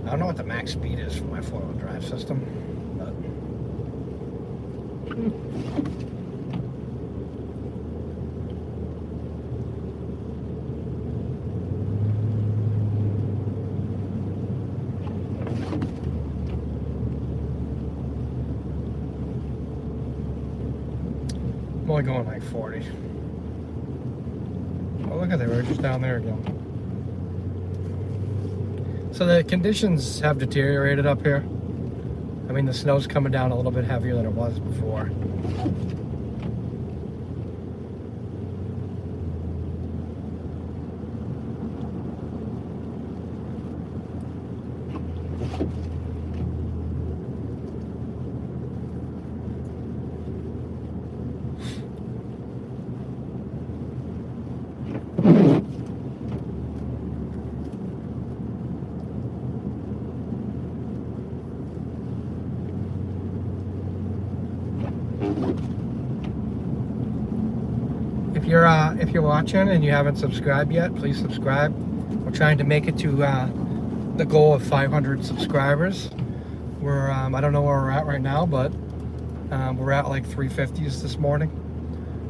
I don't know what the max speed is for my four-wheel drive system, but I'm only going like 40. Oh, look at that, we're just down there again. So the conditions have deteriorated up here. I mean, the snow's coming down a little bit heavier than it was before. If you're watching and you haven't subscribed yet, please subscribe. We're trying to make it to the goal of 500 subscribers. We're I don't know where we're at right now, but we're at like 350s this morning.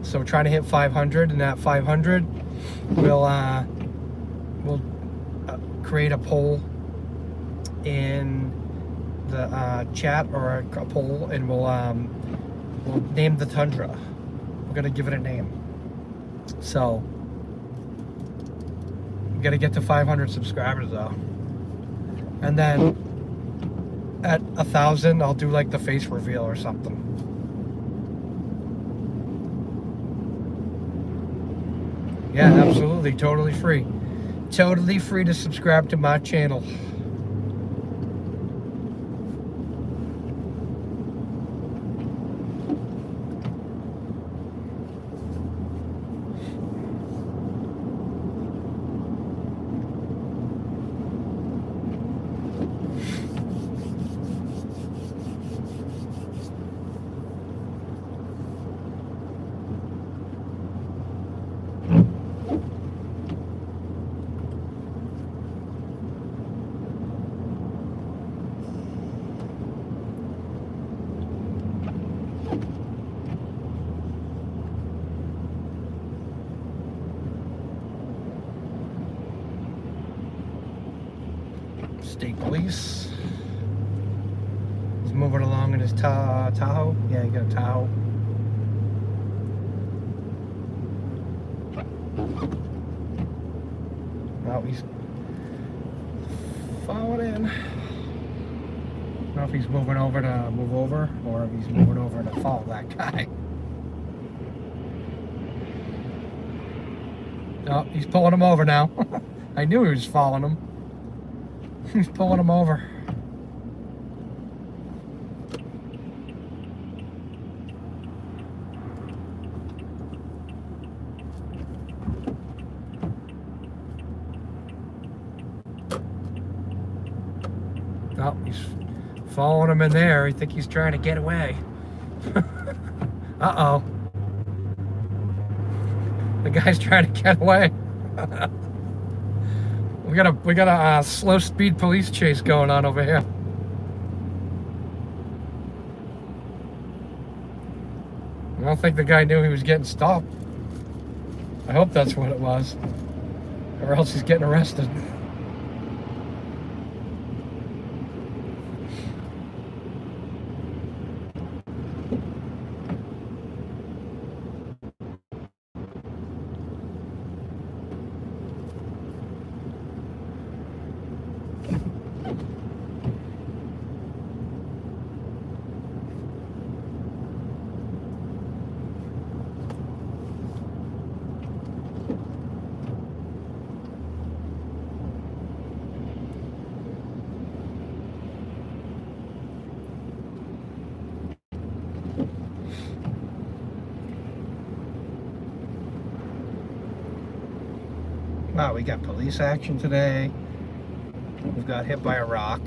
So we're trying to hit 500, and at 500, we'll create a poll in the chat or a poll, and we'll name the tundra. We're gonna give it a name. So we gotta get to 500 subscribers though, and then at 1,000, I'll do like the face reveal or something. Yeah, absolutely, totally free. Totally free to subscribe to my channel. State police. He's moving along in his Tahoe. Yeah, he got a Tahoe. Oh, he's falling in. I don't know if he's moving over to move over or if he's moving over to follow that guy. Oh, he's pulling him over now. I knew he was following him. He's pulling him over. Oh, he's following him in there. I think he's trying to get away. Uh-oh. The guy's trying to get away. We got a slow speed police chase going on over here. I don't think the guy knew he was getting stopped. I hope that's what it was, or else he's getting arrested. Wow, we got police action today. We've got hit by a rock.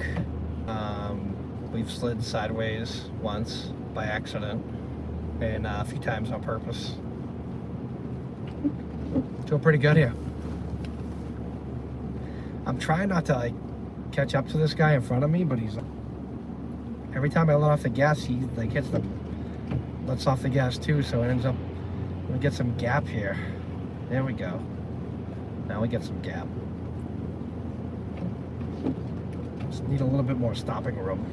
We've slid sideways once by accident and a few times on purpose. Doing pretty good here. I'm trying not to like catch up to this guy in front of me, but he's every time I let off the gas, he like lets off the gas too, so it ends up we get some gap here. There we go. Now we get some gap. Just need a little bit more stopping room.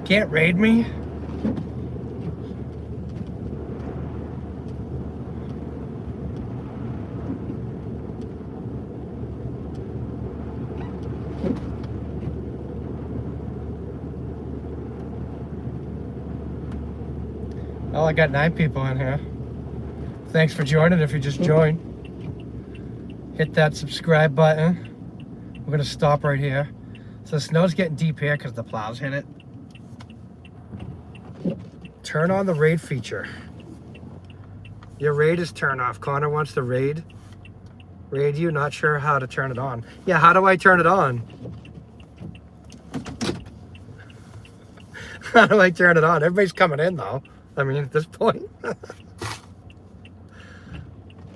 Can't raid me? Oh, I got 9 people in here. Thanks for joining if you just joined. Hit that subscribe button. We're going to stop right here. So the snow's getting deep here because the plows hit it. Turn on the raid feature. Your raid is turned off. Connor wants to raid you. Not sure how to turn it on. Yeah, how do I turn it on? How do I turn it on? Everybody's coming in though. I mean, at this point.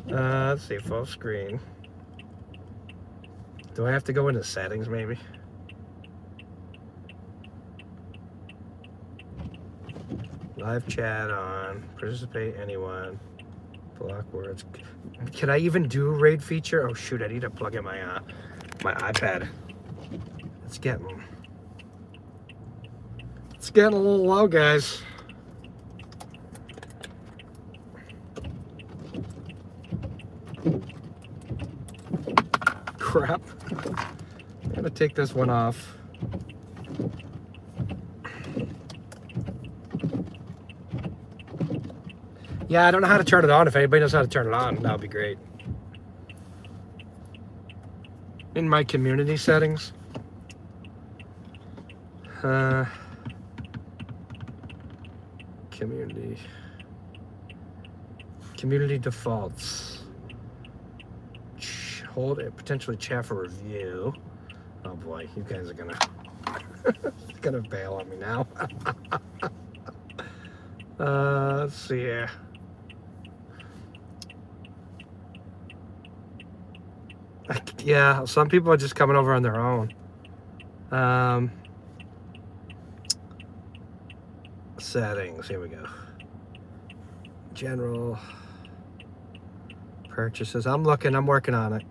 Let's see, full screen. Do I have to go into settings maybe? Live chat on. Participate anyone. Block words. Can I even do raid feature? Oh shoot, I need to plug in my my iPad. It's getting a little low, guys. Crap. I'm gonna take this one off. Yeah, I don't know how to turn it on. If anybody knows how to turn it on, that would be great. In my community settings. Community defaults. Hold it, potentially chat for review. Oh boy, you guys are gonna bail on me now. Let's see here. Yeah, some people are just coming over on their own. Settings, here we go. General purchases. I'm working on it.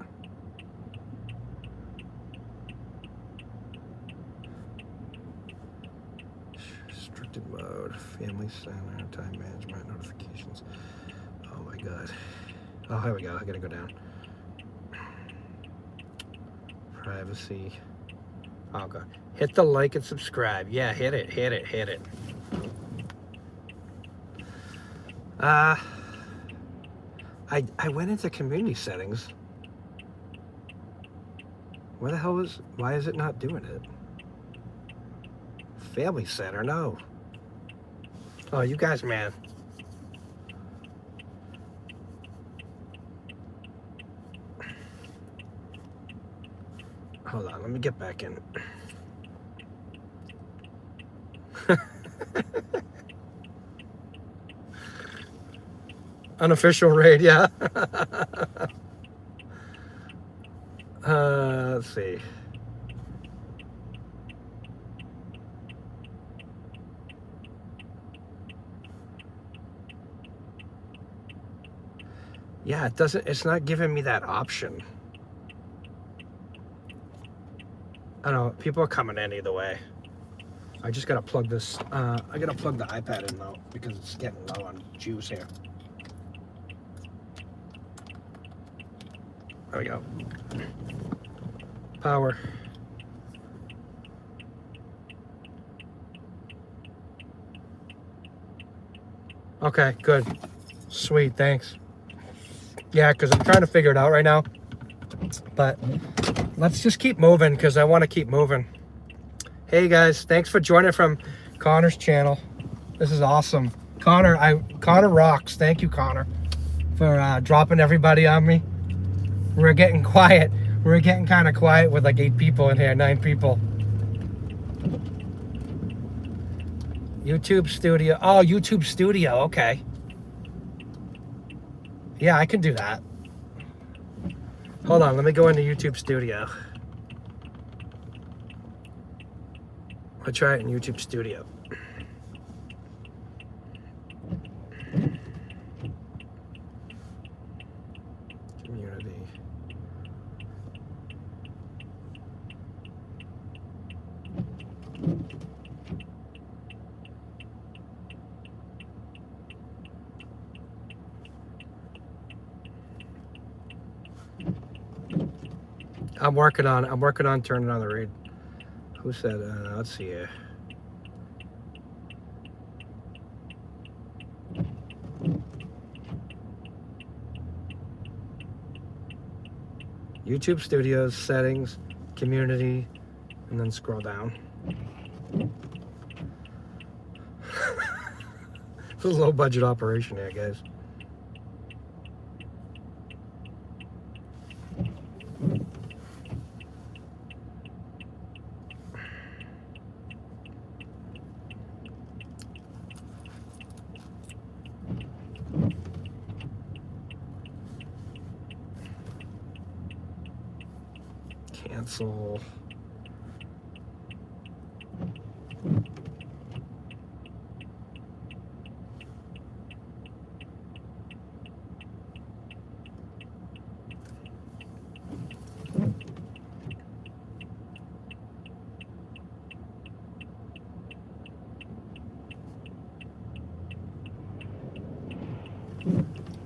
Restricted mode, family center, time management, notifications. Oh my god. Oh, here we go. I gotta go down. Privacy. Oh god. Hit the like and subscribe. Yeah, hit it. I went into community settings. Why is it not doing it? Family center, no. Oh, you guys, man. Hold on, let me get back in. Unofficial raid, yeah. Let's see. Yeah, it's not giving me that option. I don't know, people are coming in either way. I just gotta plug this, I gotta plug the iPad in though, because it's getting low on juice here. There we go. Power. Okay, good. Sweet, thanks. Yeah, because I'm trying to figure it out right now. But let's just keep moving because I want to keep moving. Hey guys, thanks for joining from Connor's channel. This is awesome. Connor rocks. Thank you, Connor, for dropping everybody on me. We're getting quiet. We're getting kind of quiet with like 8 people in here, 9 people. YouTube Studio. Oh, YouTube Studio. Okay. Yeah, I can do that. Hold on, let me go into YouTube Studio. I'll try it in YouTube Studio. Community. I'm working on turning on the raid. Who said, let's see here. YouTube Studios, settings, community, and then scroll down. It's a low budget operation here, guys. Cancel.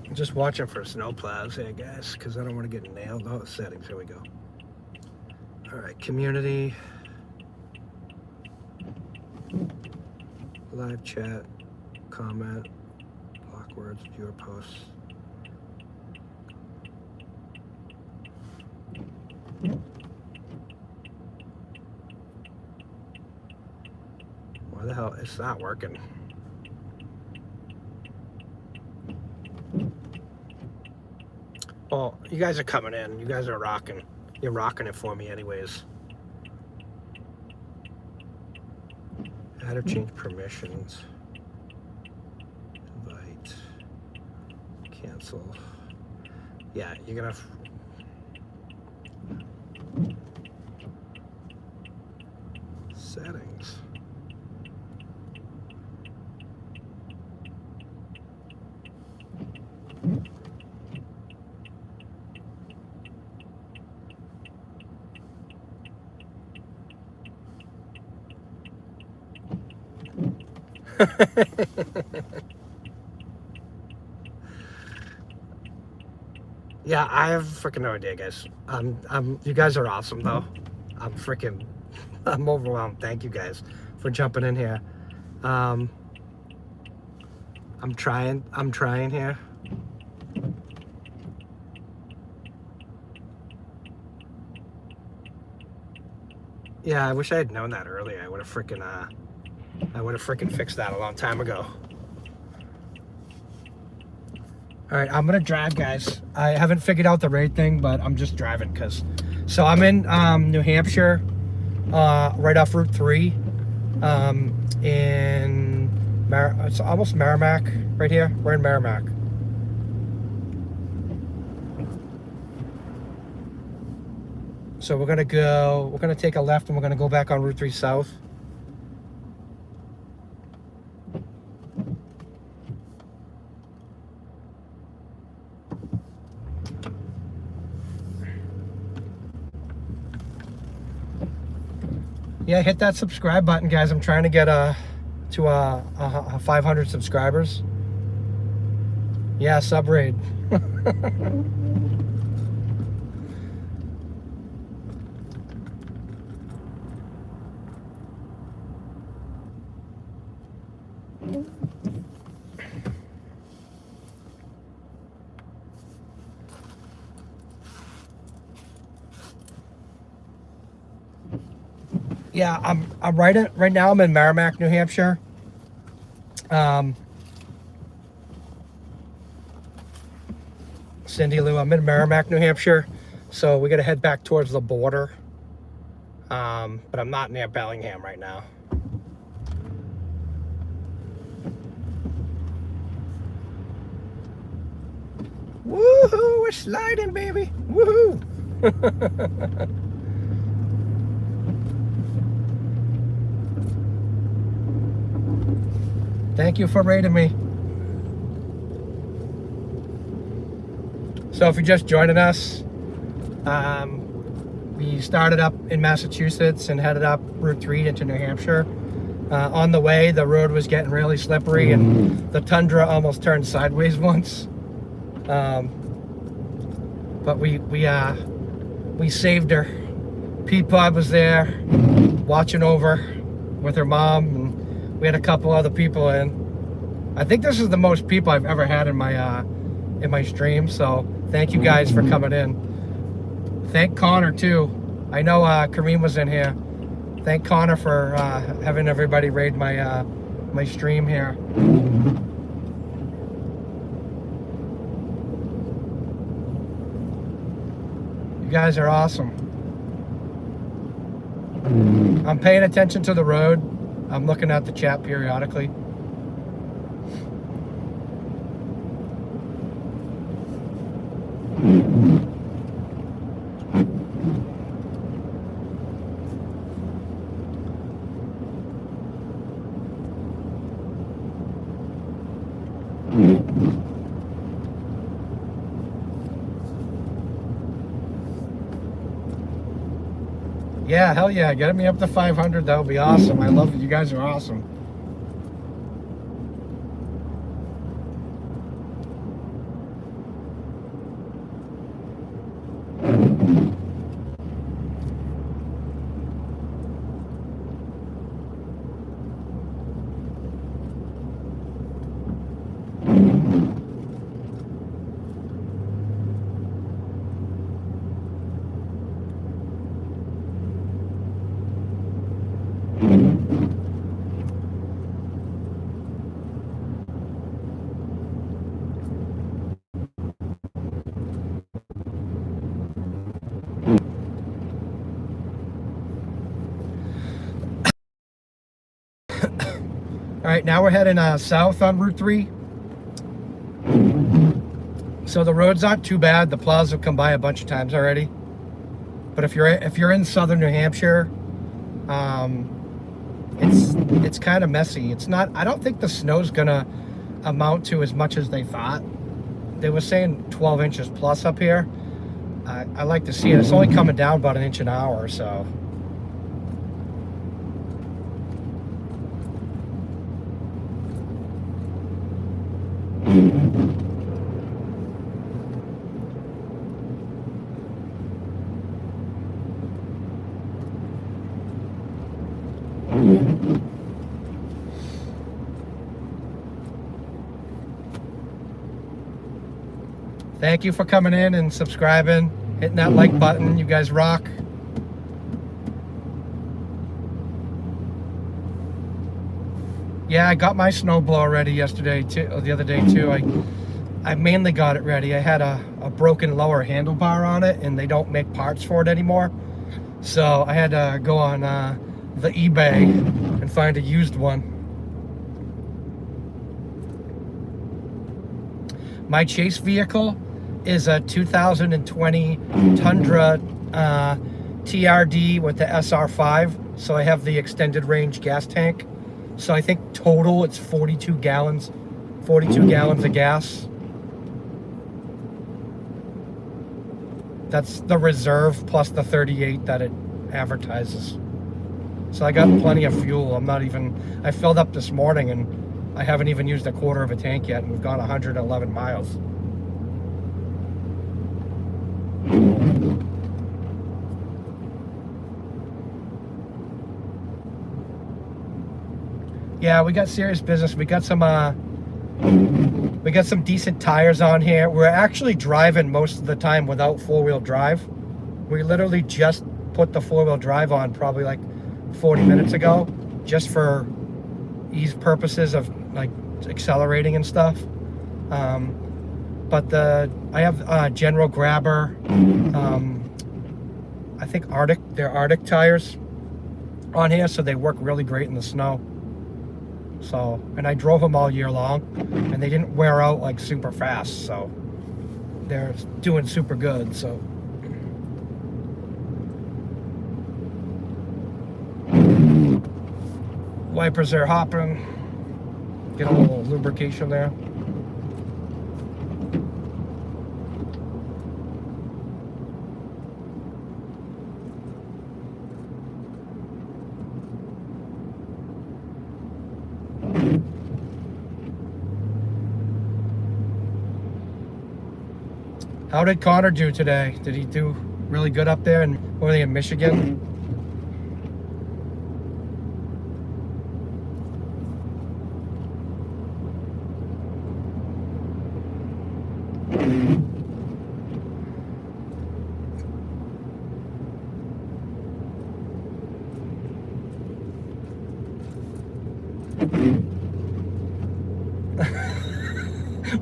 I'm just watching for snowplows here, guys, because I don't want to get nailed. Oh, settings. Here we go. All right, community, live chat, comment, block words, viewer posts. Why the hell? It's not working. Well, you guys are coming in. You guys are rocking. You're rocking it for me anyways. Add or change permissions. Invite. Cancel. Yeah, you're gonna... Settings. Yeah, I have freaking no idea, guys. You guys are awesome, though. I'm overwhelmed. Thank you guys for jumping in here. I'm trying here. Yeah, I wish I had known that earlier. I would have freaking fixed that a long time ago. All right, I'm gonna drive, guys. I haven't figured out the raid thing, but I'm just driving so I'm in New Hampshire, right off Route 3, it's almost Merrimack right here. We're in Merrimack. So we're gonna take a left and we're gonna go back on Route 3 South. Yeah, hit that subscribe button, guys. I'm trying to get to 500 subscribers. Yeah, sub raid. Yeah, I'm right now. I'm in Merrimack, New Hampshire. Cindy Lou, I'm in Merrimack, New Hampshire. So we got to head back towards the border. But I'm not near Bellingham right now. Woohoo! We're sliding, baby. Woohoo! Thank you for rating me. So if you're just joining us, we started up in Massachusetts and headed up Route 3 into New Hampshire. On the way, the road was getting really slippery and the Tundra almost turned sideways once. But we saved her. Peapod was there watching over with her mom, and we had a couple other people in. I think this is the most people I've ever had in my stream, so thank you guys for coming in. Thank Connor too. I know Kareem was in here. Thank Connor for having everybody raid my my stream here. You guys are awesome. I'm paying attention to the road. I'm looking at the chat periodically. Yeah, hell yeah. Get me up to 500. That would be awesome. I love it. You guys are awesome. All right, now we're heading south on Route 3. So the roads aren't too bad. The plows have come by a bunch of times already. But if you're in southern New Hampshire, it's kind of messy. It's not. I don't think the snow's gonna amount to as much as they thought. They were saying 12 inches plus up here. I like to see it. It's only coming down about an inch an hour or so. Thank you for coming in and subscribing, hitting that like button. You guys rock. Yeah, I got my snowblower ready yesterday too, the other day too. I mainly got it ready. I had a broken lower handlebar on it, and they don't make parts for it anymore. So I had to go on the eBay and find a used one. My chase vehicle is a 2020 Tundra TRD with the SR5. So I have the extended range gas tank. So I think total it's 42 gallons of gas. That's the reserve plus the 38 that it advertises. So I got plenty of fuel. I filled up this morning and I haven't even used a quarter of a tank yet, and we've gone 111 miles. Yeah, we got serious business. We got some decent tires on here. We're actually driving most of the time without four-wheel drive. We literally just put the four-wheel drive on probably like 40 minutes ago, just for ease purposes of like accelerating and stuff. But I have General Grabber, I think they're Arctic tires on here, so they work really great in the snow. So, and I drove them all year long, and they didn't wear out like super fast, so they're doing super good. So wipers are hopping, get a little lubrication there. How did Connor do today? Did he do really good up there? And were they in Michigan?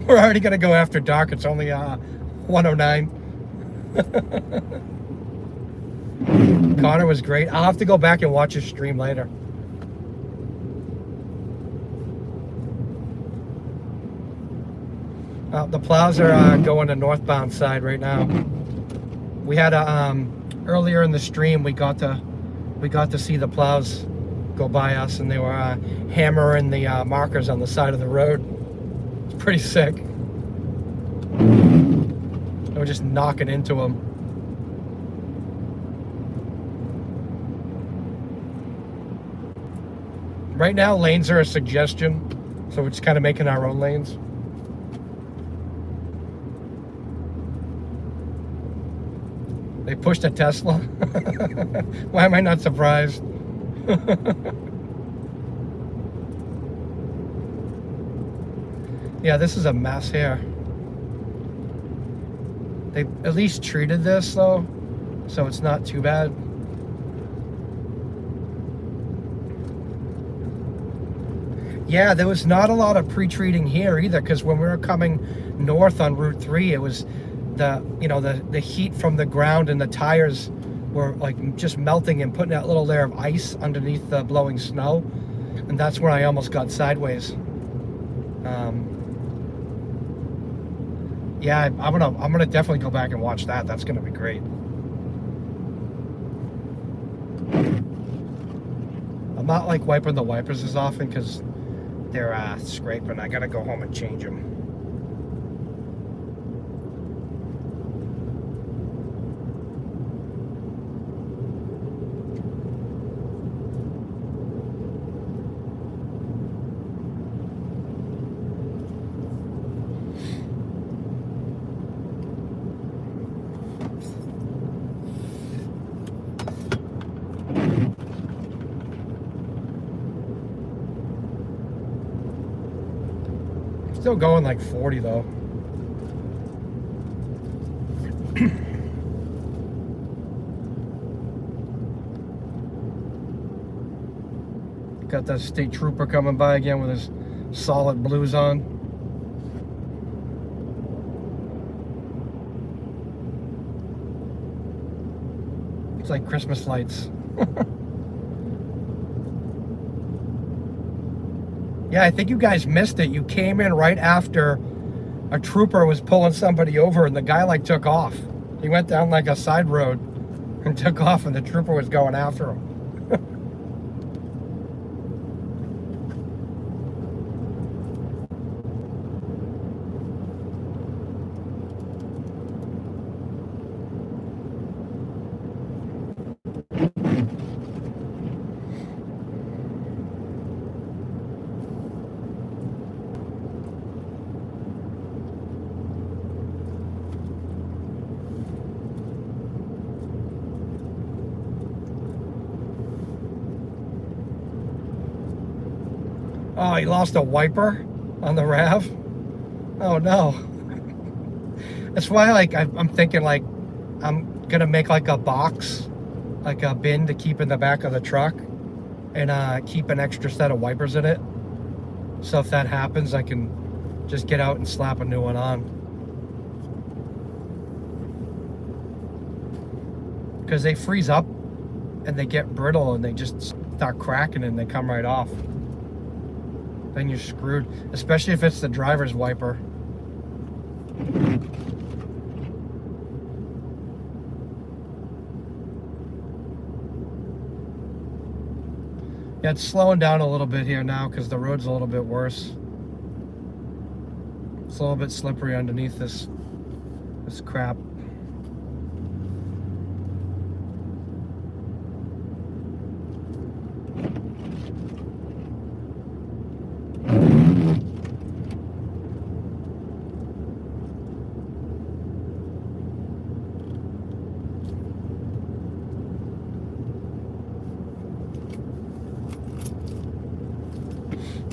We're already gonna go after dark. It's only 109. Connor was great. I'll have to go back and watch his stream later. The plows are going to northbound side right now. We had a earlier in the stream we got to see the plows go by us, and they were hammering the markers on the side of the road. It's pretty sick. They were just knocking into them. Right now, lanes are a suggestion, so we're just kind of making our own lanes. They pushed a Tesla. Why am I not surprised? Yeah, this is a mess here. They at least treated this though, so it's not too bad. Yeah, there was not a lot of pre-treating here either, because when we were coming north on Route 3, it was the heat from the ground, and the tires were like just melting and putting that little layer of ice underneath the blowing snow, and that's where I almost got sideways. Yeah, I'm gonna definitely go back and watch that. That's gonna be great. I'm not like wiping the wipers as often because they're scraping. I gotta go home and change them. Still going like 40 though. Got that state trooper coming by again with his solid blues on. It's like Christmas lights. Yeah, I think you guys missed it. You came in right after a trooper was pulling somebody over, and the guy like took off. He went down like a side road and took off, and the trooper was going after him. Oh, he lost a wiper on the RAV? Oh no. That's why like I'm thinking like I'm gonna make like a box, like a bin to keep in the back of the truck, and keep an extra set of wipers in it. So if that happens, I can just get out and slap a new one on. Because they freeze up and they get brittle and they just start cracking and they come right off. Then you're screwed, especially if it's the driver's wiper. Yeah, it's slowing down a little bit here now because the road's a little bit worse. It's a little bit slippery underneath this crap.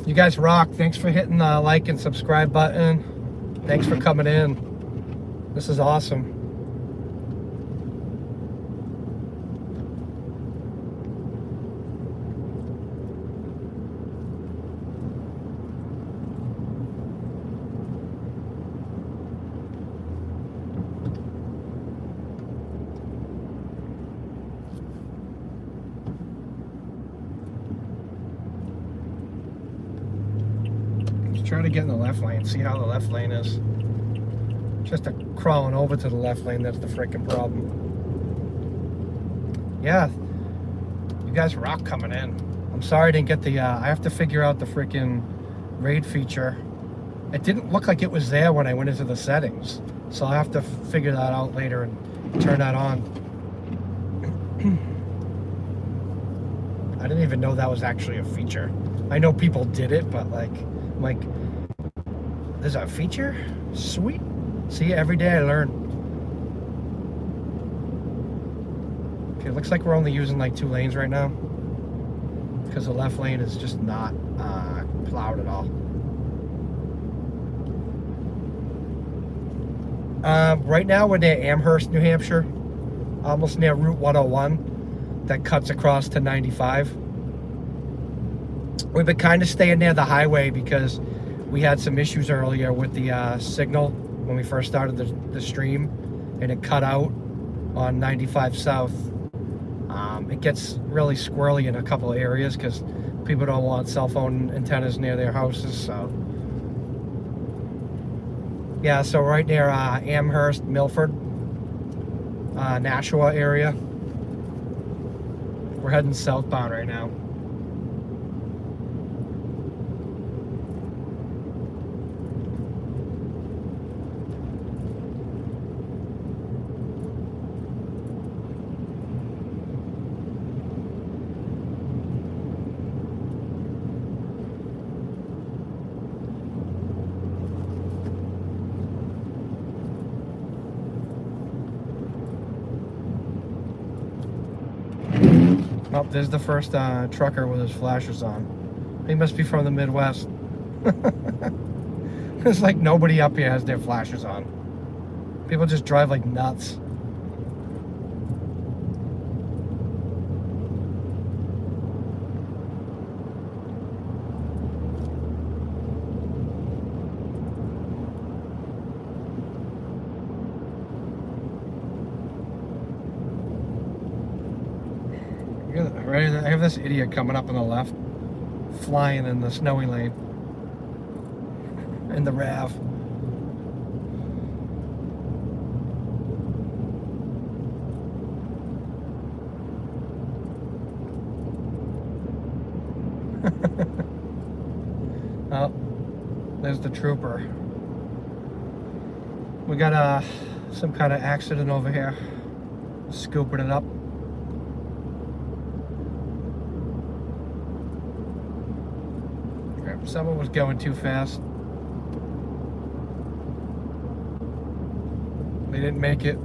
You guys rock. Thanks for hitting the like and subscribe button. Thanks for coming in. This is awesome. try to get in the left lane, see how the left lane is. Just crawling over to the left lane, that's the freaking problem. Yeah, you guys rock coming in. I'm sorry I didn't get the, I have to figure out the freaking raid feature. It didn't look like it was there when I went into the settings. So I'll have to figure that out later and turn that on. I didn't even know that was actually a feature. I know people did it, but like, there's a feature? Sweet. See, every day I learn. Okay, looks like we're only using like 2 lanes right now, because the left lane is just not plowed at all. Right now we're near Amherst, New Hampshire, almost near Route 101 that cuts across to 95. We've been kind of staying near the highway because we had some issues earlier with the signal when we first started the stream, and it cut out on 95 South. It gets really squirrely in a couple of areas because people don't want cell phone antennas near their houses. So yeah, so right near Amherst, Milford, Nashua area. We're heading southbound right now. Oh, there's the first trucker with his flashers on. He must be from the Midwest. It's like nobody up here has their flashers on. People just drive like nuts. Right, I have this idiot coming up on the left, flying in the snowy lane, in the RAV. Oh, there's the trooper. We got some kind of accident over here, scooping it up. Someone was going too fast. They didn't make it.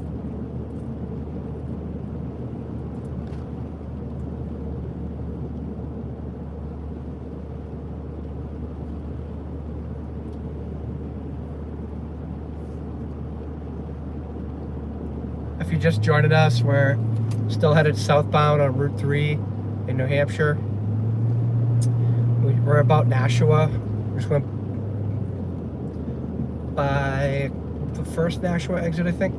If you just joined us, we're still headed southbound on Route 3 in New Hampshire. We're about Nashua. We just went by the first Nashua exit, I think.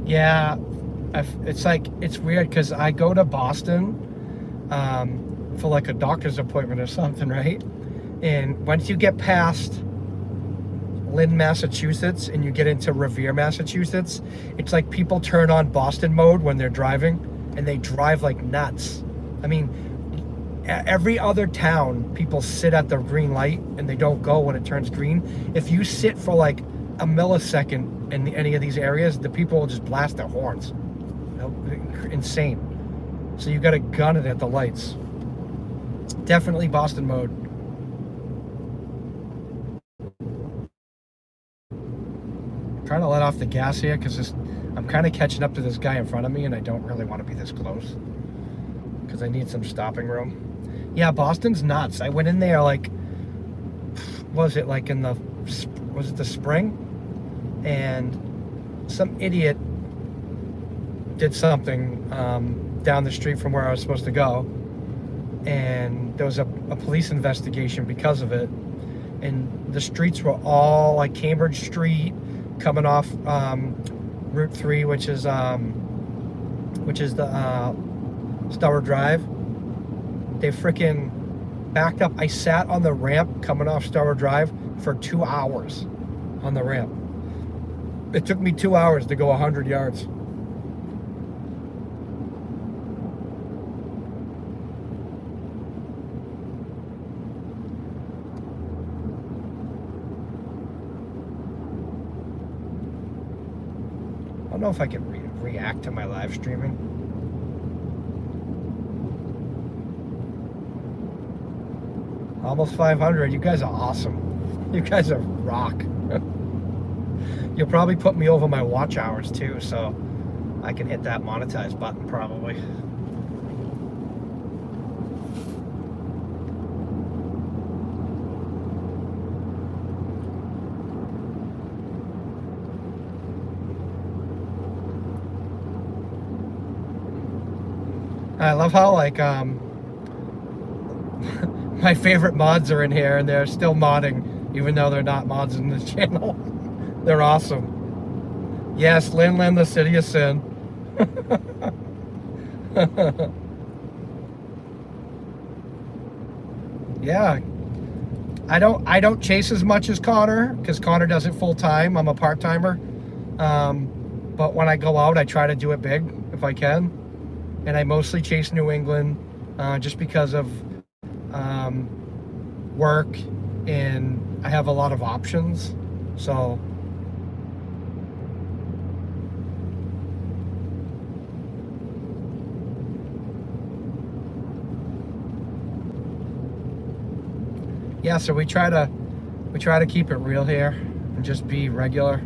Yeah, it's like, it's weird because I go to Boston for like a doctor's appointment or something, right? And once you get past Lynn, Massachusetts, and you get into Revere, Massachusetts, it's like people turn on Boston mode when they're driving, and they drive like nuts. I mean, every other town, people sit at the green light and they don't go when it turns green. If you sit for like a millisecond in any of these areas, the people will just blast their horns. You know, insane. So you got to gun it at the lights. Definitely Boston mode. I'm trying to let off the gas here because I'm kind of catching up to this guy in front of me, and I don't really want to be this close because I need some stopping room. Yeah, Boston's nuts. I went in there like, was it the spring? And some idiot did something down the street from where I was supposed to go, and there was a police investigation because of it. And the streets were all like Cambridge Street, coming off Route 3, which is the Stour Drive. They freaking backed up. I sat on the ramp coming off Stour Drive for 2 hours on the ramp. It took me 2 hours to go 100 yards. I don't know if I can react to my live streaming. Almost 500. You guys are awesome. You guys are rock. You'll probably put me over my watch hours too, so I can hit that monetize button probably. I love how like my favorite mods are in here and they're still modding even though they're not mods in this channel. They're awesome. Yes, Lin, the city of sin. Yeah, I don't chase as much as Connor because Connor does it full time. I'm a part timer, but when I go out, I try to do it big if I can, and I mostly chase New England just because of work, and I have a lot of options. So. Yeah, so we try to keep it real here and just be regular.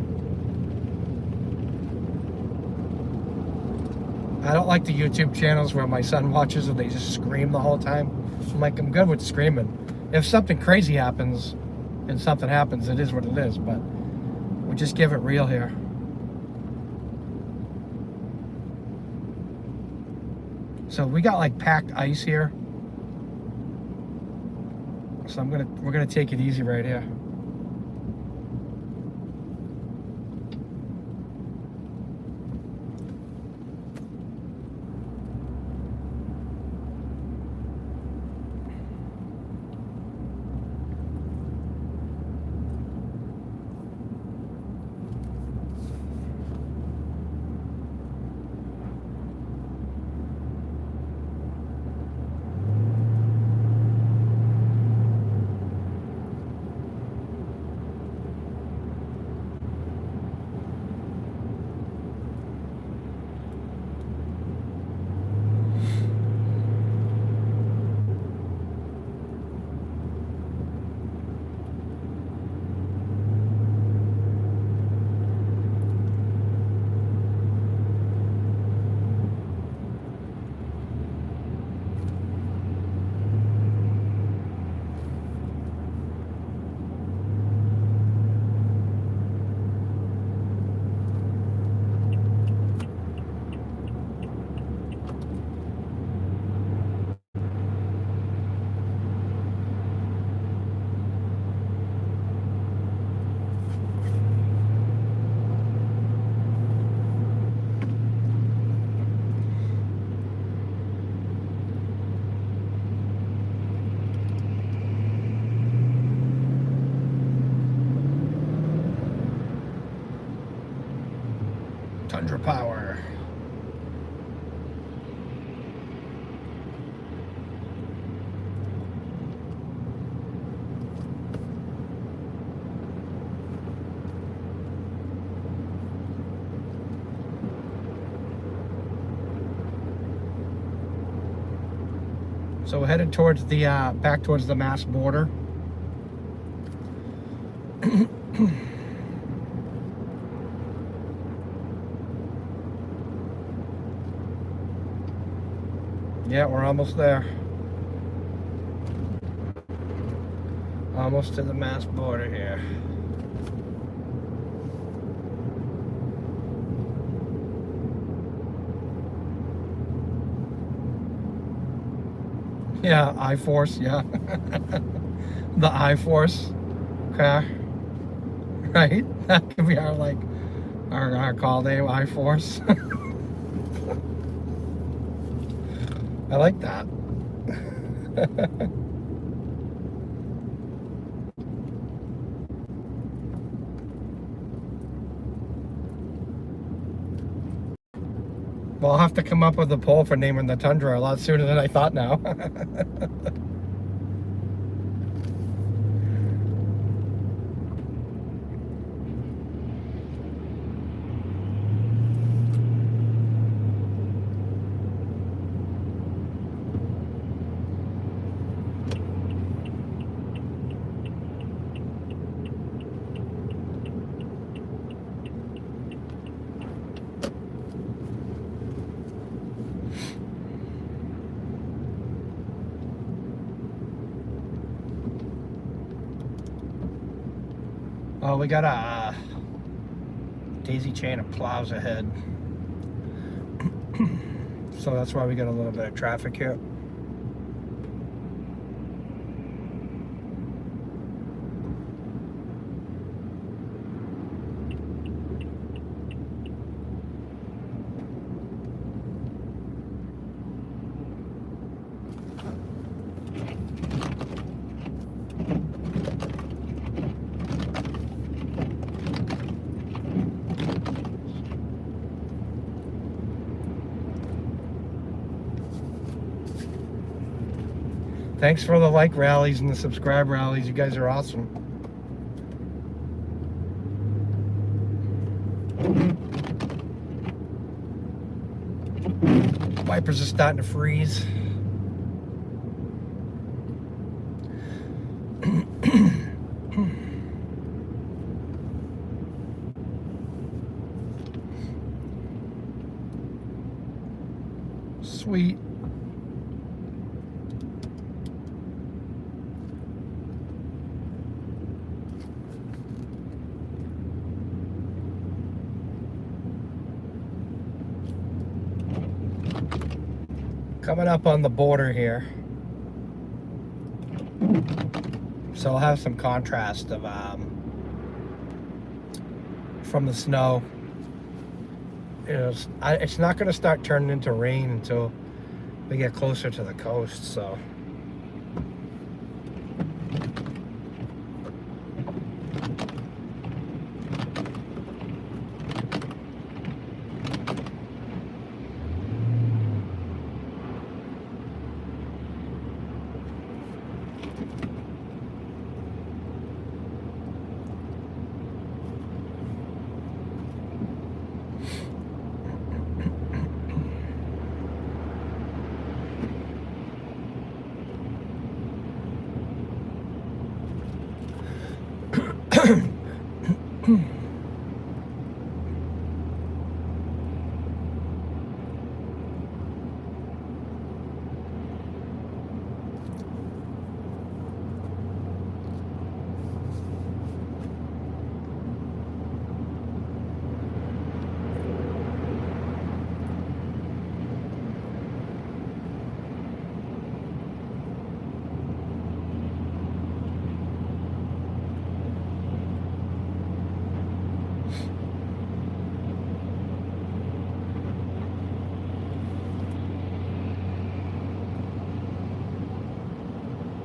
I don't like the YouTube channels where my son watches and they just scream the whole time. I'm like, I'm good with screaming. If something crazy happens and something happens, it is what it is, but we just give it real here. So we got like packed ice here. So we're gonna take it easy right here. Tundra power. So we're headed towards the back towards the Mass border. Yeah, we're almost there. Almost to the Mass border here. Yeah, I-Force, yeah. The I-Force car. Right? That could be our like our call name, I-Force. I like that. Well, I'll have to come up with a poll for naming the Tundra a lot sooner than I thought now. Oh, we got a daisy chain of plows ahead. So that's why we got a little bit of traffic here. Thanks for the like rallies and the subscribe rallies. You guys are awesome. Wipers are starting to freeze. Sweet. Coming up on the border here. So I'll have some contrast of from the snow. It's not going to start turning into rain until we get closer to the coast, so.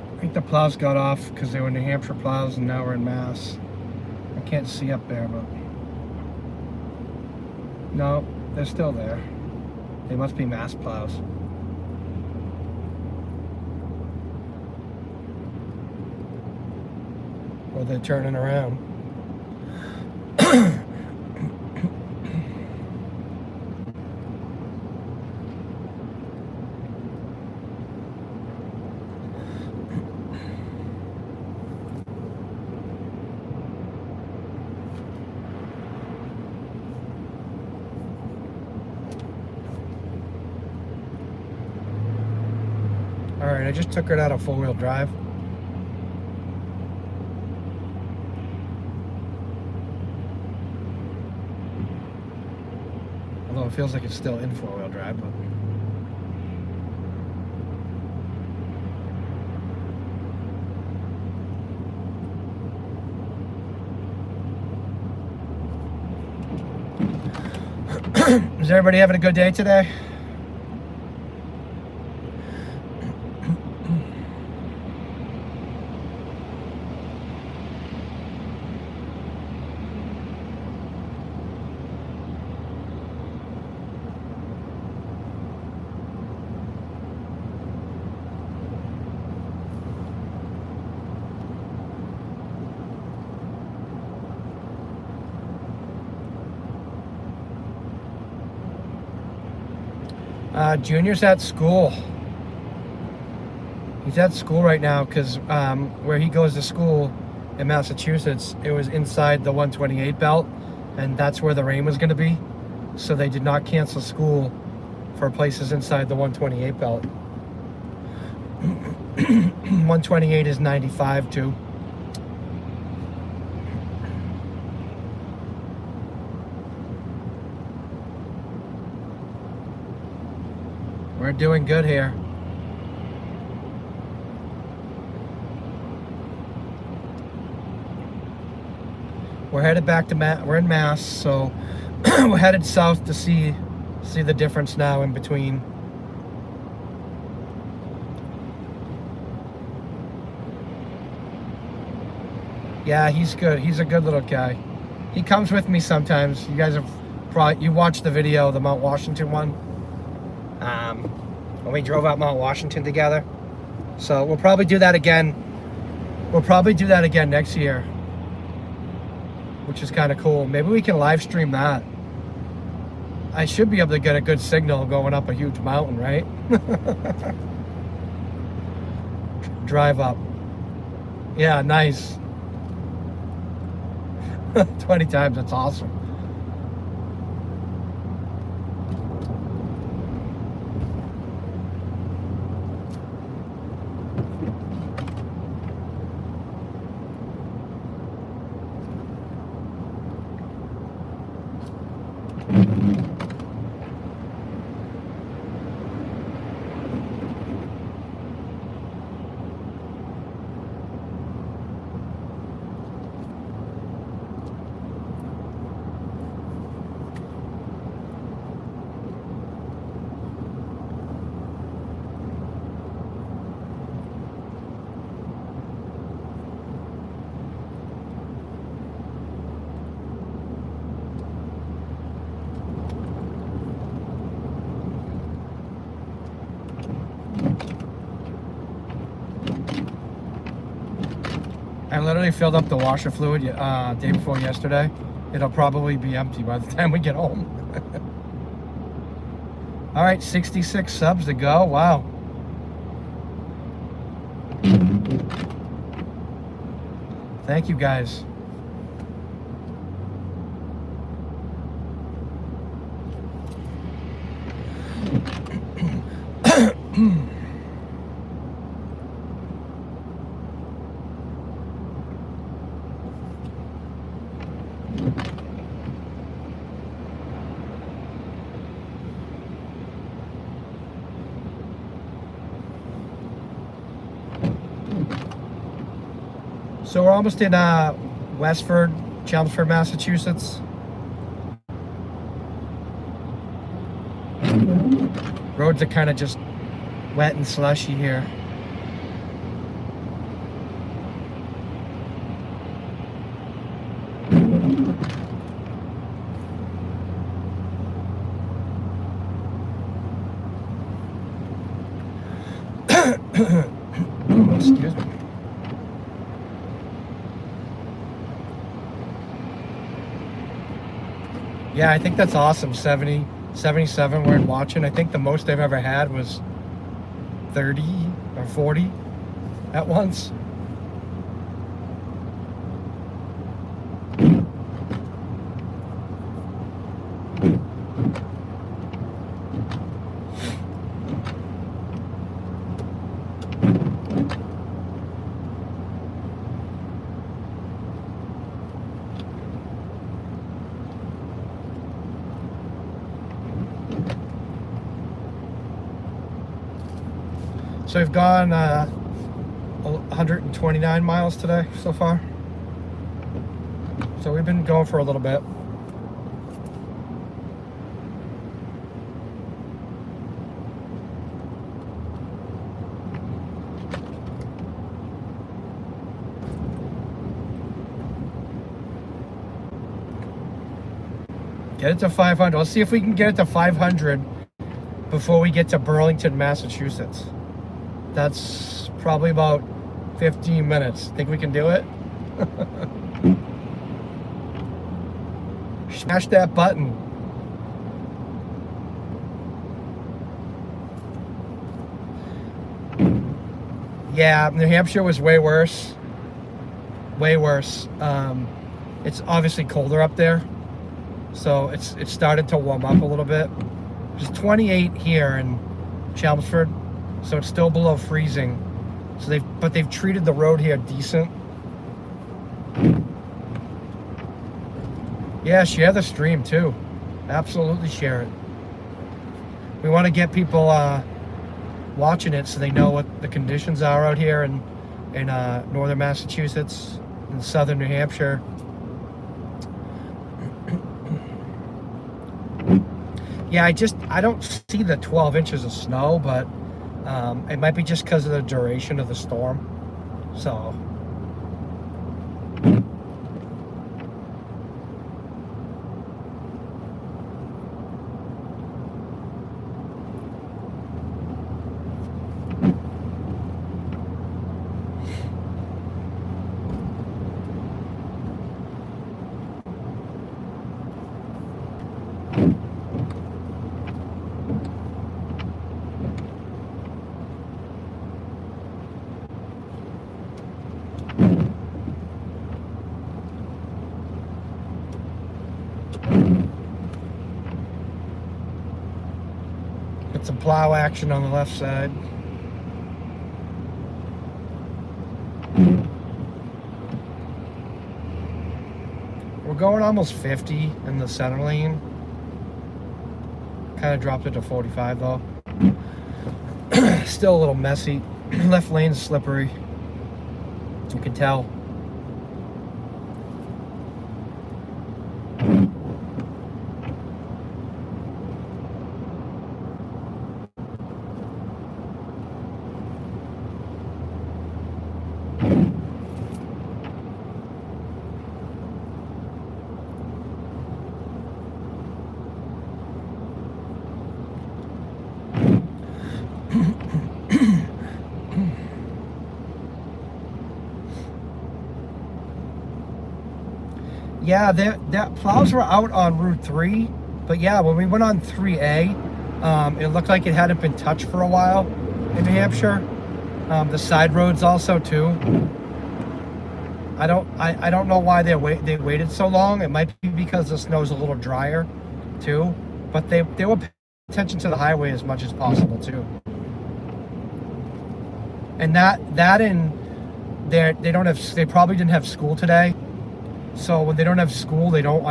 I think the plows got off because they were New Hampshire plows and now we're in Mass. I can't see up there, but no, they're still there. They must be Mass plows. Or they're turning around. All right, I just took it out of four-wheel drive. Although it feels like it's still in four-wheel drive, but... Is everybody having a good day today? Junior's at school. He's at school right now because where he goes to school in Massachusetts, it was inside the 128 belt, and that's where the rain was going to be. So they did not cancel school for places inside the 128 belt. 128 is 95 too. We're doing good here. We're headed back to we're in Mass, so we're headed south to see the difference now in between. Yeah, he's good. He's a good little guy. He comes with me sometimes. You guys have probably watched the video, the Mount Washington one. When we drove out Mount Washington together. So we'll probably do that again. We'll probably do that again next year, which is kind of cool. Maybe we can live stream that. I should be able to get a good signal going up a huge mountain, right? Drive up. Yeah, nice. 20 times, that's awesome. I literally filled up the washer fluid day before yesterday. It'll probably be empty by the time we get home. All right, 66 subs to go. Wow. Thank you, guys. So we're almost in Westford, Chelmsford, Massachusetts. Roads are kind of just wet and slushy here. Excuse me. Yeah, I think that's awesome. 70, 77 we're watching. I think the most they've ever had was 30 or 40 at once. So we've gone 129 miles today so far. So we've been going for a little bit. Get it to 500. Let's see if we can get it to 500 before we get to Burlington, Massachusetts. That's probably about 15 minutes. Think we can do it? Smash that button. Yeah, New Hampshire was way worse. Way worse. It's obviously colder up there. So it started to warm up a little bit. It's 28 here in Chelmsford, so it's still below freezing. So they've treated the road here decent. Yeah, share the stream too. Absolutely share it. We want to get people watching it so they know what the conditions are out here in northern Massachusetts and southern New Hampshire. Yeah, I don't see the 12 inches of snow, but it might be just because of the duration of the storm. So. Get some plow action on the left side. We're going almost 50 in the center lane. Kind of dropped it to 45 though. Still a little messy. Left lane's slippery. You can tell. Yeah, that plows were out on Route 3, but yeah, when we went on 3A, it looked like it hadn't been touched for a while in New Hampshire. The side roads also too. I don't know why they waited so long. It might be because the snow's a little drier too, but they were paying attention to the highway as much as possible too. And that in there they probably didn't have school today. So when they don't have school, they don't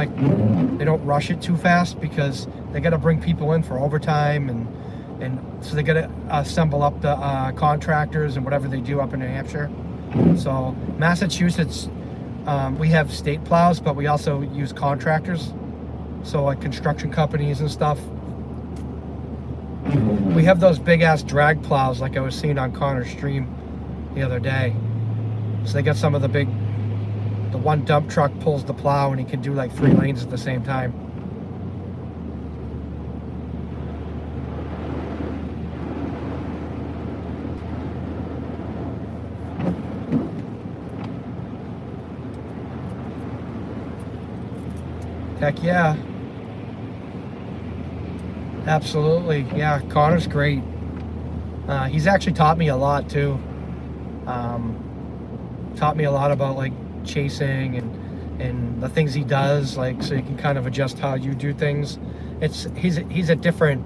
rush it too fast because they got to bring people in for overtime and so they got to assemble up the contractors and whatever they do up in New Hampshire. So Massachusetts, we have state plows, but we also use contractors. So like construction companies and stuff. We have those big ass drag plows like I was seeing on Connor's stream the other day. So they got some of the one dump truck pulls the plow and he can do like 3 lanes at the same time. Heck yeah. Absolutely. Yeah, Connor's great. He's actually taught me a lot too. Taught me a lot about like chasing and the things he does, like so you can kind of adjust how you do things. He's a different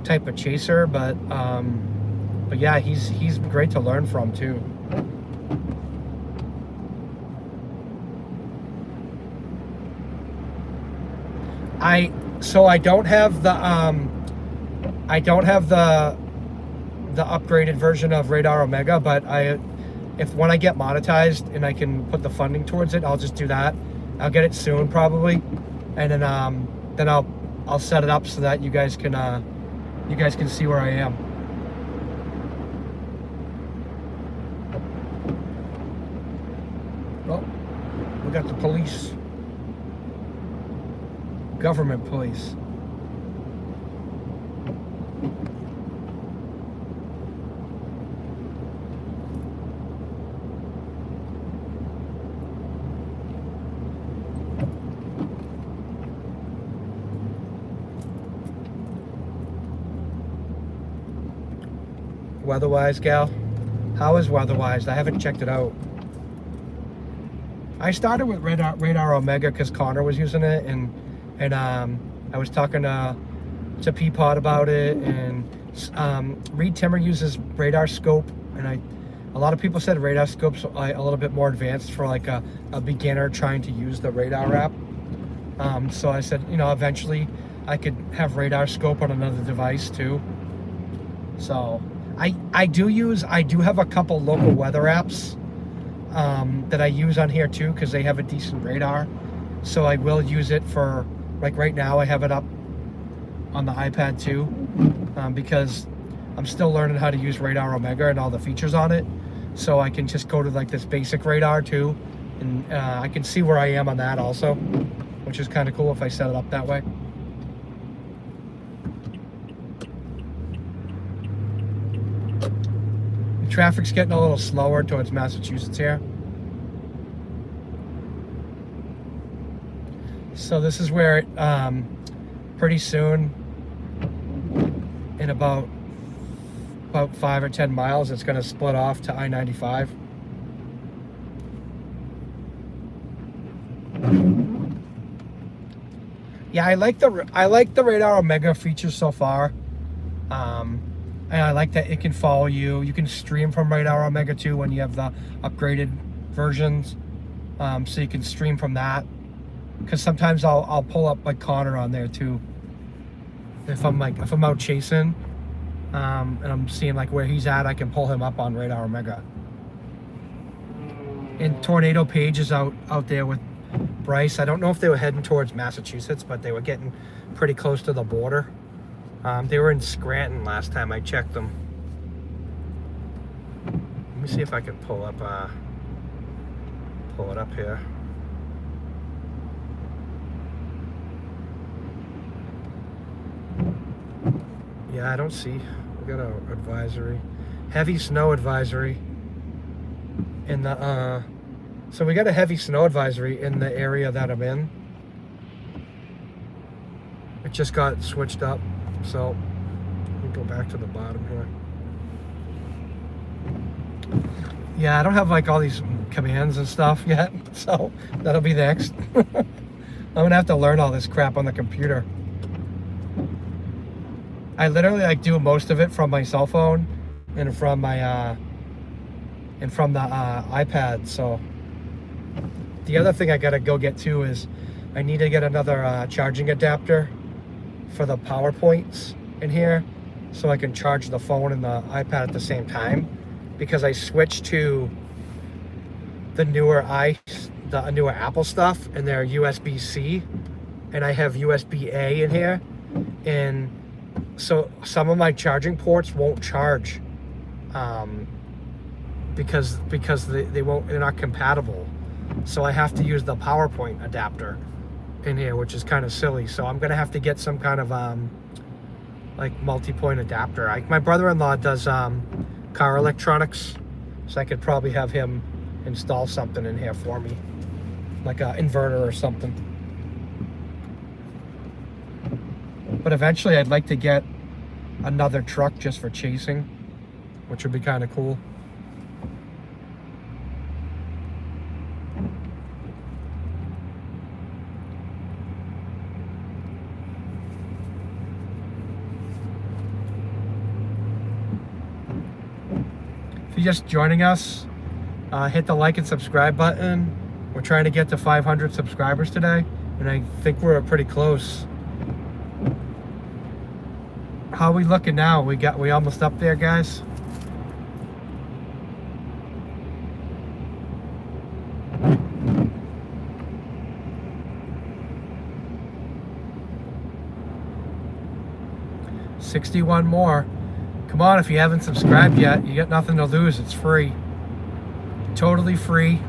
type of chaser, but yeah, he's great to learn from too. I don't have the the upgraded version of Radar Omega, but if when I get monetized and I can put the funding towards it, I'll just do that. I'll get it soon probably, and then I'll set it up so that you guys can see where I am. Oh, we got the police, government police. Weatherwise, gal? How is Weatherwise? I haven't checked it out. I started with Radar Omega because Connor was using it, and I was talking to Peapod about it, and Reed Timmer uses Radar Scope, and a lot of people said Radar Scope's a little bit more advanced for like a beginner trying to use the Radar app. So I said, you know, eventually I could have Radar Scope on another device too. So I do have a couple local weather apps that I use on here too, because they have a decent radar. So I will use it for, like right now I have it up on the iPad too, because I'm still learning how to use Radar Omega and all the features on it. So I can just go to like this basic radar too, and I can see where I am on that also, which is kind of cool if I set it up that way. Traffic's getting a little slower towards Massachusetts here. So this is where pretty soon, in about 5 or 10 miles, it's going to split off to I-95. Yeah, I like the Radar Omega features so far. And I like that it can follow you. You can stream from Radar Omega 2 when you have the upgraded versions. So you can stream from that. Because sometimes I'll pull up like Connor on there too. If I'm out chasing, and I'm seeing like where he's at, I can pull him up on Radar Omega. And Tornado Page is out there with Bryce. I don't know if they were heading towards Massachusetts, but they were getting pretty close to the border. They were in Scranton last time I checked them. Let me see if I can pull it up here. Yeah, I don't see. We got an advisory, heavy snow advisory in the. So we got a heavy snow advisory in the area that I'm in. It just got switched up. So let me go back to the bottom here. Yeah, I don't have like all these commands and stuff yet, so that'll be next. I'm gonna have to learn all this crap on the computer. I literally like do most of it from my cell phone and from my the iPad. So the other thing I gotta go get too is I need to get another charging adapter for the power points in here, so I can charge the phone and the iPad at the same time, because I switched to the newer Apple stuff, and they're USB-C, and I have USB-A in here, and so some of my charging ports won't charge because they're not compatible. So I have to use the PowerPoint adapter in here, which is kind of silly. So I'm gonna have to get some kind of like multi-point adapter. My brother-in-law does car electronics, so I could probably have him install something in here for me, like an inverter or something. But eventually I'd like to get another truck just for chasing, which would be kind of cool. If you're just joining us, hit the like and subscribe button. We're trying to get to 500 subscribers today, and I think we're pretty close. How are we looking now? We almost up there, guys. $61 more. Come on, if you haven't subscribed yet, you got nothing to lose. It's free. Totally free.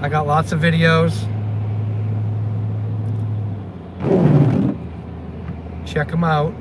I got lots of videos. Check them out.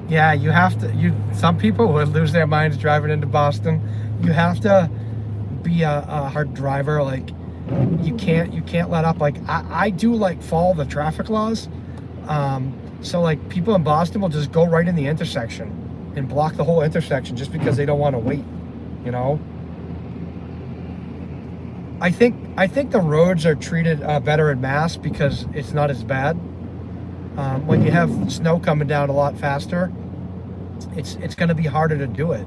Yeah, you have to. Some people would lose their minds driving into Boston. You have to be a hard driver. Like you can't let up. Like I do like follow the traffic laws. So like people in Boston will just go right in the intersection and block the whole intersection just because they don't want to wait. You know. I think the roads are treated better in Mass because it's not as bad. When you have snow coming down a lot faster, it's going to be harder to do it.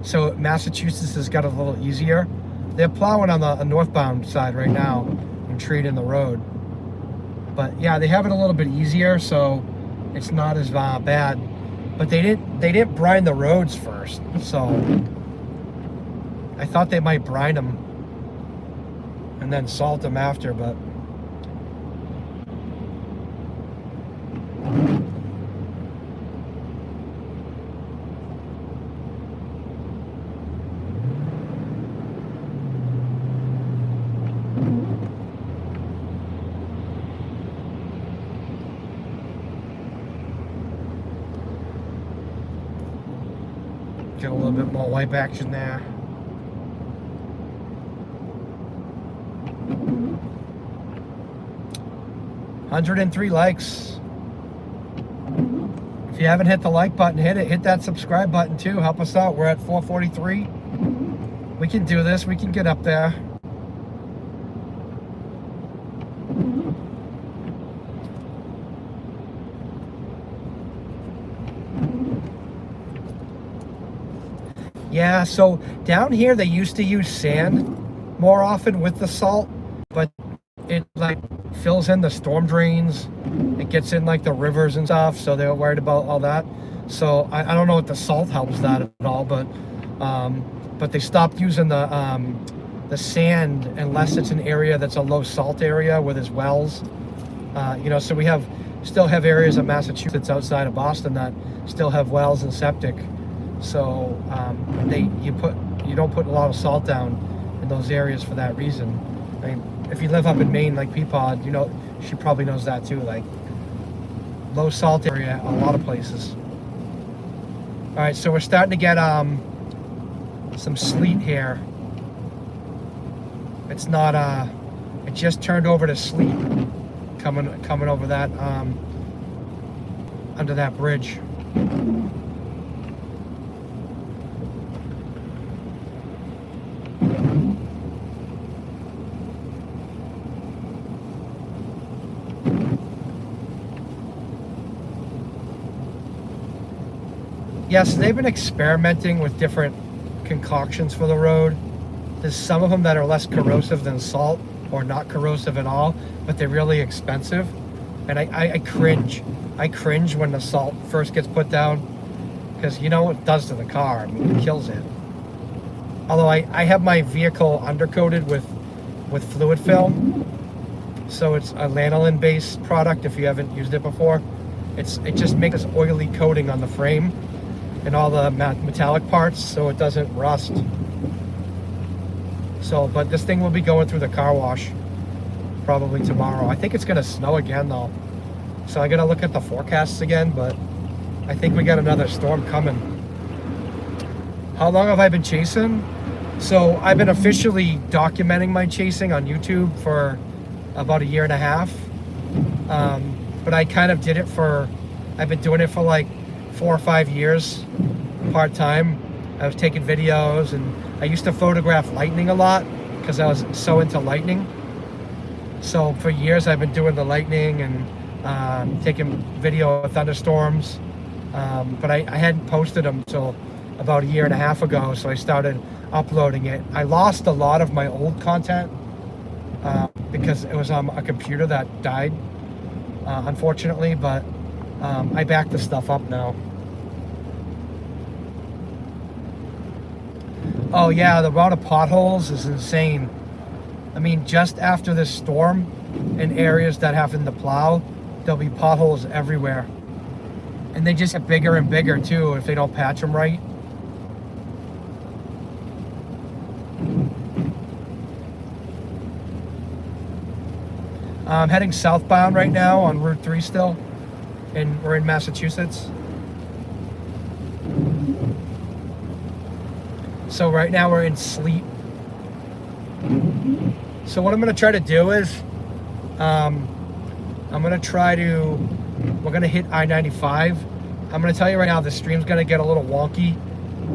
So Massachusetts has got it a little easier. They're plowing on the northbound side right now and treating the road. But yeah, they have it a little bit easier, so it's not as bad. But they didn't brine the roads first, so I thought they might brine them and then salt them after, but. Get a little bit more wipe action there. $103 likes. If you haven't hit the like button, hit it. Hit that subscribe button too. Help us out. We're at 443. We can do this. We can get up there. Yeah, so down here they used to use sand more often with the salt, but it like fills in the storm drains. It gets in like the rivers and stuff, so they were worried about all that. So I don't know if the salt helps that at all, but they stopped using the sand unless it's an area that's a low salt area where there's wells. You know, so we still have areas of Massachusetts outside of Boston that still have wells and septic. So you don't put a lot of salt down in those areas for that reason. I mean, if you live up in Maine like Peapod, you know, she probably knows that too. Like low salt area, a lot of places. All right, so we're starting to get some sleet here. It's not it just turned over to sleet coming over that under that bridge. Yes, they've been experimenting with different concoctions for the road. There's some of them that are less corrosive than salt or not corrosive at all, but they're really expensive. And I cringe. I cringe when the salt first gets put down because you know what it does to the car. I mean, it kills it. Although I have my vehicle undercoated with fluid film. So it's a lanolin-based product if you haven't used it before. It just makes this oily coating on the frame and all the metallic parts so it doesn't rust. So, but this thing will be going through the car wash. probably tomorrow. I think it's gonna snow again though. So I gotta look at the forecasts again, but I think we got another storm coming. How long have I been chasing? So I've been officially documenting my chasing on YouTube for about a year and a half. But I kind of did it I've been doing it for like 4 or 5 years, part-time. I was taking videos, and I used to photograph lightning a lot because I was so into lightning. So for years I've been doing the lightning and taking video of thunderstorms. But I hadn't posted them until about a year and a half ago, so I started uploading it. I lost a lot of my old content because it was on a computer that died, unfortunately, but I backed the stuff up now. Oh yeah, the amount of potholes is insane. I mean, just after this storm, in areas that happen to plow, there'll be potholes everywhere. And they just get bigger and bigger too if they don't patch them right. I'm heading southbound right now on Route 3 still, and we're in Massachusetts. So right now we're in sleet. So what I'm gonna try to do is, we're gonna hit I-95. I'm gonna tell you right now, the stream's gonna get a little wonky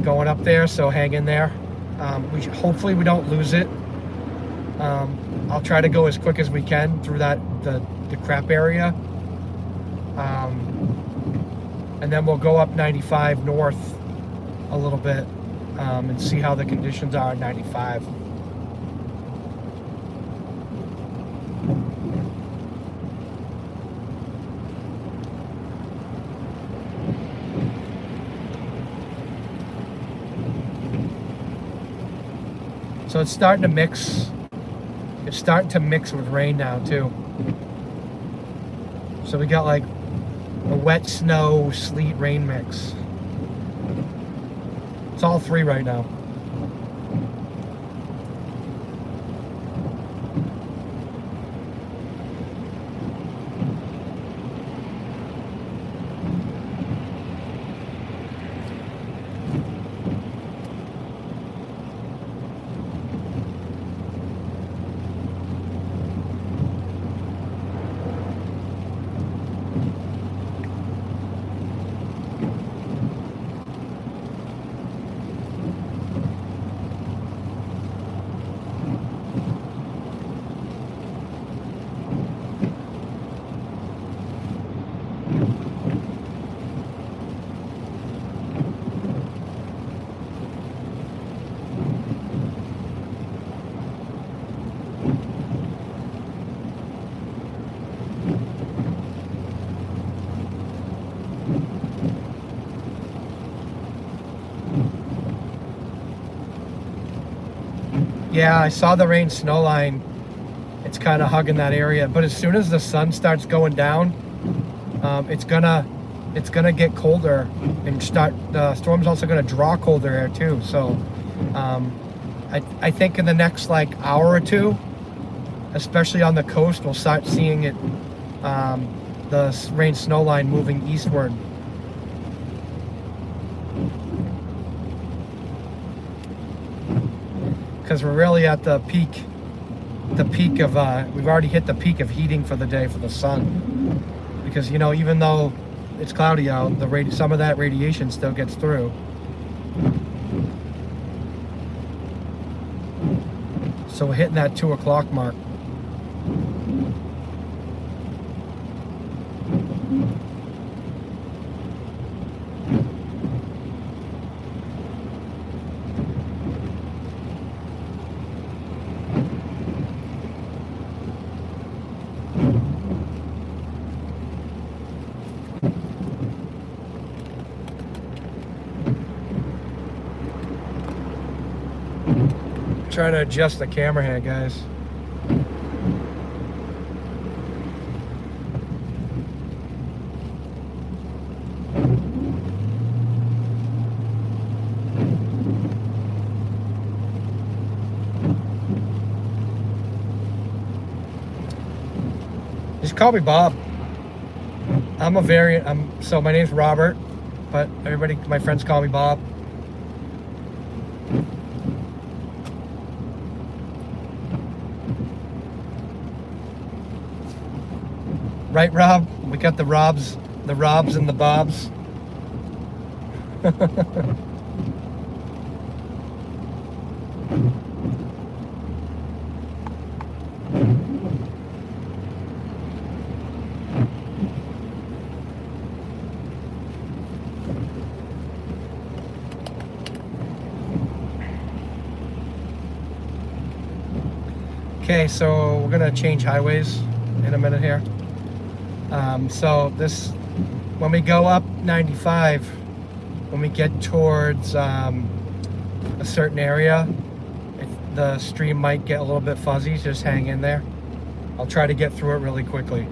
going up there, so hang in there. Hopefully we don't lose it. I'll try to go as quick as we can through the crap area. And then we'll go up 95 north a little bit and see how the conditions are at 95. So it's starting to mix. It's starting to mix with rain now too. So we got like a wet snow, sleet, rain mix. It's all three right now. Yeah, I saw the rain snow line. It's kind of hugging that area, but as soon as the sun starts going down, it's gonna get colder and the storm's also gonna draw colder air too. So I think in the next like hour or two, especially on the coast, we'll start seeing it, the rain snow line moving eastward. Because we're really at the peak of, we've already hit the peak of heating for the day for the sun. Because, you know, even though it's cloudy out, some of that radiation still gets through. So we're hitting that 2 o'clock mark. Trying to adjust the camera here, guys. call me Bob. I'm a variant. So my name's Robert, but everybody, my friends call me Bob. Right, Rob? We got the Robs and the Bobs. Okay, so we're gonna change highways in a minute here. So this, when we go up 95, when we get towards a certain area, the stream might get a little bit fuzzy. Just hang in there. I'll try to get through it really quickly.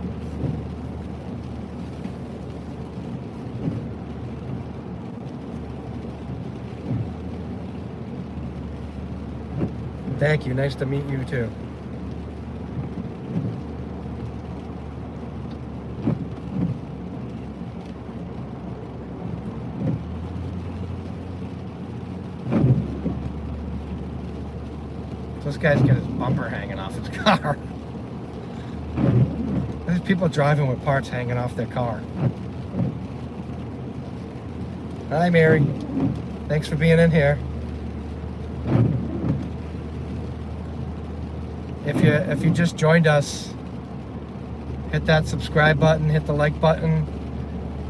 Thank you. Nice to meet you too. This guy's got his bumper hanging off his car. There's people driving with parts hanging off their car. Hi, Mary. Thanks for being in here. If you just joined us, hit that subscribe button, hit the like button.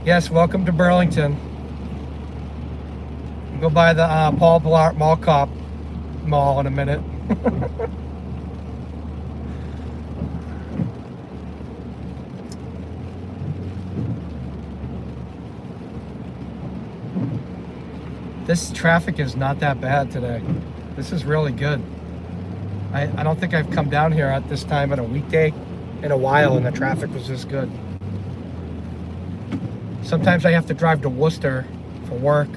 Yes, welcome to Burlington. Go by the Paul Blart Mall in a minute. This traffic is not that bad today. This is really good. I don't think I've come down here at this time on a weekday in a while and the traffic was this good. Sometimes I have to drive to Worcester for work.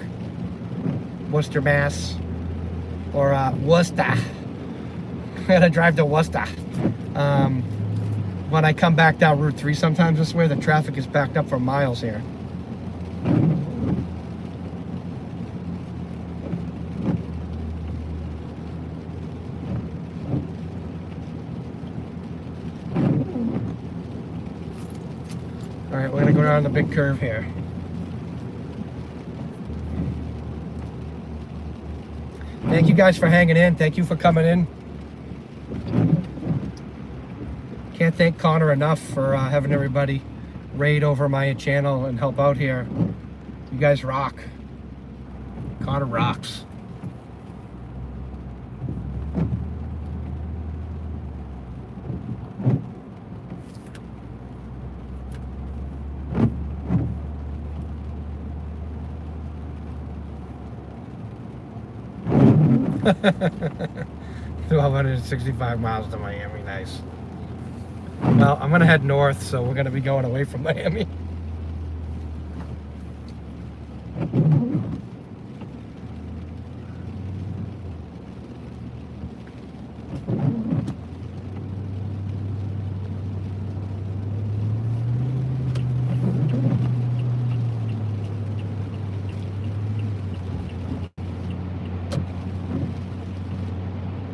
Worcester, Mass. Or Worcester. I gotta drive to Worcester. When I come back down Route 3 sometimes this way, the traffic is backed up for miles here. Alright, we're gonna go down the big curve here. Thank you guys for hanging in. Thank you for coming in. Can't thank Connor enough for having everybody raid over my channel and help out here. You guys rock. Connor rocks. $1,265 miles to Miami, nice. Well, I'm gonna head north, so we're gonna be going away from Miami.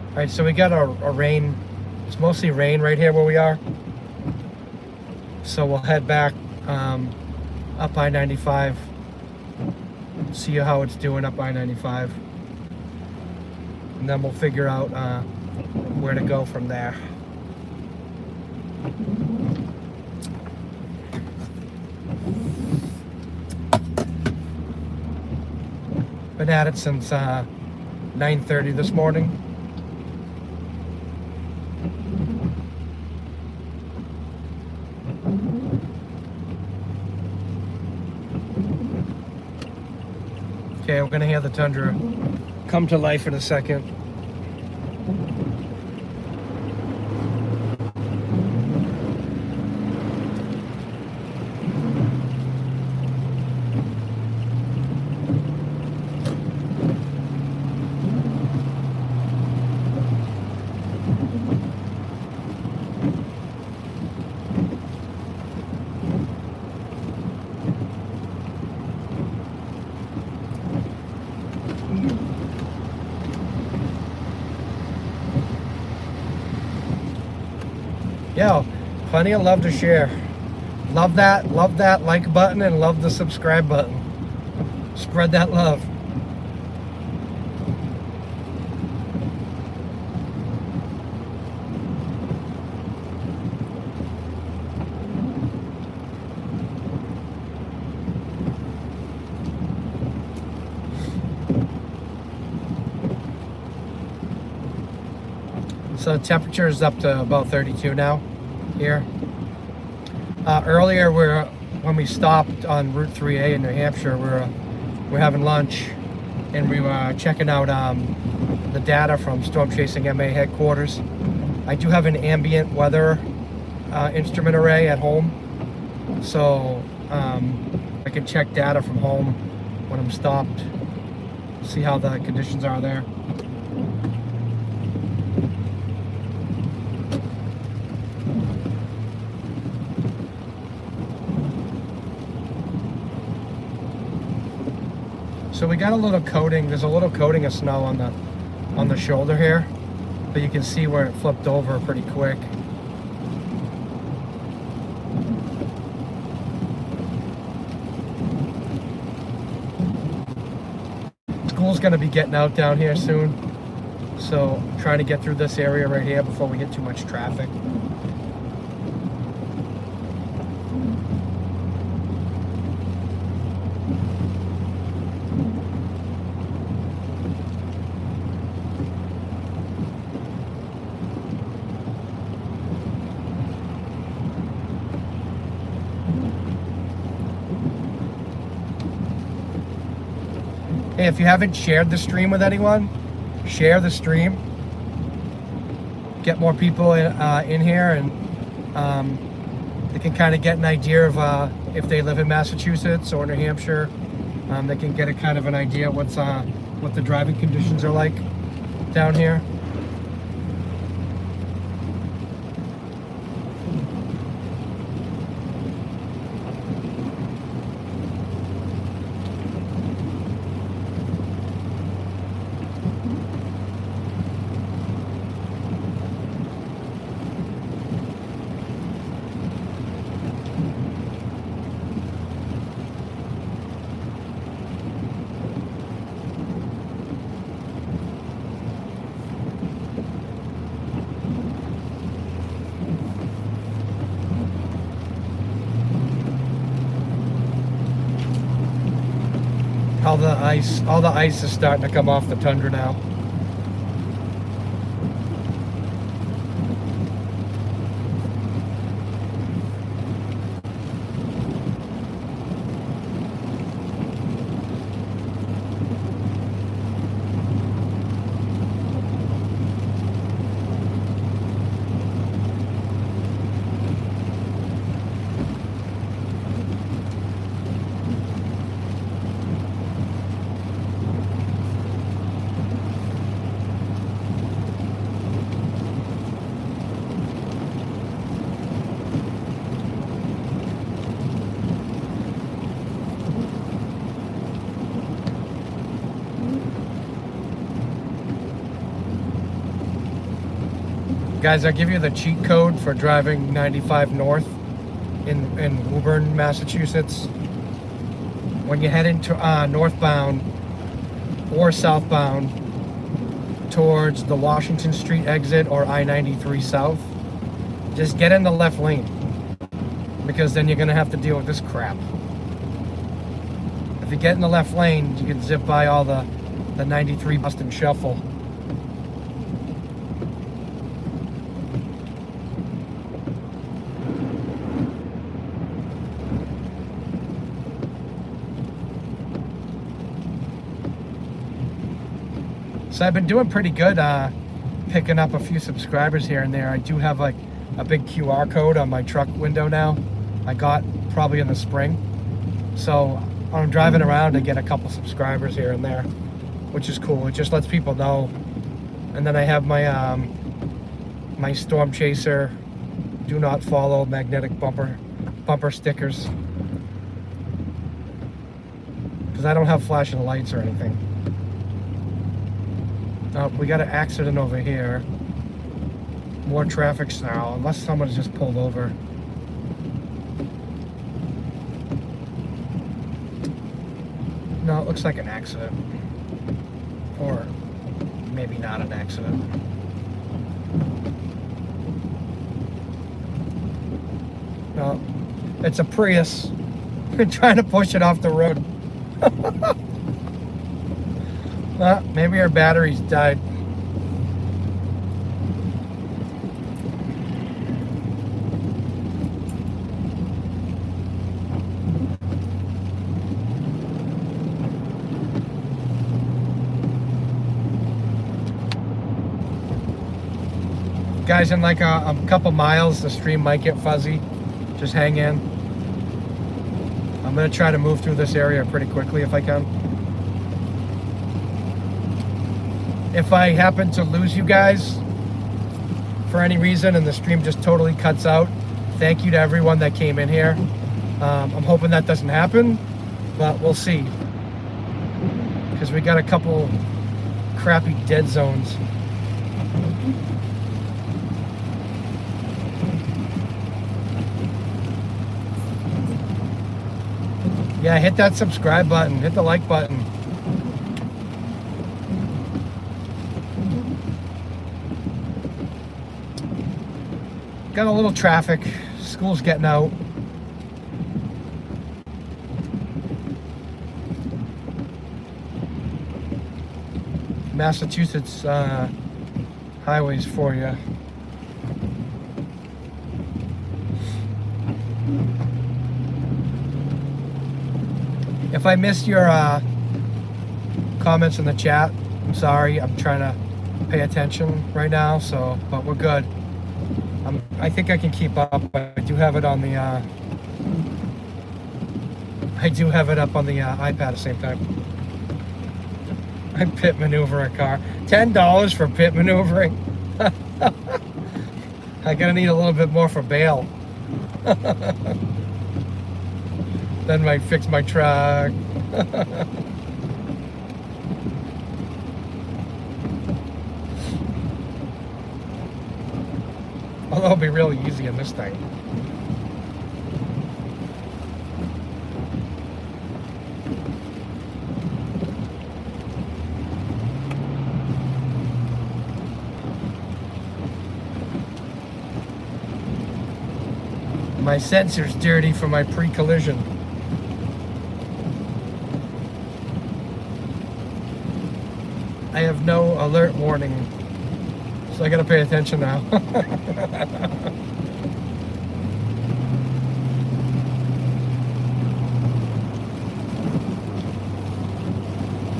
All right, so we got a rain. It's mostly rain right here where we are. So we'll head back up I-95. See how it's doing up I-95. And then we'll figure out where to go from there. Been at it since 9:30 this morning. Okay, we're gonna hear the Tundra come to life in a second. Yeah, plenty of love to share. Love that like button and love the subscribe button. Spread that love. So the temperature is up to about 32 now here. Earlier, when we stopped on Route 3A in New Hampshire, we're having lunch, and we were checking out the data from Storm Chasing MA headquarters. I do have an ambient weather instrument array at home, so I can check data from home when I'm stopped, see how the conditions are there. So we got a little coating. There's a little coating of snow on the shoulder here, but you can see where it flipped over pretty quick. School's gonna be getting out down here soon, so I'm trying to get through this area right here before we get too much traffic. Hey, if you haven't shared the stream with anyone, share the stream. Get more people in here, and they can kind of get an idea of if they live in Massachusetts or New Hampshire. They can get a kind of an idea what the driving conditions are like down here. All the ice is starting to come off the tundra now. Guys, I'll give you the cheat code for driving 95 north in Woburn, Massachusetts. When you head into northbound or southbound towards the Washington Street exit or I-93 south, just get in the left lane, because then you're going to have to deal with this crap. If you get in the left lane, you can zip by all the 93 Boston Shuffle. So I've been doing pretty good picking up a few subscribers here and there. I do have like a big QR code on my truck window now. I got probably in the spring. So I'm driving around to get a couple subscribers here and there, which is cool. It just lets people know. And then I have my my Storm Chaser do not follow magnetic bumper stickers, because I don't have flashing lights or anything. We got an accident over here. More traffic snarl, unless someone's just pulled over. No, it looks like an accident. Or maybe not an accident. No, it's a Prius. We're trying to push it off the road. Maybe our batteries died. Guys, in like a couple miles, the stream might get fuzzy. Just hang in. I'm going to try to move through this area pretty quickly if I can. If I happen to lose you guys for any reason and the stream just totally cuts out, thank you to everyone that came in here. I'm hoping that doesn't happen, but we'll see. Because we got a couple crappy dead zones. Yeah, hit that subscribe button, hit the like button. Got a little traffic, school's getting out. Massachusetts highways for you. If I missed your comments in the chat, I'm sorry. I'm trying to pay attention right now, but we're good. I think I can keep up. I do have it on the iPad at the same time. I pit maneuver a car. $10 for pit maneuvering. I'm gonna need a little bit more for bail. Then might fix my truck. Although it'll be really easy in this thing. My sensor's dirty from my pre-collision. I have no alert warning, so I gotta pay attention now.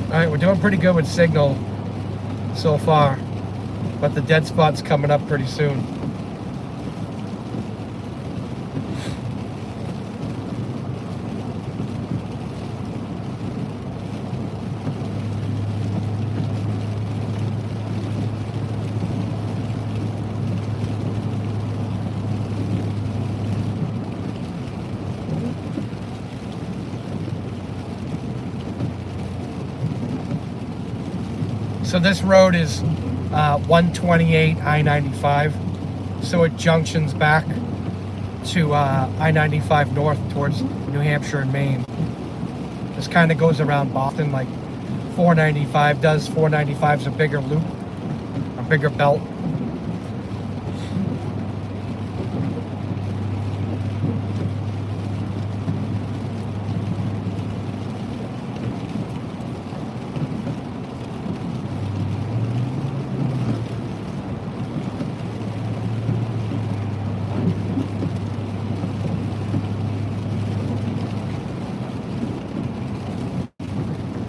Alright, we're doing pretty good with signal so far, but the dead spot's coming up pretty soon. So this road is 128 I-95, so it junctions back to I-95 north towards New Hampshire and Maine. This kind of goes around Boston like 495 does. 495 is a bigger loop, a bigger belt.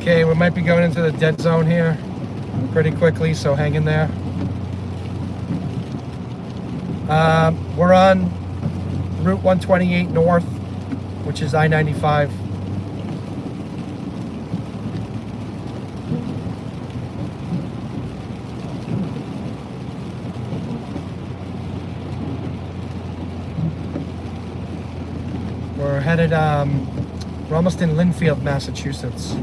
Okay, we might be going into the dead zone here pretty quickly, so hang in there. We're on Route 128 North, which is I-95. We're headed, we're almost in Lynnfield, Massachusetts.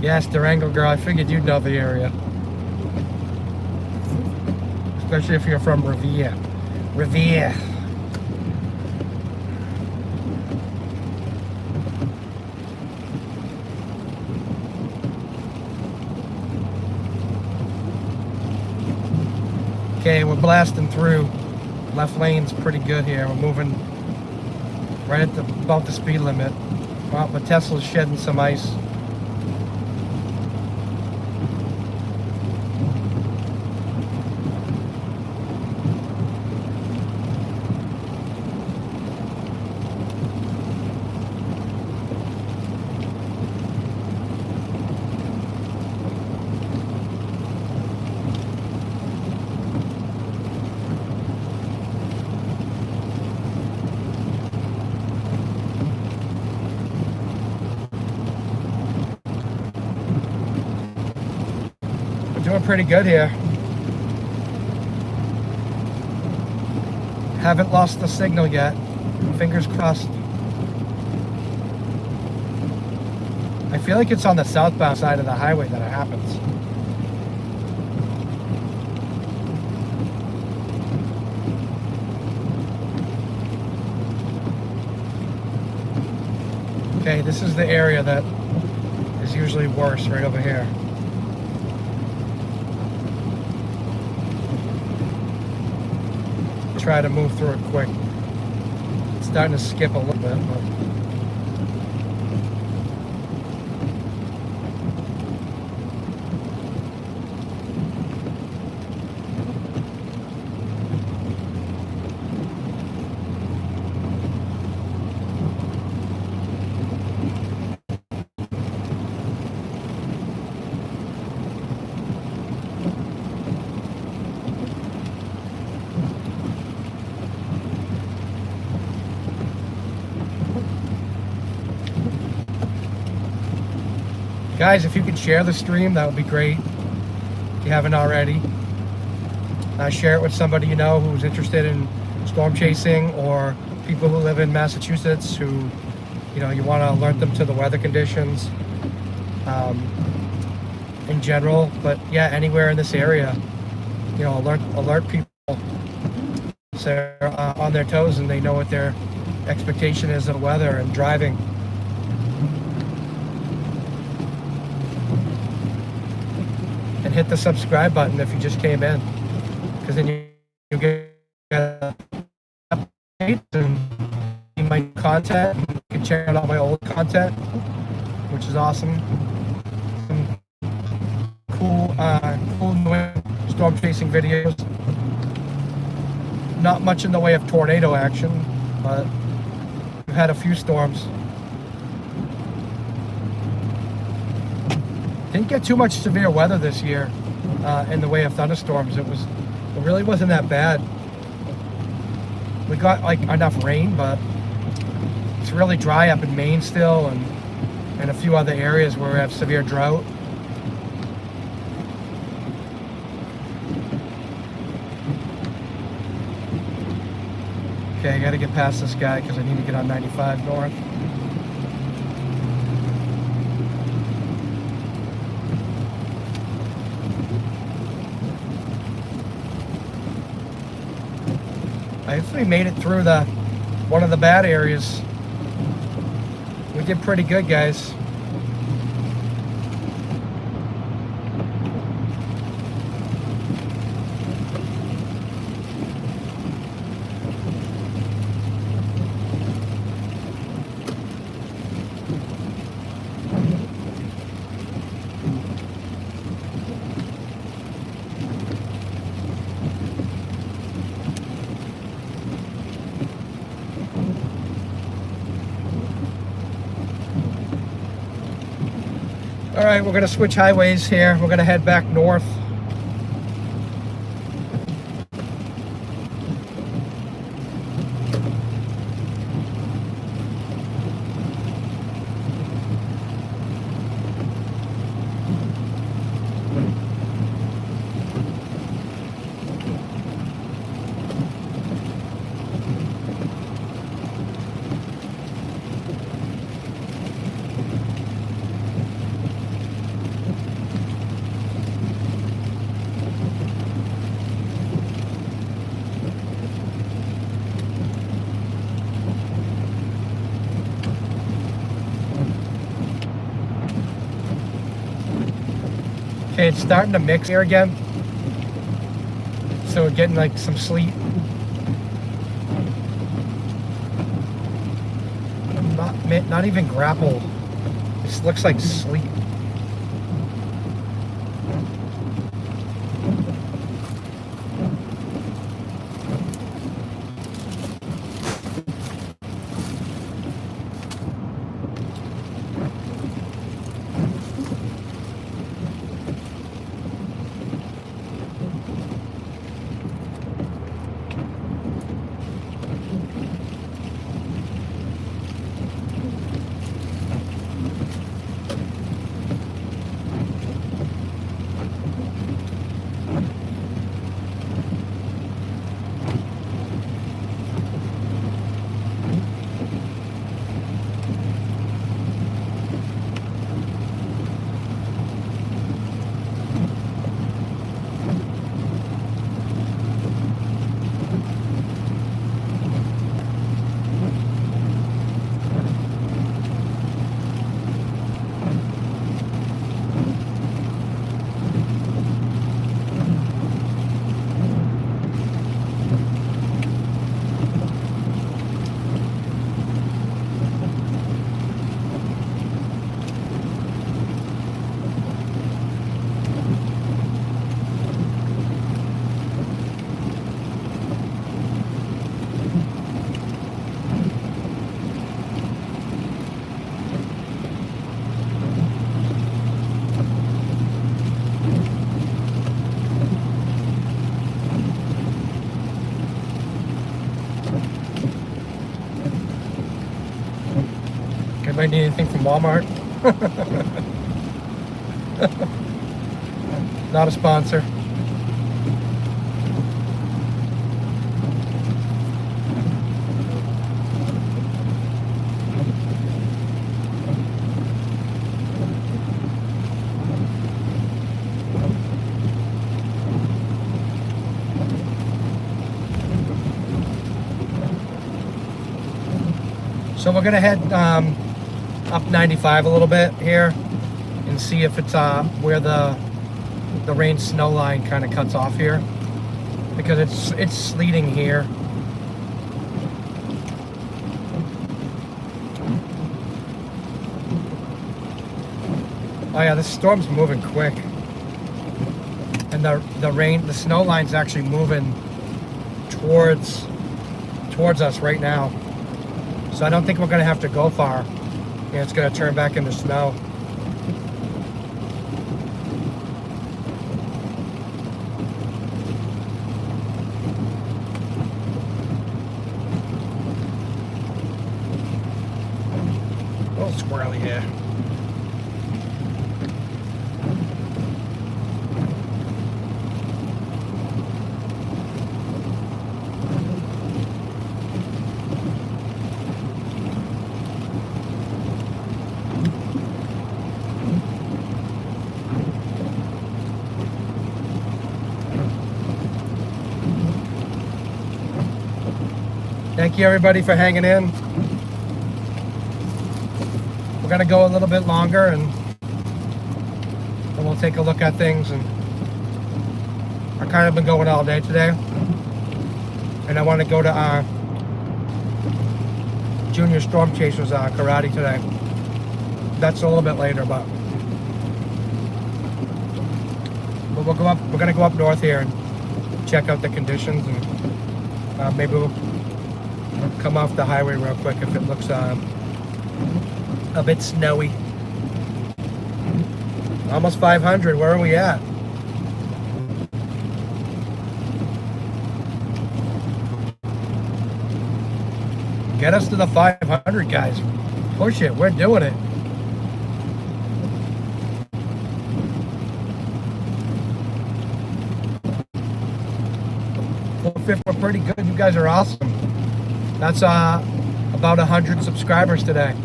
Yes, Durango girl. I figured you'd know the area. Especially if you're from Revere. Revere. Okay, we're blasting through. Left lane's pretty good here. We're moving right at about the speed limit. Well, the Tesla's shedding some ice. Doing pretty good here. Haven't lost the signal yet. Fingers crossed. I feel like it's on the southbound side of the highway that it happens. Okay, this is the area that is usually worse, right over here. Try to move through it quick. It's starting to skip a little bit, but guys, if you could share the stream, that would be great. If you haven't already, share it with somebody you know who's interested in storm chasing, or people who live in Massachusetts who, you know, you want to alert them to the weather conditions in general. But yeah, anywhere in this area, you know, alert people so they're on their toes and they know what their expectation is of weather and driving. And hit the subscribe button if you just came in, because then you get updates and see my content. You can check out all my old content, which is awesome. Some cool new storm chasing videos. Not much in the way of tornado action, but we've had a few storms. Didn't get too much severe weather this year in the way of thunderstorms. It really wasn't that bad. We got like enough rain, but it's really dry up in Maine still, and a few other areas where we have severe drought. Okay, I gotta get past this guy because I need to get on 95 north. I actually made it through one of the bad areas. We did pretty good, guys. All right, we're gonna switch highways here. We're gonna head back north. Okay, it's starting to mix here again. So we're getting like some sleet. Not even grapple. This looks like sleet. Anybody need anything from Walmart? Not a sponsor. So we're gonna head up 95 a little bit here and see if it's where the rain snow line kind of cuts off here, because it's sleeting here. Oh yeah, this storm's moving quick, and the snow line's actually moving towards us right now. So I don't think we're going to have to go far. Yeah, it's going to turn back into snow. A little squirrely here. Thank you everybody for hanging in. We're gonna go a little bit longer and we'll take a look at things. And I kind of been going all day today, and I want to go to Junior Storm Chasers karate today. That's a little bit later, but we'll go up. We're gonna go up north here and check out the conditions, and maybe we'll come off the highway real quick if it looks a bit snowy. Almost 500. Where are we at? Get us to the 500, guys. Push it. We're doing it. We're pretty good. You guys are awesome. That's about 100 subscribers today.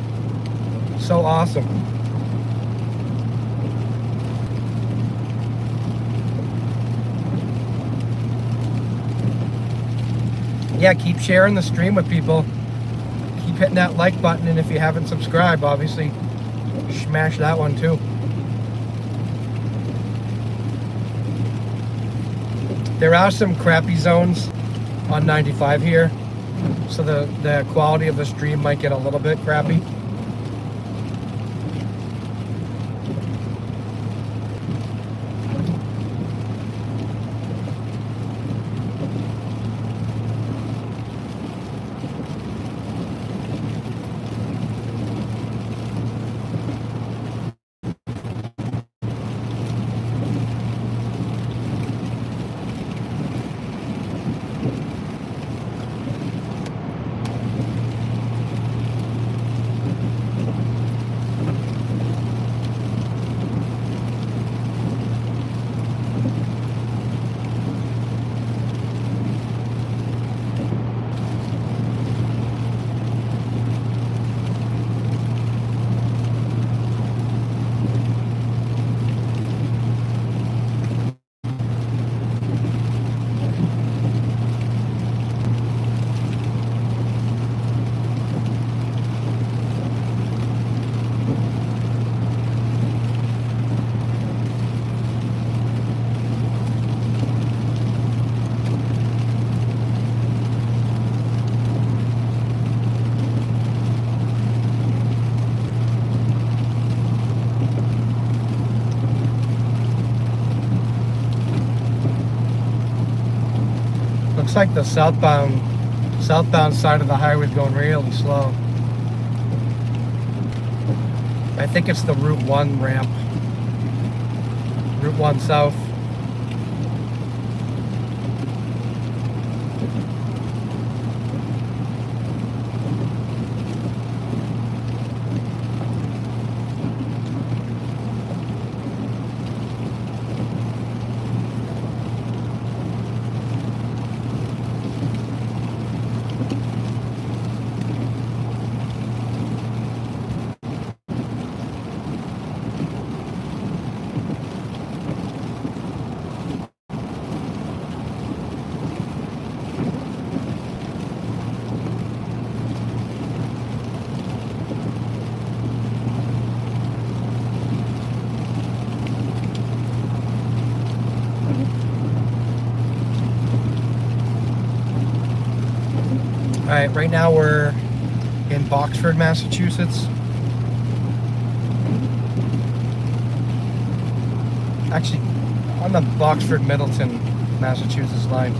So awesome. Yeah, keep sharing the stream with people. Keep hitting that like button, and if you haven't subscribed, obviously smash that one too. There are some crappy zones on 95 here, so the quality of the stream might get a little bit crappy. Looks like the southbound side of the highway is going really slow. I think it's the Route 1 ramp. Route 1 South. Alright, right now we're in Boxford, Massachusetts. Actually, on the Boxford-Middleton, Massachusetts line.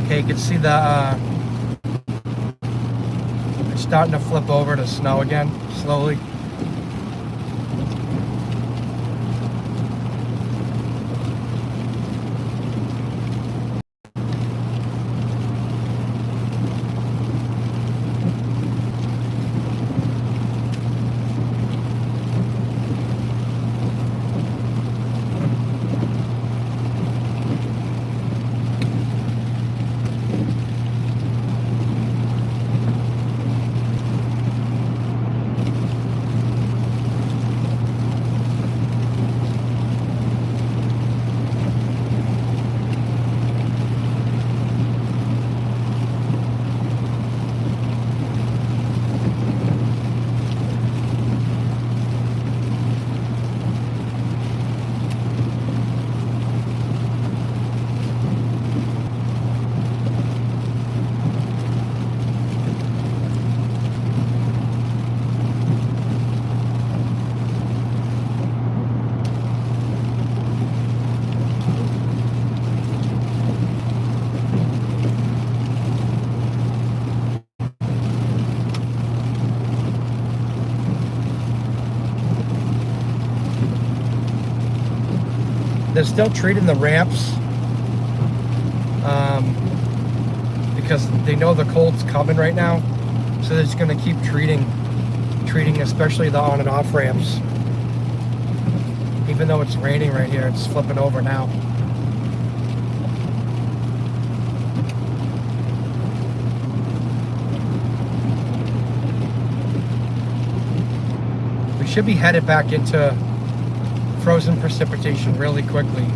Okay, you can see the it's starting to flip over to snow again, slowly. They're still treating the ramps because they know the cold's coming right now, so they're just going to keep treating especially the on and off ramps. Even though it's raining right here, it's flipping over now. We should be headed back into frozen precipitation really quickly.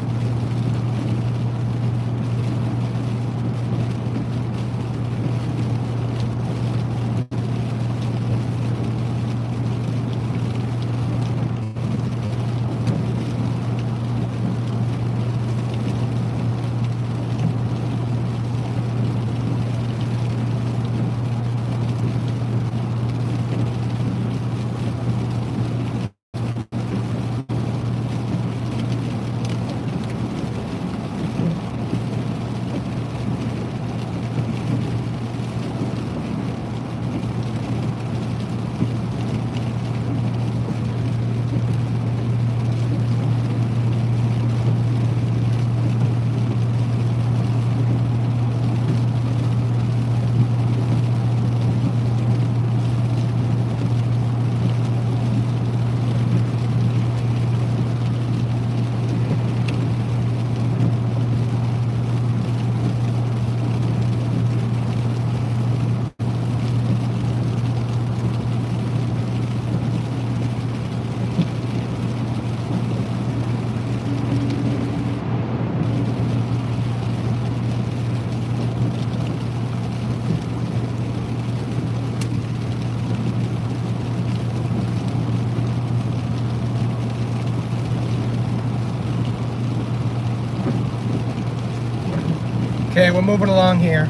Okay, we're moving along here.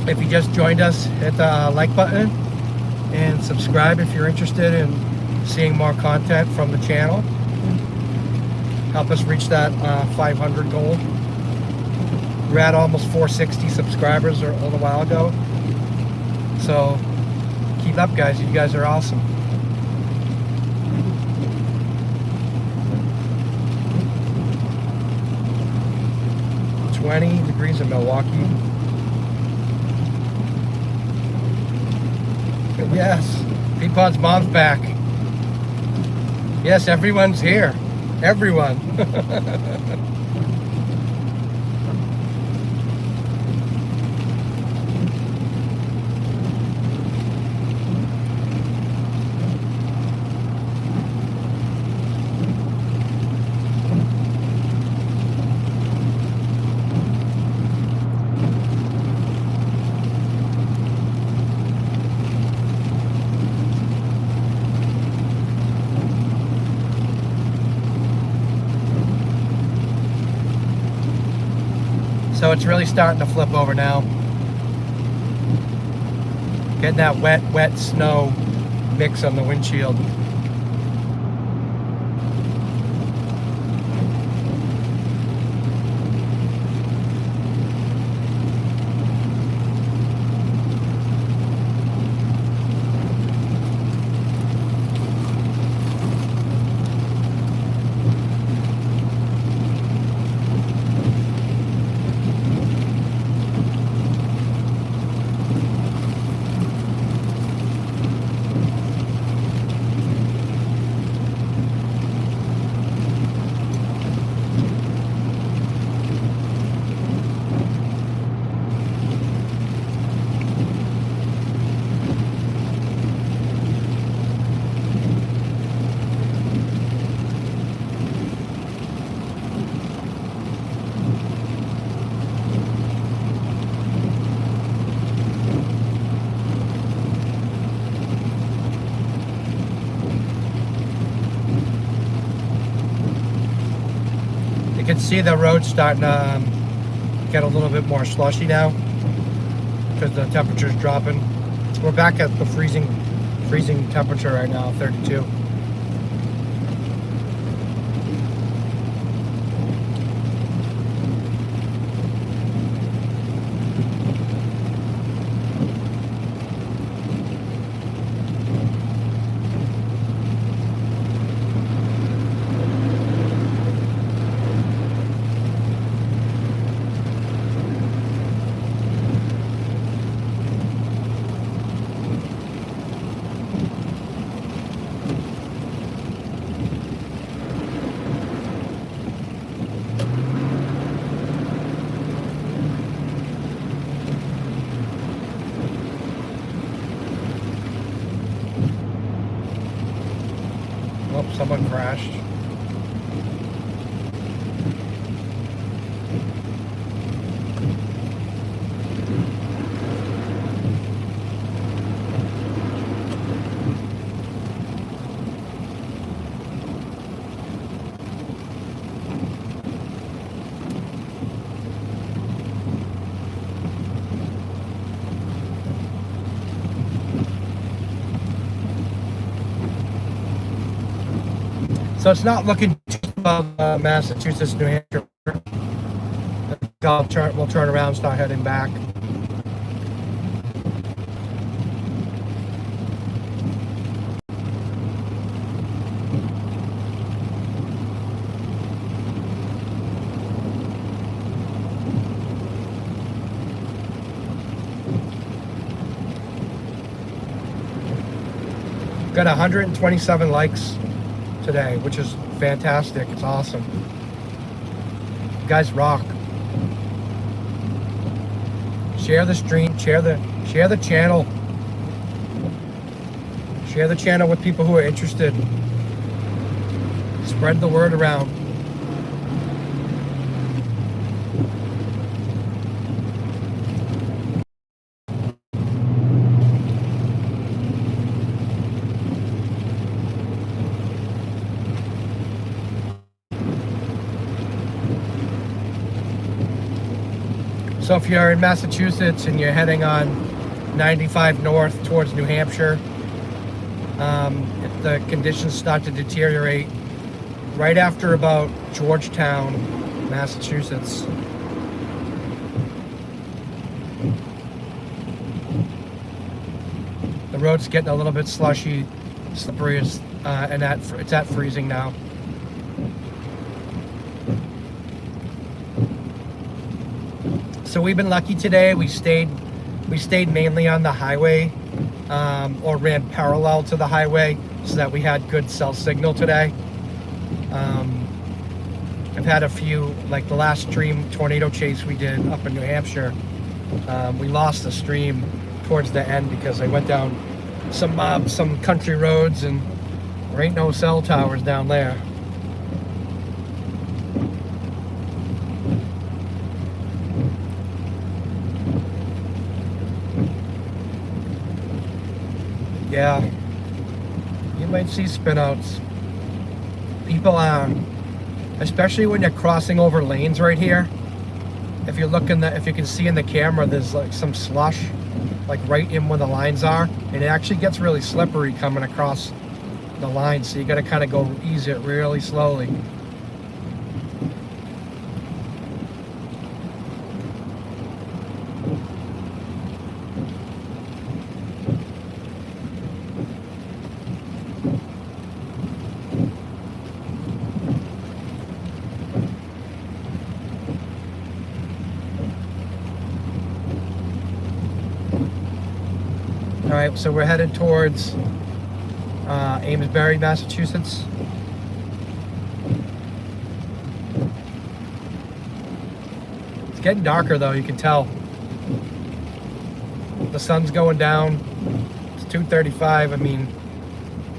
If you just joined us, hit the like button and subscribe if you're interested in seeing more content from the channel. Help us reach that 500 goal. We're at almost 460 subscribers a little while ago. So keep up, guys. You guys are awesome. $20 degrees in Milwaukee. Yes, Peapod's mom's back. Yes, everyone's here. Everyone. So it's really starting to flip over now. Getting that wet snow mix on the windshield. You can see the road starting to get a little bit more slushy now because the temperature's dropping. We're back at the freezing temperature right now, 32. Oh, someone crashed. So it's not looking too above Massachusetts, New Hampshire. We'll turn around and start heading back. Got 127 likes today, which is fantastic. It's awesome. You guys rock. Share the stream, share the channel. Share the channel with people who are interested. Spread the word around. So if you're in Massachusetts and you're heading on 95 north towards New Hampshire, if the conditions start to deteriorate right after about Georgetown, Massachusetts. The road's getting a little bit slushy, slippery, and it's at freezing now. So we've been lucky today. We stayed mainly on the highway, or ran parallel to the highway, so that we had good cell signal today. I've had a few, like the last stream tornado chase we did up in New Hampshire. We lost the stream towards the end because I went down some country roads and there ain't no cell towers down there. Yeah, you might see spinouts. People are, especially when you're crossing over lanes right here. If you can see in the camera, there's like some slush, like right in where the lines are, and it actually gets really slippery coming across the line. So you got to kind of go ease it really slowly. All right, so we're headed towards Amesbury, Massachusetts. It's getting darker though, you can tell. The sun's going down. It's 2:35. I mean,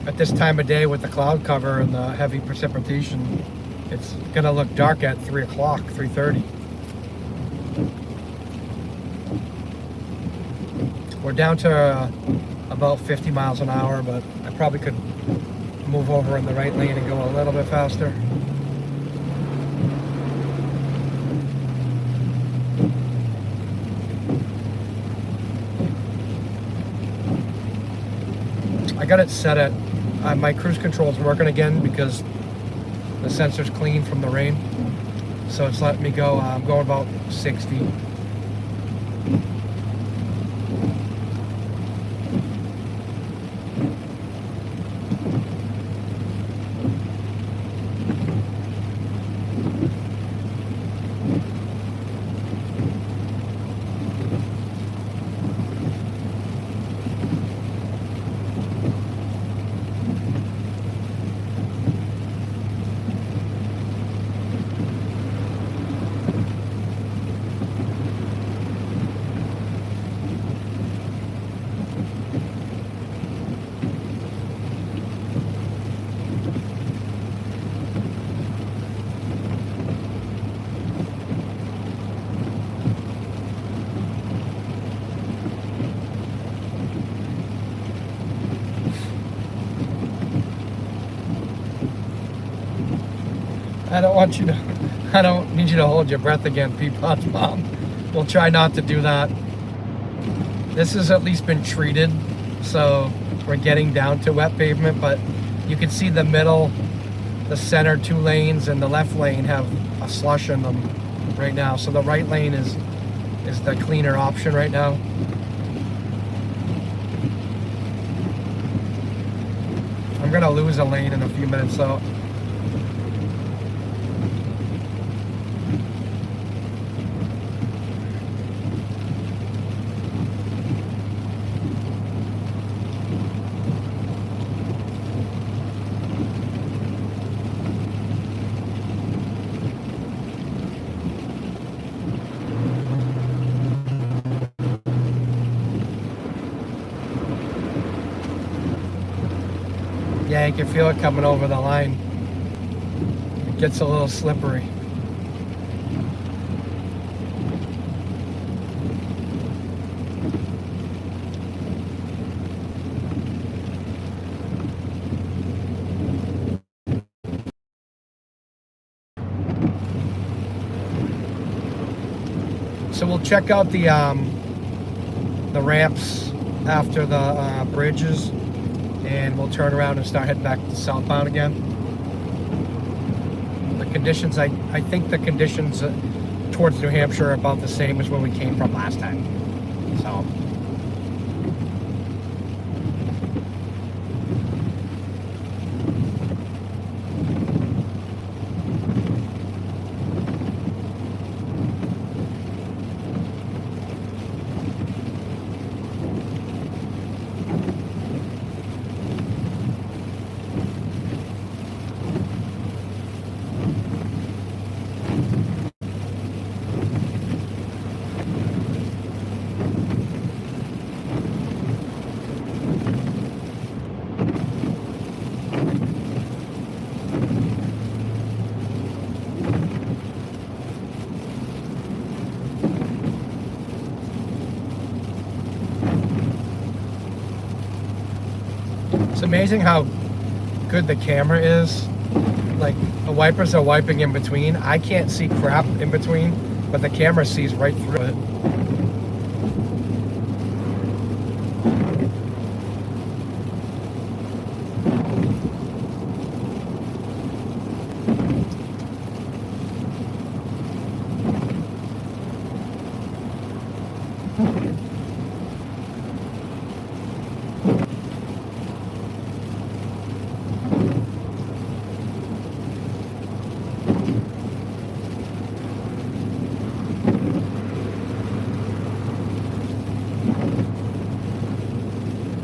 at this time of day with the cloud cover and the heavy precipitation, it's gonna look dark at 3 o'clock, 3:30. We're down to about 50 miles an hour, but I probably could move over in the right lane and go a little bit faster. I got it set at, my cruise control's working again because the sensor's clean from the rain. So it's letting me go, I'm going about 60. I don't want you to, I don't need you to hold your breath again, Peapod's mom. We'll try not to do that. This has at least been treated, so we're getting down to wet pavement, but you can see the middle, the center 2 lanes and the left lane have a slush in them right now. So the right lane is the cleaner option right now. I'm gonna lose a lane in a few minutes, so yeah, you can feel it coming over the line. It gets a little slippery. So we'll check out the ramps after the bridges, and we'll turn around and start heading back to southbound again. The conditions, I think the conditions towards New Hampshire are about the same as where we came from last time. So. It's amazing how good the camera is. Like, the wipers are wiping in between. I can't see crap in between, but the camera sees right through it.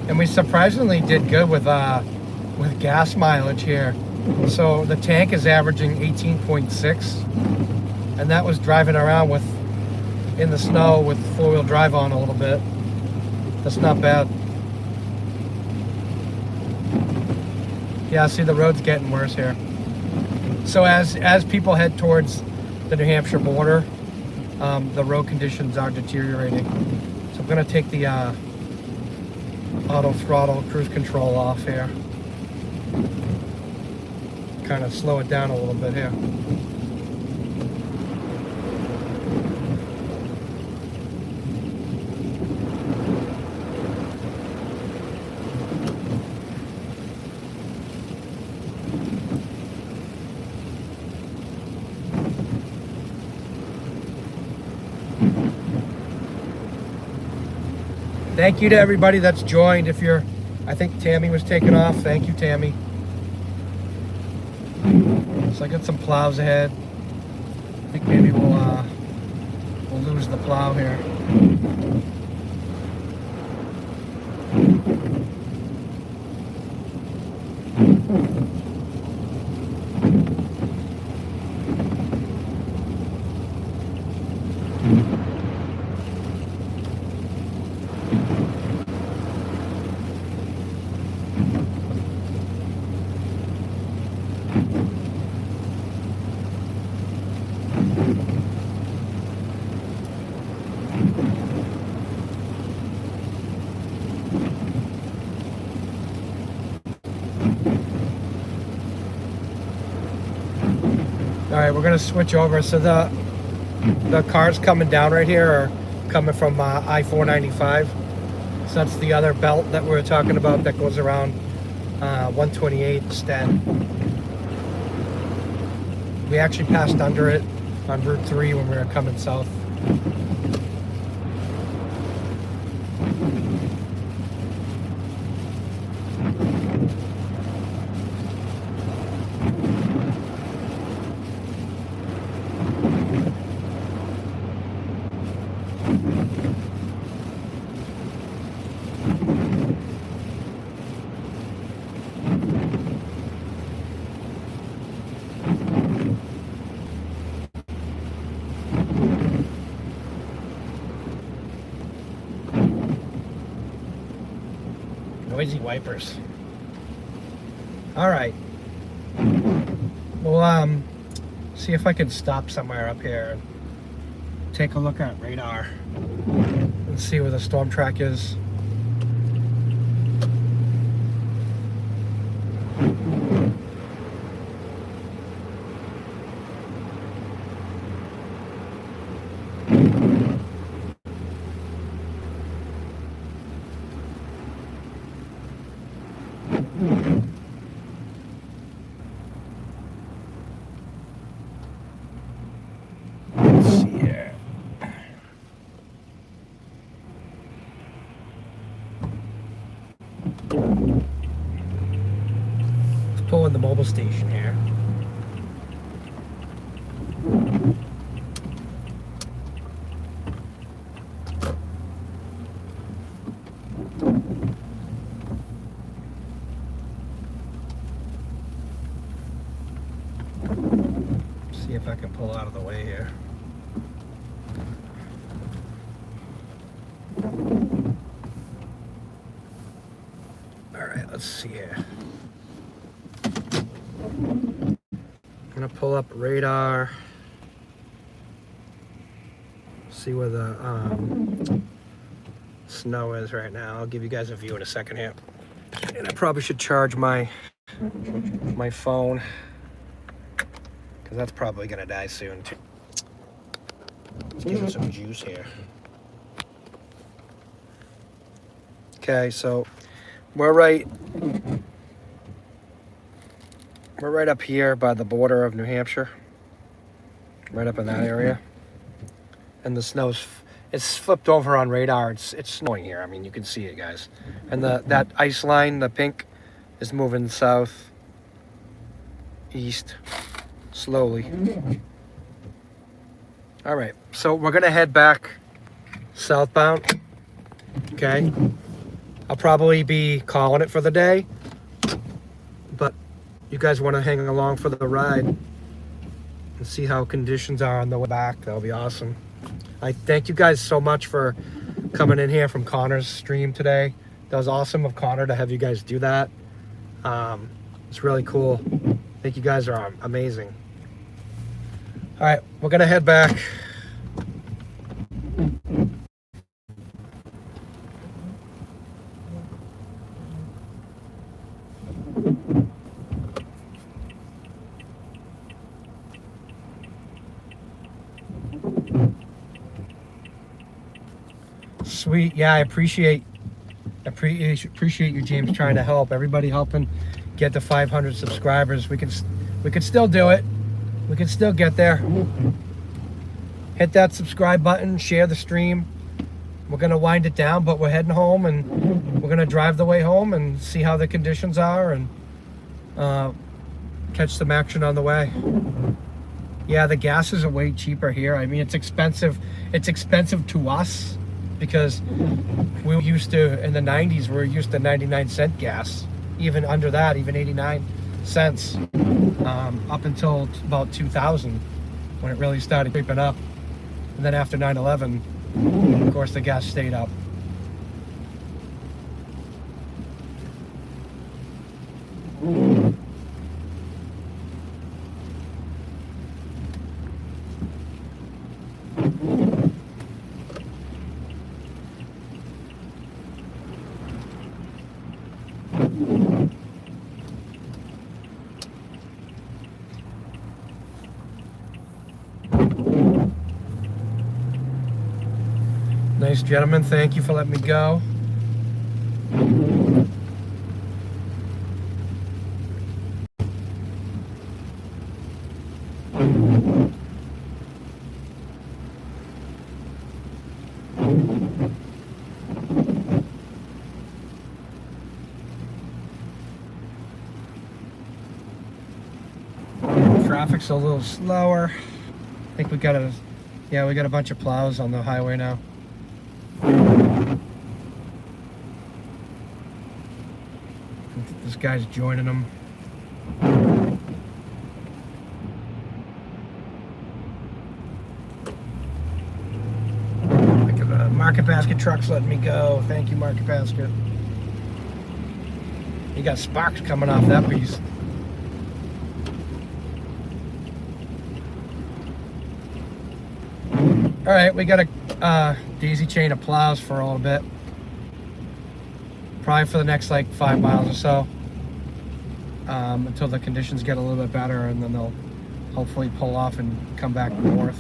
And we surprisingly did good with gas mileage here. So the tank is averaging 18.6, and that was driving around in the snow with 4-wheel drive on a little bit. That's not bad. Yeah, see, the road's getting worse here. So as people head towards the New Hampshire border, the road conditions are deteriorating. So I'm gonna take the auto throttle cruise control off here. Kind of slow it down a little bit here. Thank you to everybody that's joined. I think Tammy was taking off. Thank you, Tammy. So I got some plows ahead. I think maybe we'll lose the plow here. right, we're gonna switch over. So the cars coming down right here are coming from I-495. So that's the other belt that we were talking about that goes around 128 instead. We actually passed under it on Route 3 when we were coming south. Noisy wipers. All right. We'll see if I can stop somewhere up here and take a look at radar and see where the storm track is. Let's see here. Let's pull in the mobile station here. See if I can pull out of the way here. All right, let's see here. I'm gonna pull up radar. See where the snow is right now. I'll give you guys a view in a second here. And I probably should charge my phone, because that's probably gonna die soon too. Let's give it some juice here. Okay, so we're right up here by the border of New Hampshire, right up in that area. And the snow's, it's flipped over on radar. It's snowing here. I mean, you can see it, guys. And that ice line, the pink, is moving south, east, slowly. All right, so we're gonna head back southbound. Okay, I'll probably be calling it for the day, but you guys want to hang along for the ride and see how conditions are on the way back. That'll be awesome. I thank you guys so much for coming in here from Connor's stream today. That was awesome of Connor to have you guys do that. It's really cool. I think you guys are amazing. All right, we're gonna head back. Sweet, yeah, I appreciate you, James, trying to help. Everybody helping get to 500 subscribers. We can still do it. We can still get there. Hit that subscribe button, share the stream. We're gonna wind it down, but we're heading home, and we're gonna drive the way home and see how the conditions are, and catch some action on the way. Yeah, the gases are way cheaper here. I mean, it's expensive. It's expensive to us because we were used to, in the 90s, we were used to 99-cent gas. Even under that, even 89 cents, up until about 2000, when it really started creeping up. And then after 9/11, of course, the gas stayed up. Nice gentleman, thank you for letting me go. Traffic's a little slower. I think we got a bunch of plows on the highway now. This guy's joining them. Look at the Market Basket truck's letting me go. Thank you, Market Basket. You got sparks coming off that beast. All right, we got a daisy chain of plows for a little bit. Probably for the next like 5 miles or so. Until the conditions get a little bit better, and then they'll hopefully pull off and come back north.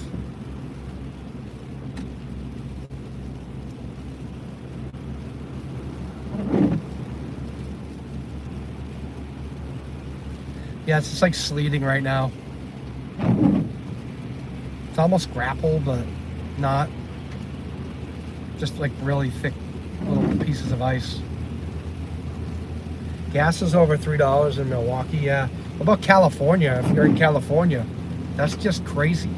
Yeah, it's just like sleeting right now. It's almost grapple, but not. Just like really thick little pieces of ice. Gas is over $3 in Milwaukee, yeah. What about California? If you're in California, that's just crazy.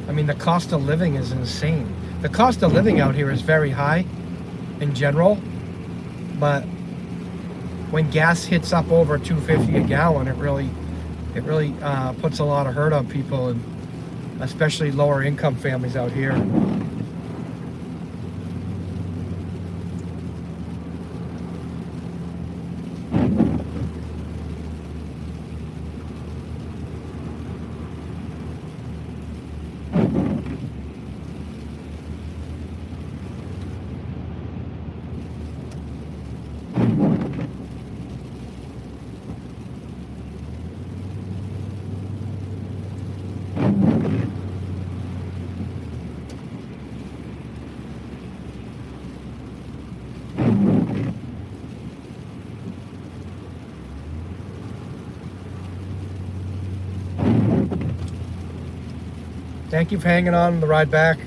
I mean, the cost of living is insane. The cost of living out here is very high in general, but when gas hits up over $2.50 a gallon, it really puts a lot of hurt on people, and especially lower income families out here. Thank you for hanging on the ride back.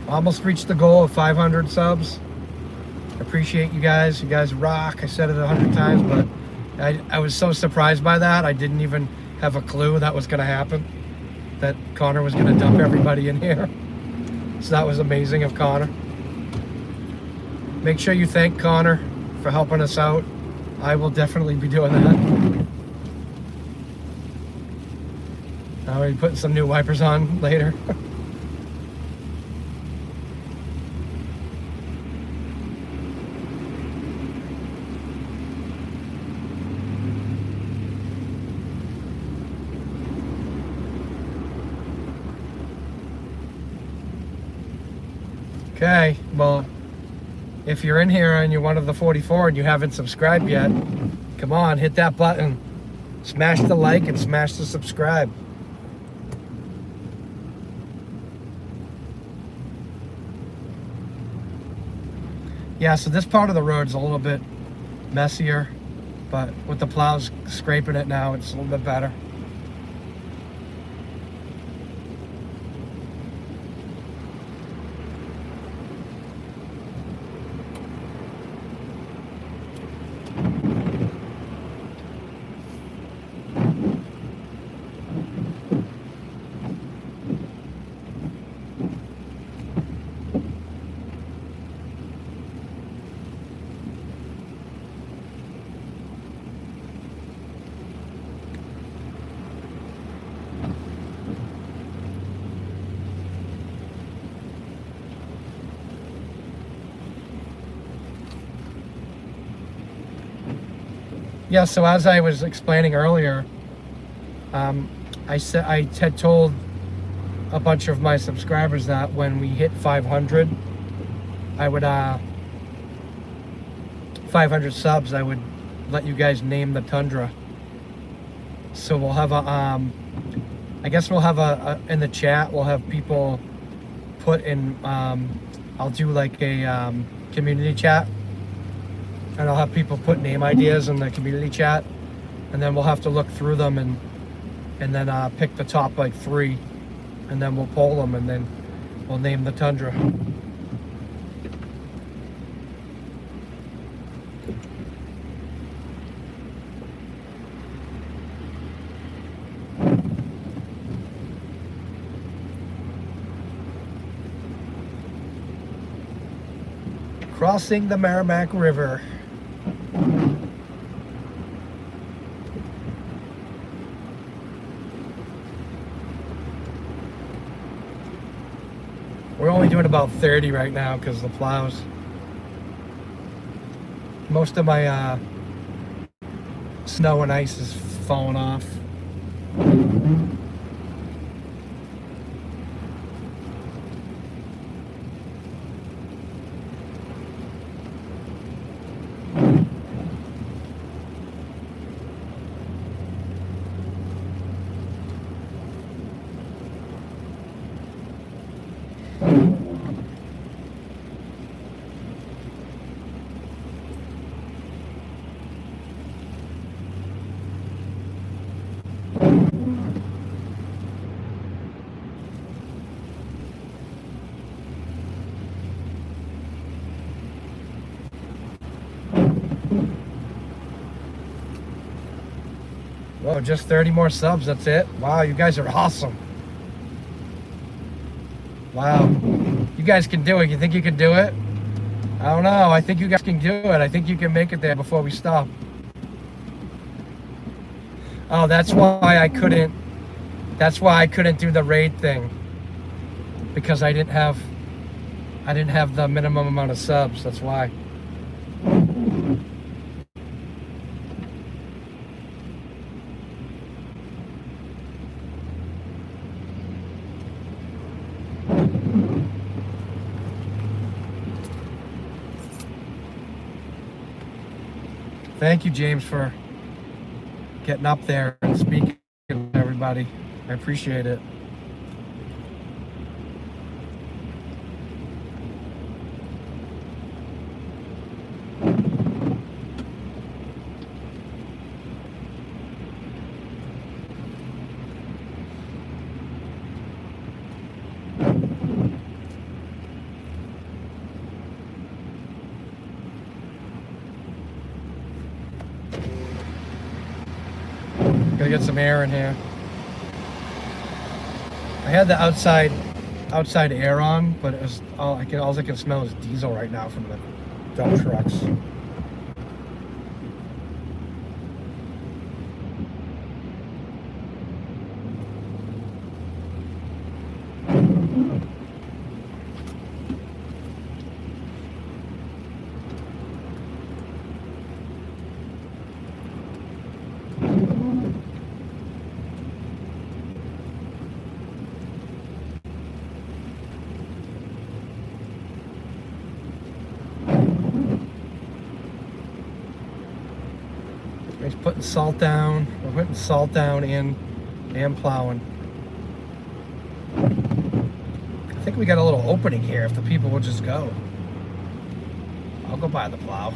Almost reached the goal of 500 subs. Appreciate you guys. You guys rock. I said it 100 times, but I was so surprised by that. I didn't even have a clue that was going to happen, that Connor was going to dump everybody in here. So that was amazing of Connor. Make sure you thank Connor for helping us out. I will definitely be doing that. I'll be putting some new wipers on later. Okay, well, if you're in here and you're one of the 44 and you haven't subscribed yet, come on, hit that button. Smash the like and smash the subscribe. Yeah, so this part of the road's a little bit messier, but with the plows scraping it now, it's a little bit better. Yeah, so as I was explaining earlier, I had told a bunch of my subscribers that when we hit 500, I would 500 subs, I would let you guys name the tundra. So we'll have I guess we'll have in the chat, we'll have people put in, I'll do like a community chat, and I'll have people put name ideas in the community chat, and then we'll have to look through them and then pick the top like 3, and then we'll poll them, and then we'll name the tundra. Crossing the Merrimack River. We're only doing about 30 right now because the plows. Most of my snow and ice is falling off. Whoa, just 30 more subs, that's it? Wow, you guys are awesome. Wow, you guys can do it. You think you can do it? I don't know, I think you guys can do it. I think you can make it there before we stop. Oh, that's why I couldn't do the raid thing. Because I didn't have the minimum amount of subs, that's why. Thank you, James, for getting up there and speaking to everybody. I appreciate it. Gotta get some air in here. I had the outside air on, but it was all I can smell is diesel right now from the dump trucks. He's putting salt down. We're putting salt down in and plowing. I think we got a little opening here if the people will just go. I'll go by the plow.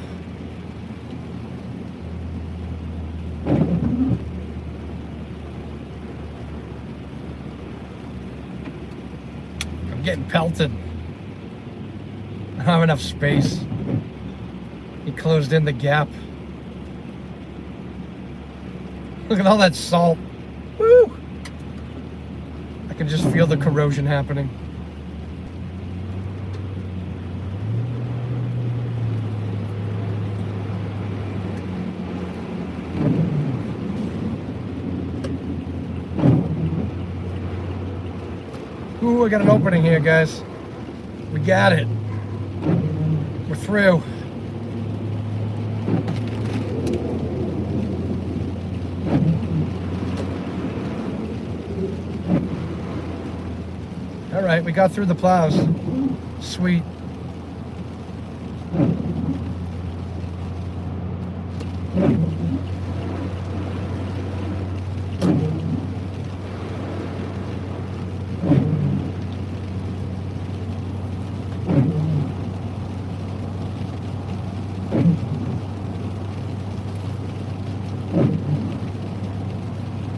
I'm getting pelted. I don't have enough space. He closed in the gap. Look at all that salt. Woo! I can just feel the corrosion happening. Ooh, I got an opening here, guys. We got it. We're through. All right, we got through the plows. Sweet.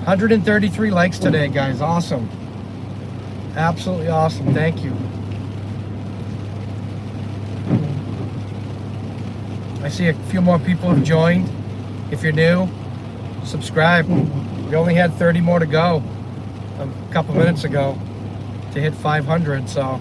133 likes today, guys. Awesome. Absolutely awesome. Thank you. I see a few more people have joined. If you're new, subscribe. We only had 30 more to go a couple minutes ago to hit 500, so.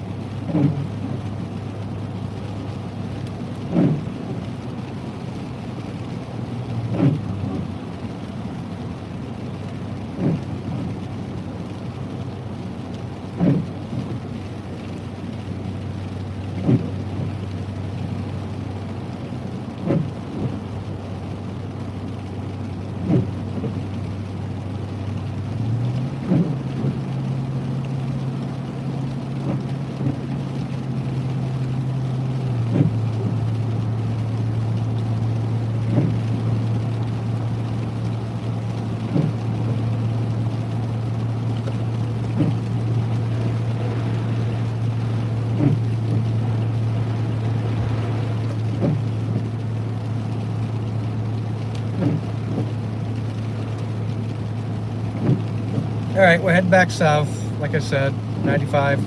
All right, we're heading back south, like I said, 95.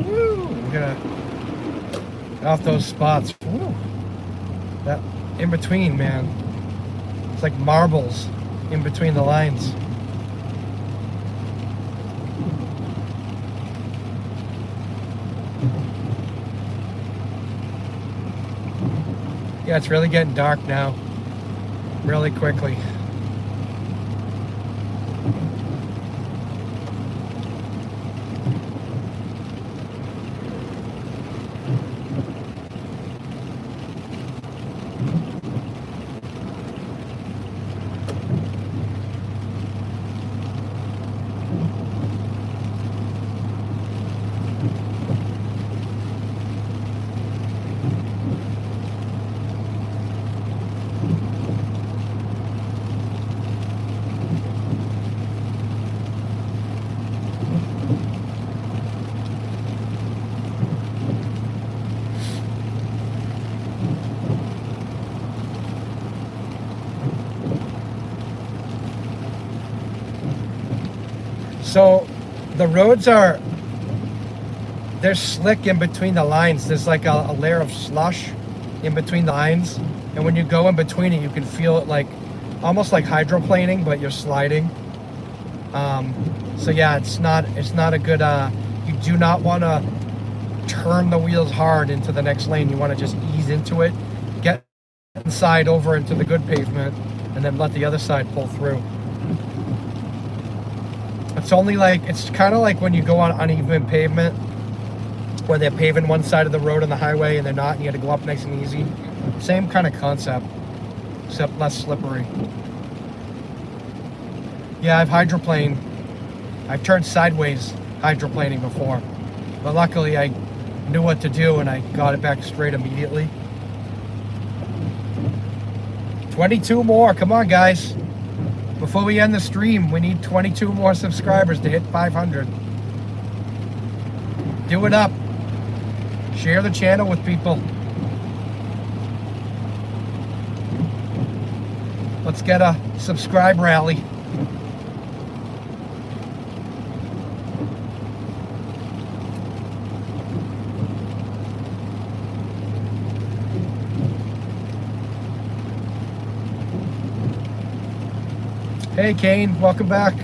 Woo, we're gonna get off those spots. Woo. That in between, man. It's like marbles in between the lines. Yeah, it's really getting dark now, really quickly. So the roads they're slick in between the lines. There's like a layer of slush in between the lines. And when you go in between it, you can feel it like, almost like hydroplaning, but you're sliding. So yeah, it's not a good, you do not want to turn the wheels hard into the next lane. You want to just ease into it, get inside over into the good pavement, and then let the other side pull through. It's only like, it's kind of like when you go on uneven pavement where they're paving one side of the road on the highway and they're not, and you had to go up nice and easy. Same kind of concept, except less slippery. Yeah, I've hydroplaned. I've turned sideways hydroplaning before, but luckily I knew what to do and I got it back straight immediately. 22 more, come on guys. Before we end the stream, we need 22 more subscribers to hit 500. Do it up. Share the channel with people. Let's get a subscribe rally. Hey Kane, welcome back.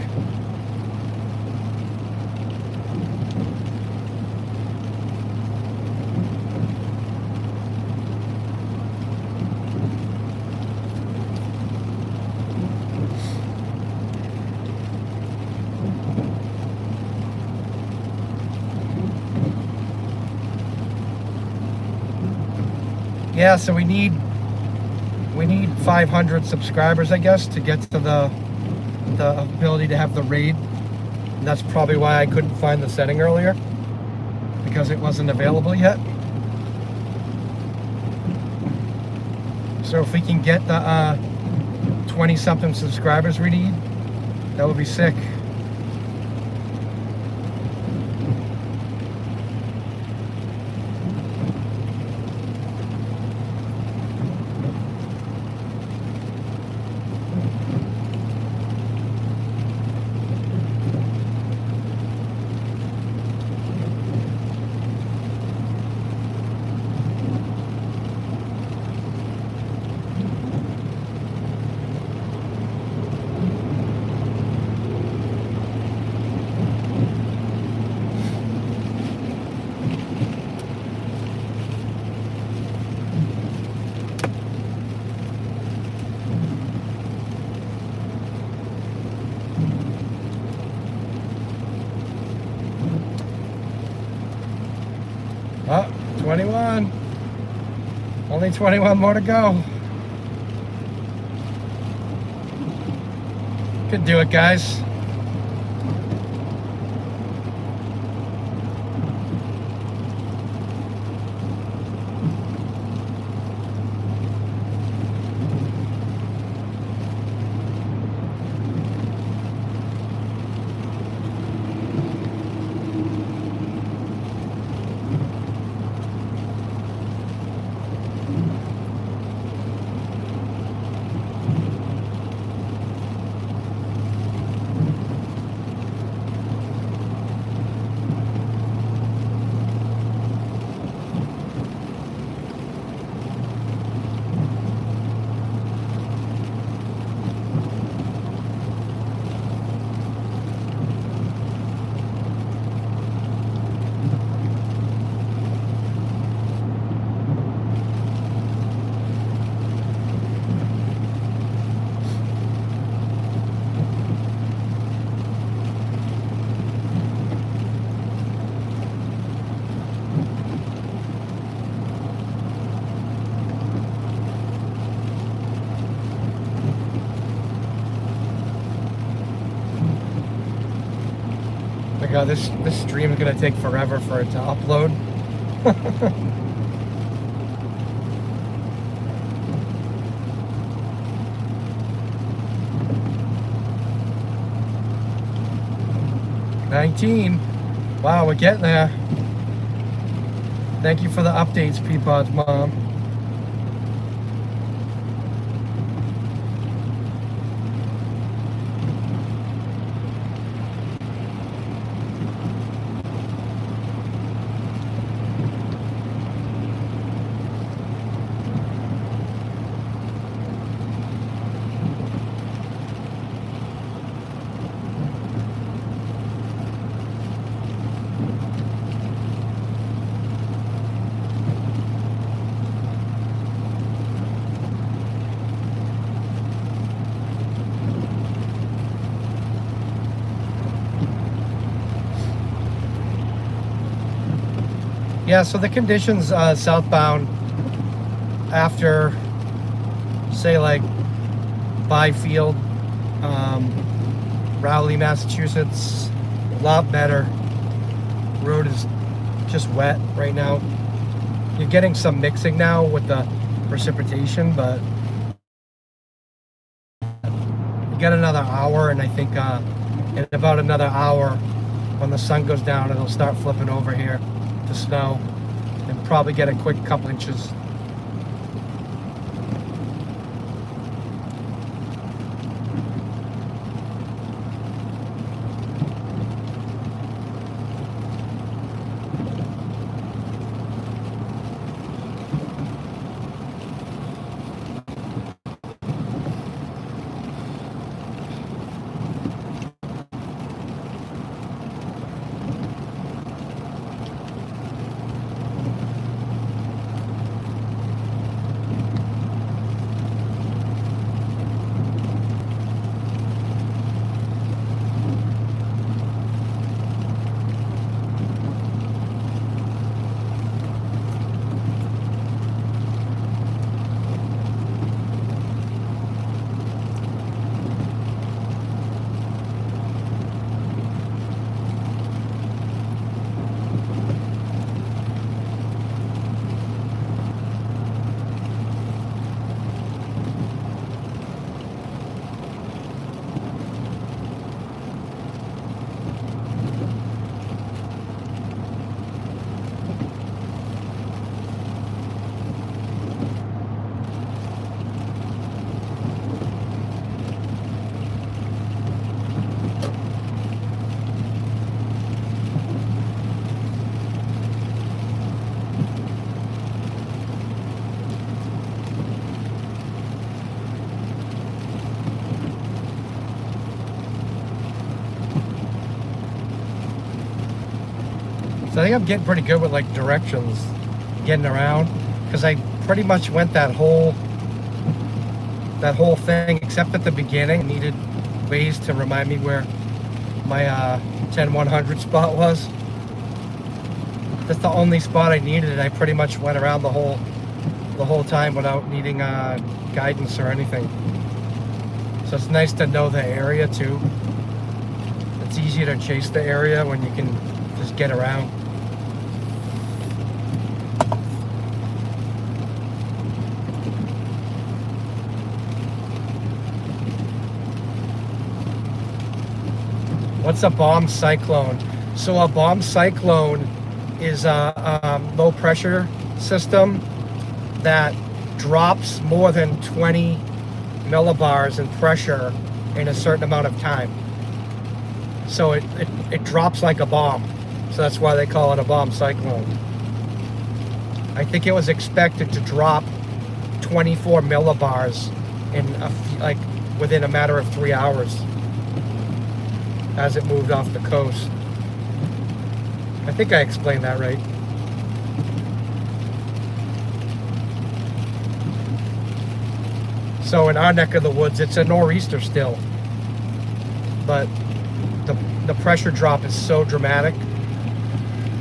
Yeah, so we need 500 subscribers, I guess, to get to the ability to have the raid. And that's probably why I couldn't find the setting earlier, because it wasn't available yet. So if we can get the 20 something subscribers we need. That would be sick. Oh, 21. Only 21 more to go. Could do it, guys. My God, this stream is gonna take forever for it to upload. 19. Wow, we're getting there. Thank you for the updates, Peapod's mom. Yeah, so the conditions southbound after, say, like Byfield, Rowley, Massachusetts, a lot better. Road is just wet right now. You're getting some mixing now with the precipitation, but you got another hour, and I think in about another hour, when the sun goes down, it'll start flipping over here to snow, and probably get a quick couple inches. I think I'm getting pretty good with like directions, getting around, because I pretty much went that whole thing, except at the beginning. I needed ways to remind me where my 10-100 spot was. That's the only spot I needed, and I pretty much went around the whole time without needing guidance or anything. So it's nice to know the area too. It's easier to chase the area when you can just get around. What's a bomb cyclone? So a bomb cyclone is a low pressure system that drops more than 20 millibars in pressure in a certain amount of time. So it drops like a bomb. So that's why they call it a bomb cyclone. I think it was expected to drop 24 millibars in like within a matter of 3 hours as it moved off the coast. I think I explained that right. So in our neck of the woods, it's a nor'easter still, but the pressure drop is so dramatic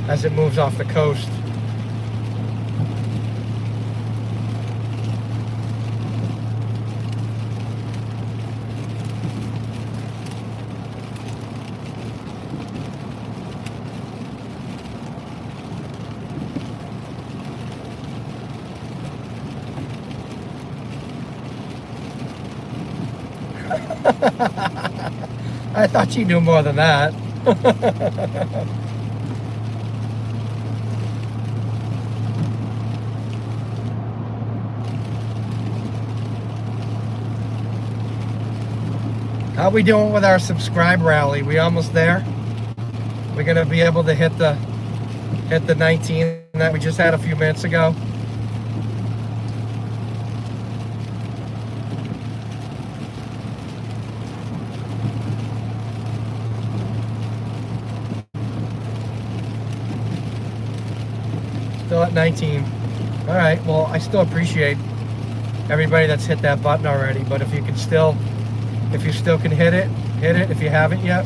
as it moves off the coast. I thought you knew more than that. How we doing with our subscribe rally? We almost there? We're gonna be able to hit the 19 that we just had a few minutes ago. Still at 19. All right, well, I still appreciate everybody that's hit that button already, but if you still can hit it if you haven't yet.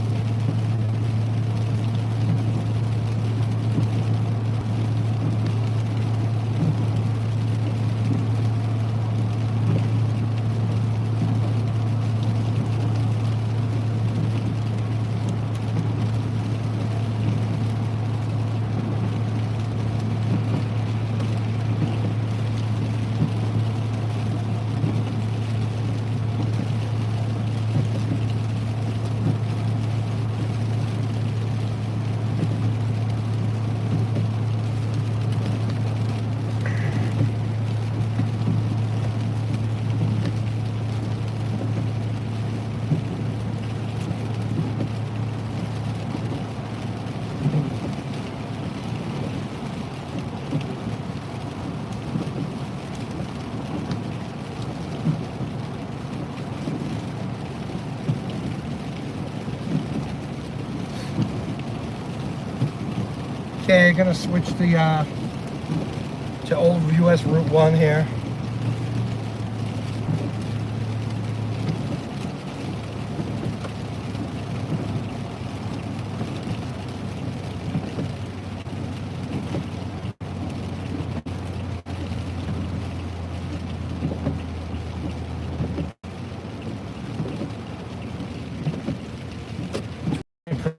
Okay, gonna switch to old US Route 1 here.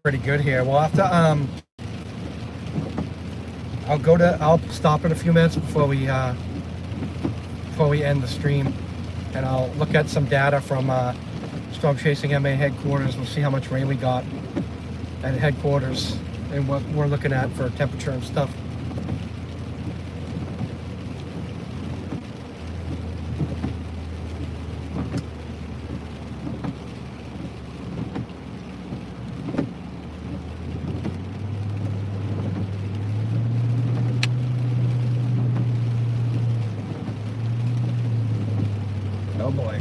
Pretty good here. We'll have to I'll stop in a few minutes before we end the stream, and I'll look at some data from Storm Chasing MA headquarters. We'll see how much rain we got at headquarters and what we're looking at for temperature and stuff. Oh boy.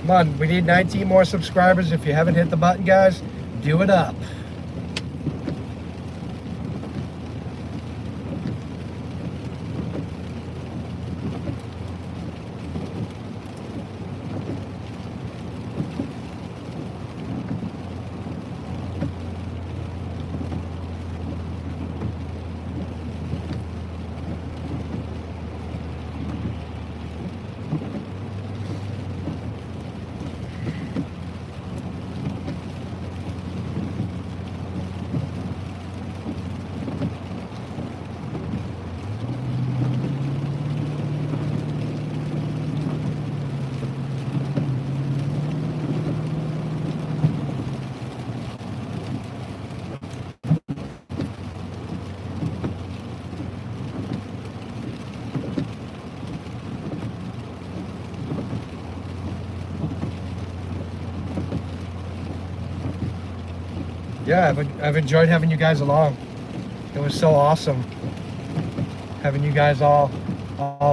Come on, we need 19 more subscribers. If you haven't hit the button, guys, do it up. Yeah, I've enjoyed having you guys along. It was so awesome having you guys all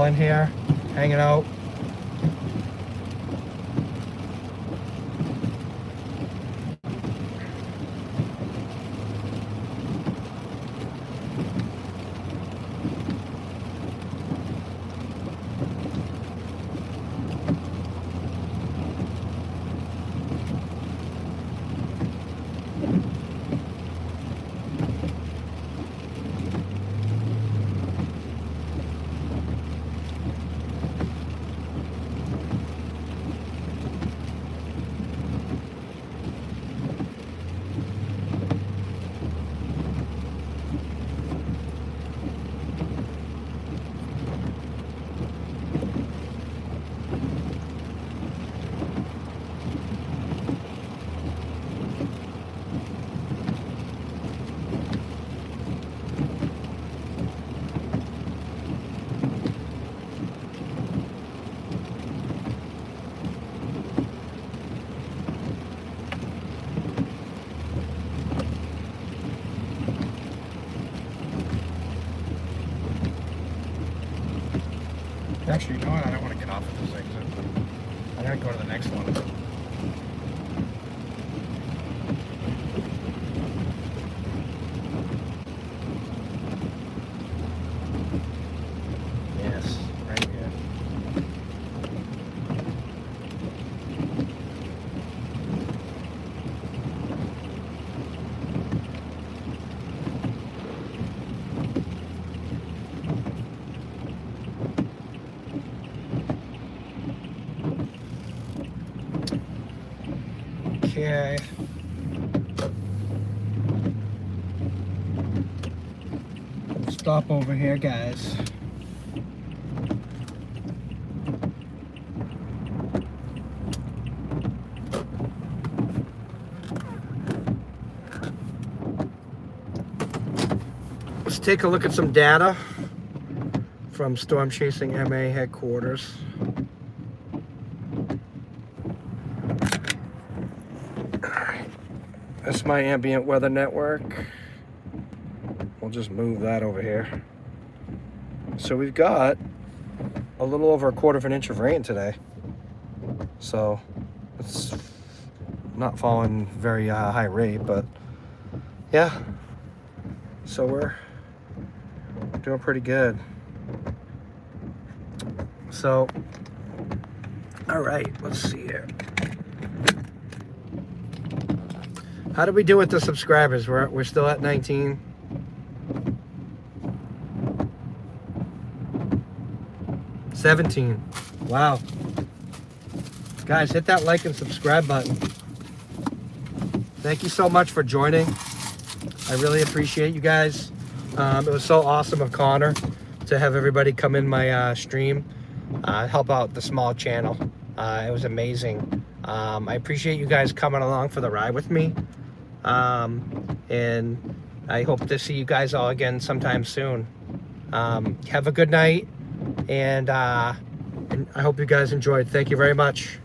in here, hanging out. Actually, you know what? I don't want to get off of this exit. I gotta go to the next one. Yes, right here. Okay. Stop over here, guys. Let's take a look at some data from Storm Chasing MA headquarters. That's my ambient weather network. We'll just move that over here. So we've got a little over 1/4 of an inch of rain today. So it's not falling very high rate, but yeah. So we're doing pretty good. So, all right, let's see here. How do we do with the subscribers? We're still at 19. $17. Wow. Guys, hit that like and subscribe button. Thank you so much for joining. I really appreciate you guys. It was so awesome of Connor to have everybody come in my stream, help out the small channel. It was amazing. I appreciate you guys coming along for the ride with me. And I hope to see you guys all again sometime soon. Have a good night, and I hope you guys enjoyed. Thank you very much.